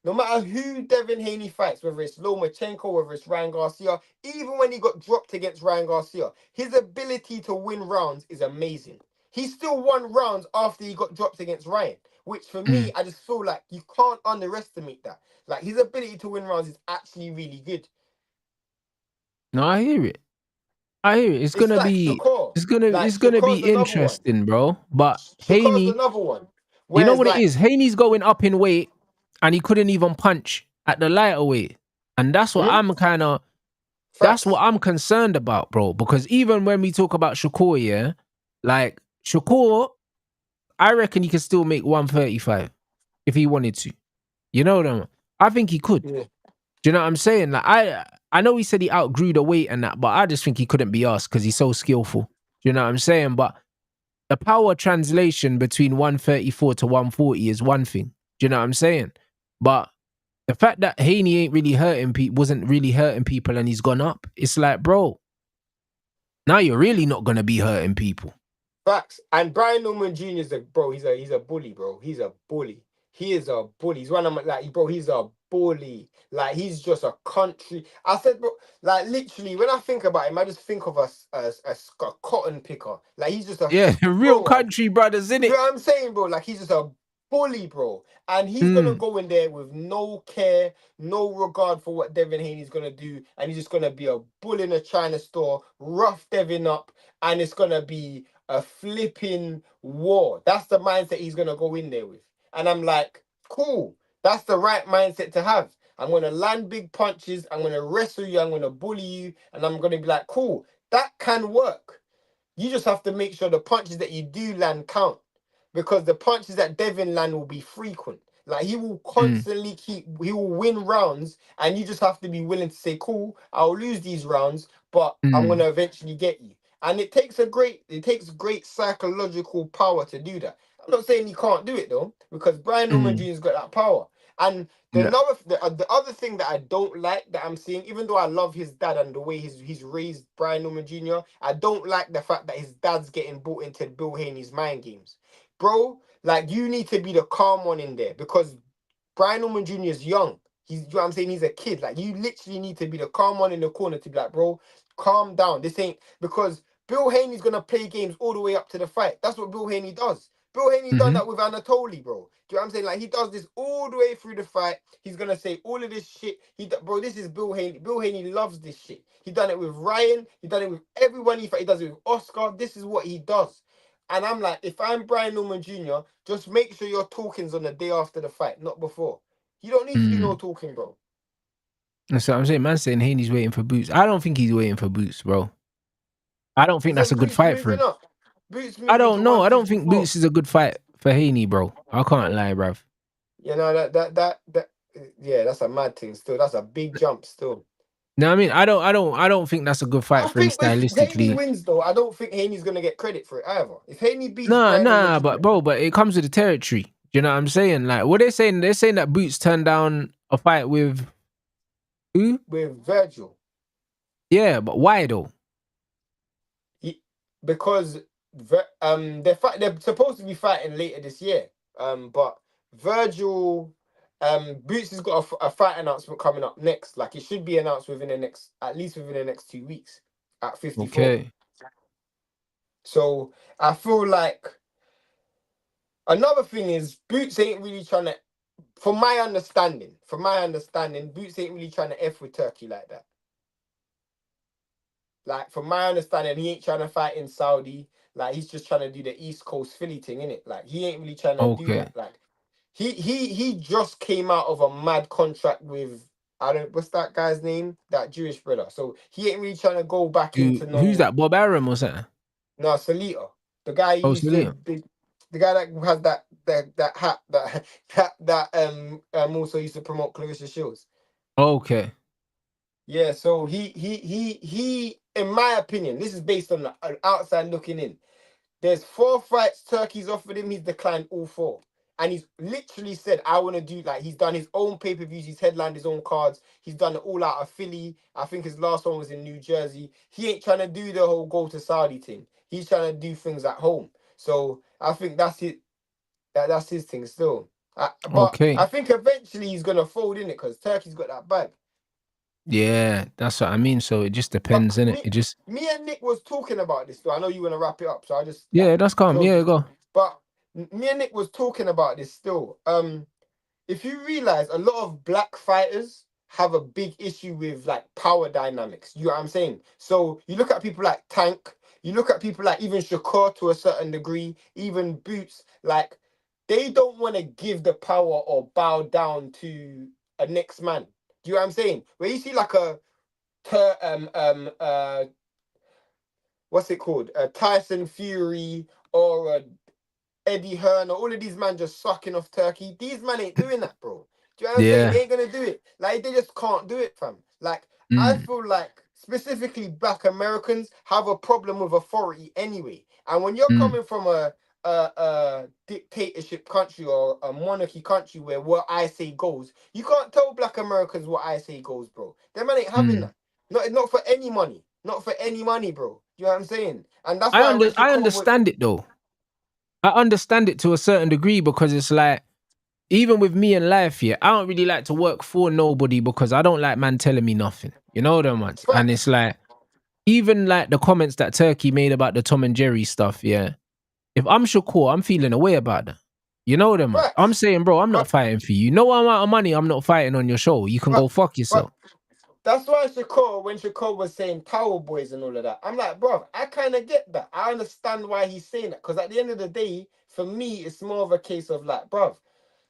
no matter who Devin Haney fights, whether it's Lomachenko, whether it's Ryan Garcia, even when he got dropped against Ryan Garcia, his ability to win rounds is amazing. He still won rounds after he got dropped against Ryan, which for me, I just feel like you can't underestimate that. Like, his ability to win rounds is actually really good. No, I hear it. It's gonna be interesting, bro. But Haney, another one. You know what it is? Haney's going up in weight, and he couldn't even punch at the lighter weight, and that's what that's what I'm concerned about, bro. Because even when we talk about Shakur, yeah, like, Shakur, I reckon he could still make 135 if he wanted to. You know what I mean? I think he could. Yeah. Do you know what I'm saying? Like, I know he said he outgrew the weight and that, but I just think he couldn't be asked because he's so skillful. Do you know what I'm saying? But the power translation between 134 to 140 is one thing. Do you know what I'm saying? But the fact that Haney ain't really hurting people, wasn't really hurting people, and he's gone up, it's like, bro, now you're really not gonna be hurting people. Facts. And Brian Norman Jr. is he's a bully, bro. He's a bully. He is a bully. He's one of my, like, bro, he's a bully. Like, he's just a country. I said, bro, like, literally, when I think about him, I just think of us as a cotton picker. Like, he's just a real country brothers, innit? You know what I'm saying, bro? Like, he's just a fully, bro. And he's gonna go in there with no care, no regard for what Devin Haney's gonna do, and he's just gonna be a bull in a China store, rough Devin up, and it's gonna be a flipping war. That's the mindset he's gonna go in there with. And I'm like, cool, that's the right mindset to have. I'm gonna land big punches, I'm gonna wrestle you, I'm gonna bully you, and I'm gonna be like, cool, that can work. You just have to make sure the punches that you do land count, because the punches that Devin land will be frequent. Like, he will constantly he will win rounds, and you just have to be willing to say, cool, I'll lose these rounds, but I'm gonna eventually get you. And it takes great psychological power to do that. I'm not saying you can't do it though, because Brian Norman Jr.'s got that power. And the other thing that I don't like that I'm seeing, even though I love his dad and the way he's raised Brian Norman Jr., I don't like the fact that his dad's getting bought into Bill Haney's mind games. Bro, like, you need to be the calm one in there, because Brian Norman Jr. is young. You know what I'm saying? He's a kid. Like, you literally need to be the calm one in the corner to be like, bro, calm down. This ain't, because Bill Haney's gonna play games all the way up to the fight. That's what Bill Haney does. Bill Haney done that with Anatoly, bro. Do you know what I'm saying? Like, he does this all the way through the fight. He's gonna say all of this shit. Bro, this is Bill Haney. Bill Haney loves this shit. He done it with Ryan. He done it with everyone he fight. He does it with Oscar. This is what he does. And I'm like, if I'm Brian Norman Jr., just make sure your talking's on the day after the fight, not before. You don't need to do no talking, bro. That's what I'm saying. Man's saying Haney's waiting for Boots. I don't think he's waiting for Boots, bro. I don't think that's a good fight for him. I don't know. I don't think Boots is a good fight for Haney, bro. I can't lie, bruv. You know, yeah, that's a mad thing still. That's a big jump still. No, I mean, I don't think that's a good fight for him stylistically. If Haney wins though, I don't think Haney's gonna get credit for it either. If Haney beats but it comes with the territory. Do you know what I'm saying? Like, what they're saying that Boots turned down a fight with who? With Virgil. Yeah, but why though? Because they're supposed to be fighting later this year. But Virgil, Boots has got a fight announcement coming up next. Like, it should be announced at least within the next 2 weeks at 54. Okay. So I feel like another thing is Boots ain't really trying to, from my understanding, Boots ain't really trying to F with Turkey like that. Like, from my understanding, he ain't trying to fight in Saudi. Like, he's just trying to do the East Coast Philly thing, innit? Like, he ain't really trying to do that. Like, he just came out of a mad contract with, what's that guy's name? That Jewish brother. So he ain't really trying to go back into no. Who's that? Bob Arum or something? No, Salita. The guy who used to, the guy that has that hat that also used to promote Clarissa Shields. Okay. Yeah, so he in my opinion, this is based on an outside looking in. There's 4 fights Turkey's offered him, he's declined all 4. And he's literally said, I want to do, like, he's done his own pay-per-views, he's headlined his own cards, he's done it all out of Philly. I think his last one was in New Jersey. He ain't trying to do the whole go to Saudi thing. He's trying to do things at home. So I think that's it. That's his thing still. But I think eventually he's gonna fold in it because Turkey's got that bag. Yeah, that's what I mean. So it just depends, innit? It just. Me and Nick was talking about this, though. I know you want to wrap it up, so I just. Yeah, that's calm. Yeah, go. But me and Nick was talking about this still. If you realize, a lot of black fighters have a big issue with, like, power dynamics. You know what I'm saying? So you look at people like Tank, you look at people like even Shakur to a certain degree, even Boots, like, they don't want to give the power or bow down to a next man. Do you know what I'm saying? Where you see like what's it called? A Tyson Fury or a Eddie Hearn, or all of these men just sucking off Turkey. These men ain't doing that, bro. Do you know what I'm saying? They ain't gonna do it. Like, they just can't do it, fam. Like, I feel like specifically black Americans have a problem with authority anyway. And when you're coming from a dictatorship country or a monarchy country where what I say goes, you can't tell black Americans what I say goes, bro. Them man ain't having that. Not for any money. Not for any money, bro. You know what I'm saying? And that's why I understand it though. I understand it to a certain degree, because it's like, even with me in life, yeah, I don't really like to work for nobody because I don't like man telling me nothing. You know them ones. Right. And it's like, even like the comments that Turkey made about the Tom and Jerry stuff, yeah. If I'm Shakur, I'm feeling a way about that. You know them, man. Facts. I'm saying, bro, I'm not But fighting for you. No amount of money, I'm not fighting on your show. You can go fuck yourself. but that's why Shakur, when Shakur was saying Power Boys and all of that, I'm like, bro, I kind of get that. I understand why he's saying that. Because at the end of the day, for me, it's more of a case of like, bro,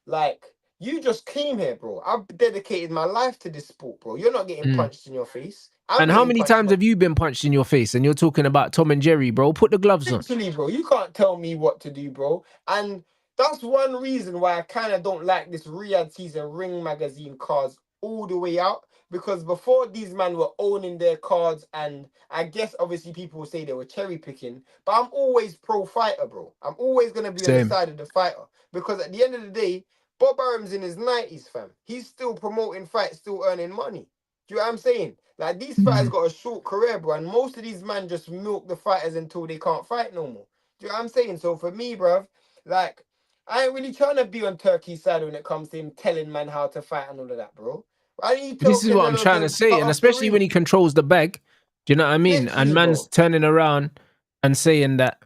like, you just came here, bro. I've dedicated my life to this sport, bro. You're not getting punched in your face. I'm And how getting many punched. times have you been punched in your face? And you're talking about Tom and Jerry, bro. Put the gloves on. Literally, bro. You can't tell me what to do, bro. And that's one reason why I kind of don't like this Riyadh season Ring magazine cards all the way out. Because before these men were owning their cards, and I guess obviously people will say they were cherry picking, but I'm always pro fighter, bro. I'm always gonna be on the Same. side of the fighter. Because at the end of the day, Bob Arum's in his 90s, fam. He's still promoting fights, still earning money. Do you know what I'm saying? Like, these fighters got a short career, bro, and most of these men just milk the fighters until they can't fight no more. Do you know what I'm saying? So for me, bruv, like, I ain't really trying to be on Turkey's side when it comes to him telling man how to fight and all of that, bro. Why don't you tell This is what I'm Canelo trying to to say. cut And off the especially when ring? he controls the bag. Do you know what I mean? And Literally, man's bro. turning around and saying that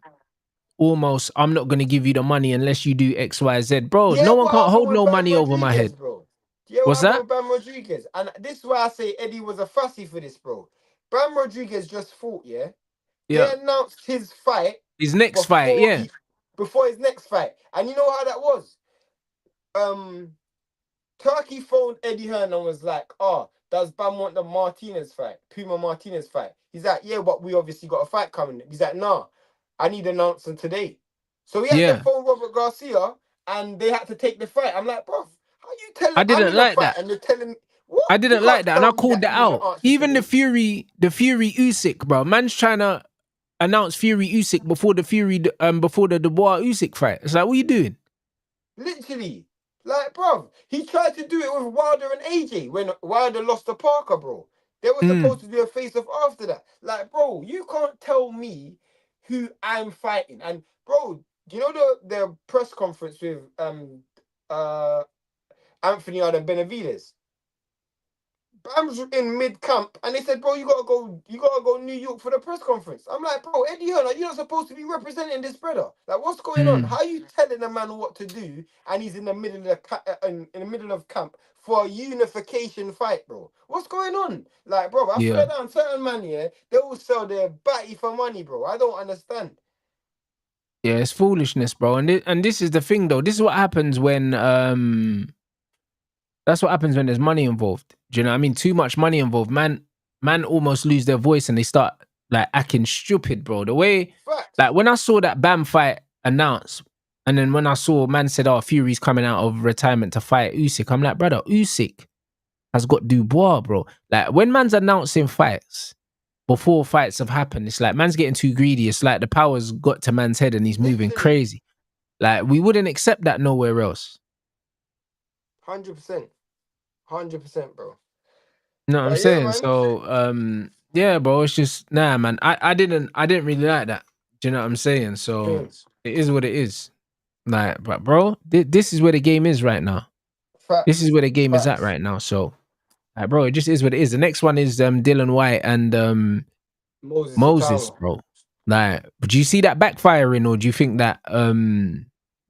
almost, I'm not going to give you the money unless you do X, Y, Z. Bro, Yeah, no one what can't happened hold with no Bam money over my Rodriguez, head. bro? Yeah, what What's happened that? with Bam Rodriguez? And this is why I say Eddie was a fussy for this, bro. Bam Rodriguez just fought, yeah? They Yeah. announced his fight His next fight, before yeah. he before his next fight. And you know how that was? Turkey phoned Eddie Hearn and was like, "Oh, does Bam want the Martinez fight? Puma Martinez fight?" He's like, "Yeah, but we obviously got a fight coming." He's like, "Nah, I need an announcement today." So he had to Yeah. phone Robert Garcia and they had to take the fight. I'm like, bro, how you telling I I'm didn't in a like fight that. and you're telling what? I You didn't like can't that. And I tell me called that that you want an out. answer Even the today. Fury Usyk, bro. Man's trying to announce Fury Usyk before before the Dubois Usyk fight. It's like, what are you doing? Literally. Like, bro, he tried to do it with Wilder and AJ when Wilder lost to Parker, bro. They were supposed to do a face-off after that. Like, bro, you can't tell me who I'm fighting. And, bro, do you know the press conference with Anthony Yarde and Benavidez? Bam's in mid camp, and they said, "Bro, you gotta go New York for the press conference." I'm like, "Bro, Eddie Hearn, you're not supposed to be representing this brother. Like, what's going on? How are you telling a man what to do, and he's in the middle of in the middle of camp for a unification fight, bro? What's going on? Like, bro, I Yeah. swear down, certain man here, they will sell their body for money, bro. I don't understand." Yeah, it's foolishness, bro. And this is the thing, though. This is what happens when that's what happens when there's money involved. Do you know what I mean? Too much money involved. Man almost lose their voice and they start like acting stupid, bro. The way, Facts. like when I saw that Bam fight announced, and then when I saw man said, "Oh, Fury's coming out of retirement to fight Usyk," I'm like, brother, Usyk has got Dubois, bro. Like when man's announcing fights before fights have happened, it's like man's getting too greedy. It's like the power's got to man's head and he's moving Literally, crazy. Like we wouldn't accept that nowhere else. 100%, 100%, bro. You know what I'm But yeah, saying? man. So yeah, bro, it's just nah man. I didn't really like that. Do you know what I'm saying? So it is what it is. Like, but bro, this is where the game is right now. This is Facts, where the game is at facts. right now. So like, bro, it just is what it is. The next one is Dylan White and Moses Moses, Satama. bro. Like, do you see that backfiring or do you think that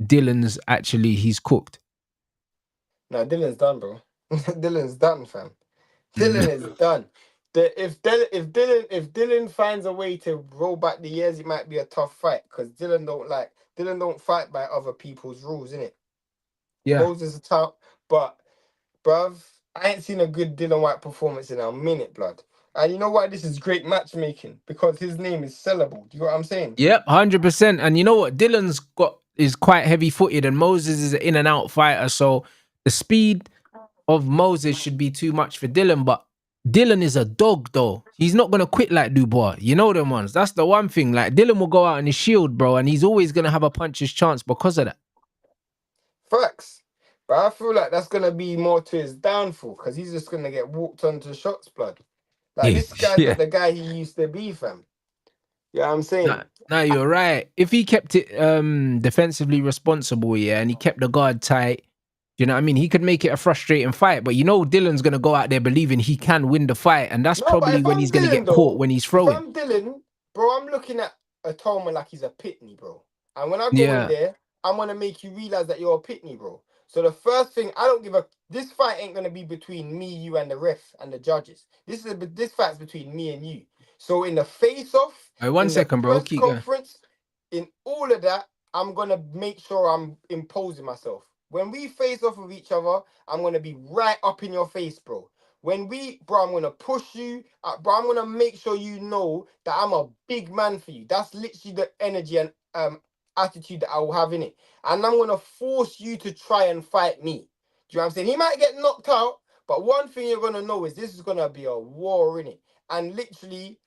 Dylan's actually he's cooked? No, Dylan's done, bro. Dylan's done, fam. Dylan is done. If Dylan finds a way to roll back the years, it might be a tough fight because Dylan don't fight by other people's rules, innit? Yeah. Moses is tough, but bruv, I ain't seen a good Dylan White performance in a minute, blood. And you know what? This is great matchmaking because his name is sellable. Do you know what I'm saying? Yep, 100%. And you know what? Dylan's got is quite heavy footed, and Moses is an in and out fighter. So the speed of Moses should be too much for Dylan. But Dylan is a dog, though. He's not gonna quit like Dubois. You know them ones. That's the one thing. Like Dylan will go out on his shield, bro, and he's always gonna have a puncher's chance because of that. Facts. But I feel like that's gonna be more to his downfall because he's just gonna get walked onto shots, blood. Like this guy's Yeah. not the guy he used to be, fam. You know what I'm saying? No, you're right. If he kept it defensively responsible, yeah, and he kept the guard tight, you know what I mean? He could make it a frustrating fight. But you know Dylan's gonna go out there believing he can win the fight, and that's No, but probably if when I'm he's gonna Dylan get caught though, when he's if throwing. I'm Dylan, bro, I'm looking at Atoma like he's a pitney, bro. And when I go in Yeah. there, I'm gonna make you realize that you're a pitney, bro. So the first thing, I don't give a. This fight ain't gonna be between me, you, and the ref and the judges. This fight's between me and you. So in the face-off, Hey, 1 second, bro. press Keep going. conference, in all of that, I'm gonna make sure I'm imposing myself. When we face off with each other, I'm gonna be right up in your face, bro. Bro, I'm gonna push you, bro. I'm gonna make sure you know that I'm a big man for you. That's literally the energy and attitude that I will have in it. And I'm gonna force you to try and fight me. Do you know what I'm saying? He might get knocked out, but one thing you're gonna know is this is gonna be a war in it. And literally,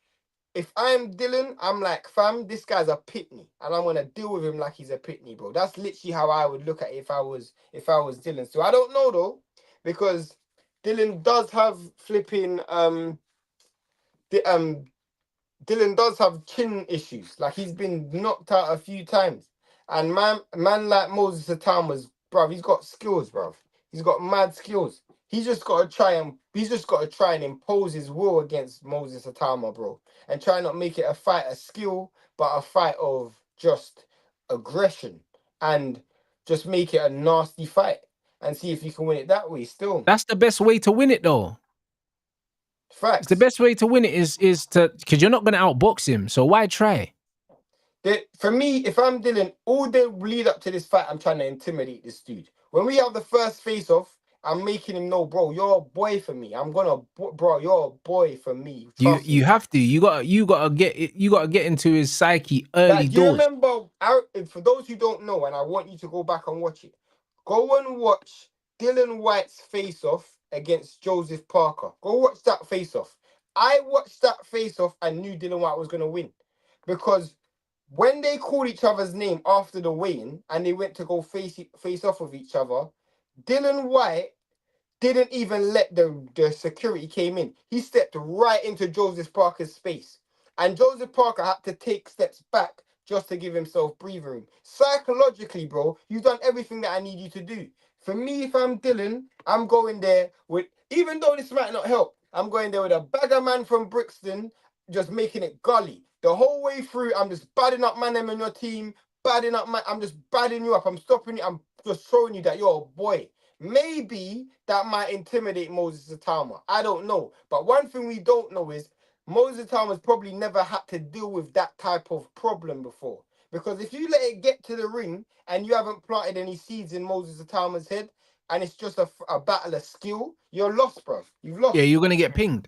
if I'm Dylan, I'm like, fam, this guy's a pitney, and I'm gonna deal with him like he's a pitney, bro. That's literally how I would look at it if I was Dylan. So I don't know though, because Dylan does have flipping Dylan does have chin issues. Like he's been knocked out a few times. And man like Moses Atama's, bruv, he's got skills, bruv. He's got mad skills. He's just got to try and impose his will against Moses Atama, bro. And try not make it a fight of skill, but a fight of just aggression. And just make it a nasty fight. And see if you can win it that way still. That's the best way to win it, though. Facts. The best way to win it is to, because you're not going to outbox him. So why try? For me, if I'm Dylan, all the lead up to this fight, I'm trying to intimidate this dude. When we have the first face off, I'm making him know, bro, you're a boy for me. Bro, you're a boy for me. You have to. You gotta get into his psyche early Like, do you doors. remember? For those who don't know, and I want you to go back and watch it. Go and watch Dylan White's face off against Joseph Parker. Go watch that face off. I watched that face off and knew Dylan White was gonna win, because when they called each other's name after the weigh-in and they went to go face off with each other, Dylan White didn't even let the security came in. He stepped right into Joseph Parker's space. And Joseph Parker had to take steps back just to give himself breathing room. Psychologically, bro, you've done everything that I need you to do. For me, if I'm Dylan, I'm going there with, even though this might not help, I'm going there with a bagger man from Brixton, just making it gully. The whole way through, I'm just badding up man in your team, I'm just badding you up. I'm stopping you. I'm just showing you that you're a boy. Maybe that might intimidate Moses Atama. I don't know. But one thing we don't know is Moses Atama's probably never had to deal with that type of problem before. Because if you let it get to the ring and you haven't planted any seeds in Moses Atama's head, and it's just a battle of skill, you're lost, bro. You've lost. Yeah, you're gonna get pinged.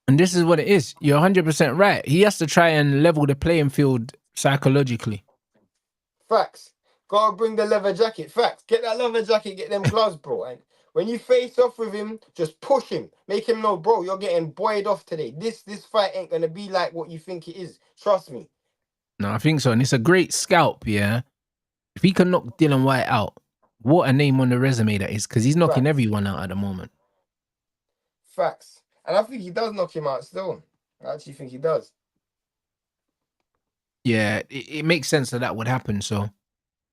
And this is what it is. You're 100% right. He has to try and level the playing field psychologically. Facts. Gotta bring the leather jacket. Facts. Get that leather jacket, get them gloves, bro. And when you face off with him, just push him. Make him know, bro, you're getting buoyed off today. This fight ain't gonna be like what you think it is. Trust me. No, I think so. And it's a great scalp, yeah. If he can knock Dylan White out, what a name on the resume that is, because he's knocking everyone out at the moment. Facts. And I think he does knock him out still. I actually think he does. Yeah, it makes sense that would happen. So,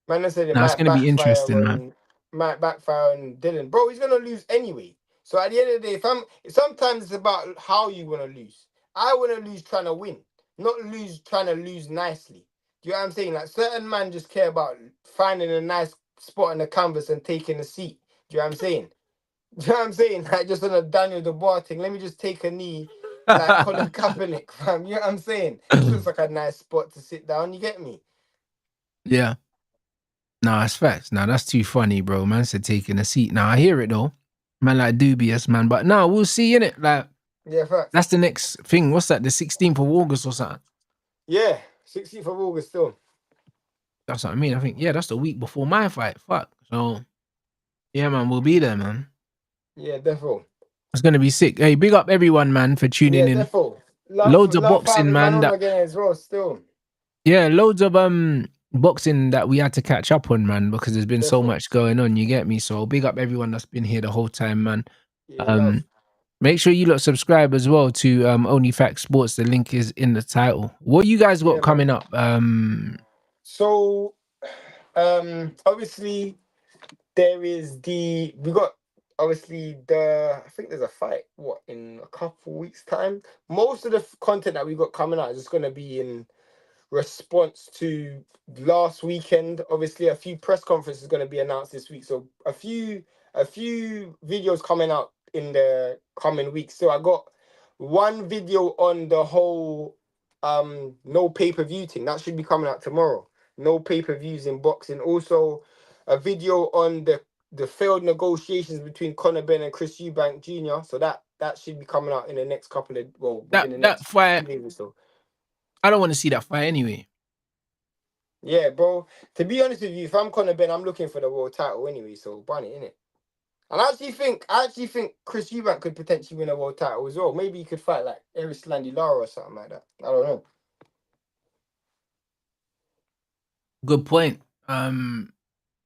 man, I said it it's going to be interesting, man. Might backfire on Dylan. Bro, he's going to lose anyway. So at the end of the day, sometimes it's about how you want to lose. I want to lose trying to win, not lose trying to lose nicely. Do you know what I'm saying? Like, certain men just care about finding a nice spot on the canvas and taking a seat. Do you know what I'm saying? Do you know what I'm saying? Like, just on a Daniel Dubois thing, let me just take a knee like Colin Kaepernick, fam. You know what I'm saying? This looks like a nice spot to sit down. You get me? Yeah. No, it's facts. No, that's too funny, bro. Man said taking a seat. Now I hear it though. Man, like dubious, man. But no, we'll see, innit? Like, yeah, facts. That's the next thing. What's that? The 16th of August or something? Yeah, 16th of August still. That's what I mean. I think, yeah, that's the week before my fight. Fuck. So, yeah, man, we'll be there, man. Yeah, defo. It's going to be sick. Hey, big up everyone, man, for tuning in. Defo. Loads of boxing, man. Again as well, still. Yeah, loads of boxing that we had to catch up on, man, because there's been so much going on. You get me? So big up everyone that's been here the whole time, man. Yeah, make sure you lot subscribe as well to Only Facts Sports. The link is in the title. What you guys got coming up? So, obviously, I think there's a fight, in a couple weeks time. Most of the content that we got coming out is just going to be in response to last weekend. Obviously, a few press conferences going to be announced this week, so a few videos coming out in the coming weeks. So I got one video on the whole no pay-per-view thing that should be coming out tomorrow. No pay-per-views in boxing. Also, a video on the failed negotiations between Conor Benn and Chris Eubank Jr. So that should be coming out in the next couple of within the next fight, 2 days or so. I don't want to see that fight anyway. Yeah, bro. To be honest with you, if I'm Conor Benn, I'm looking for the world title anyway. So bunny, innit? And I actually think Chris Eubank could potentially win a world title as well. Maybe he could fight like Erislandy Lara or something like that. I don't know. Good point.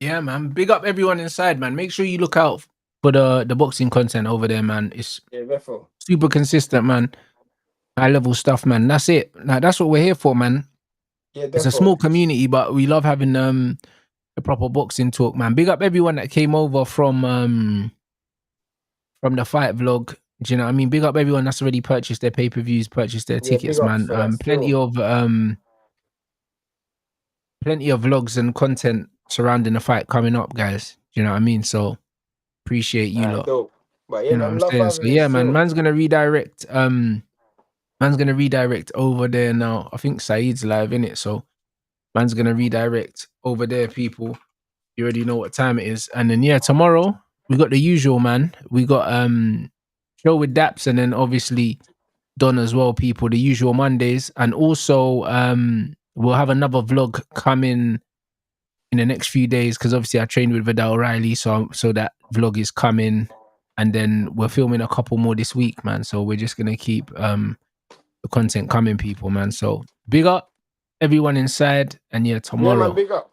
Yeah, man. Big up everyone inside, man. Make sure you look out for the boxing content over there, man. It's therefore super consistent, man. High level stuff, man. That's it. Like, that's what we're here for, man. Yeah, it's a small community, but we love having the proper boxing talk, man. Big up everyone that came over from the fight vlog. Do you know what I mean? Big up everyone that's already purchased their pay-per-views, purchased their tickets, man. Plenty of vlogs and content surrounding the fight coming up, guys. Do you know what I mean? So appreciate you lot. Dope. But yeah, you know what I'm saying? So yeah, man. Man's gonna redirect. Man's gonna redirect over there now. I think Saeed's live in it, so man's gonna redirect over there, people. You already know what time it is. And then yeah, tomorrow we got the usual, man. We got show with Daps, and then obviously Don as well, people. The usual Mondays, and also we'll have another vlog coming in the next few days because obviously I trained with Vidal O'Reilly, so that vlog is coming, and then we're filming a couple more this week, man. So we're just gonna keep the content coming, people, man. So big up everyone inside, and yeah, tomorrow. Yeah, man, big up.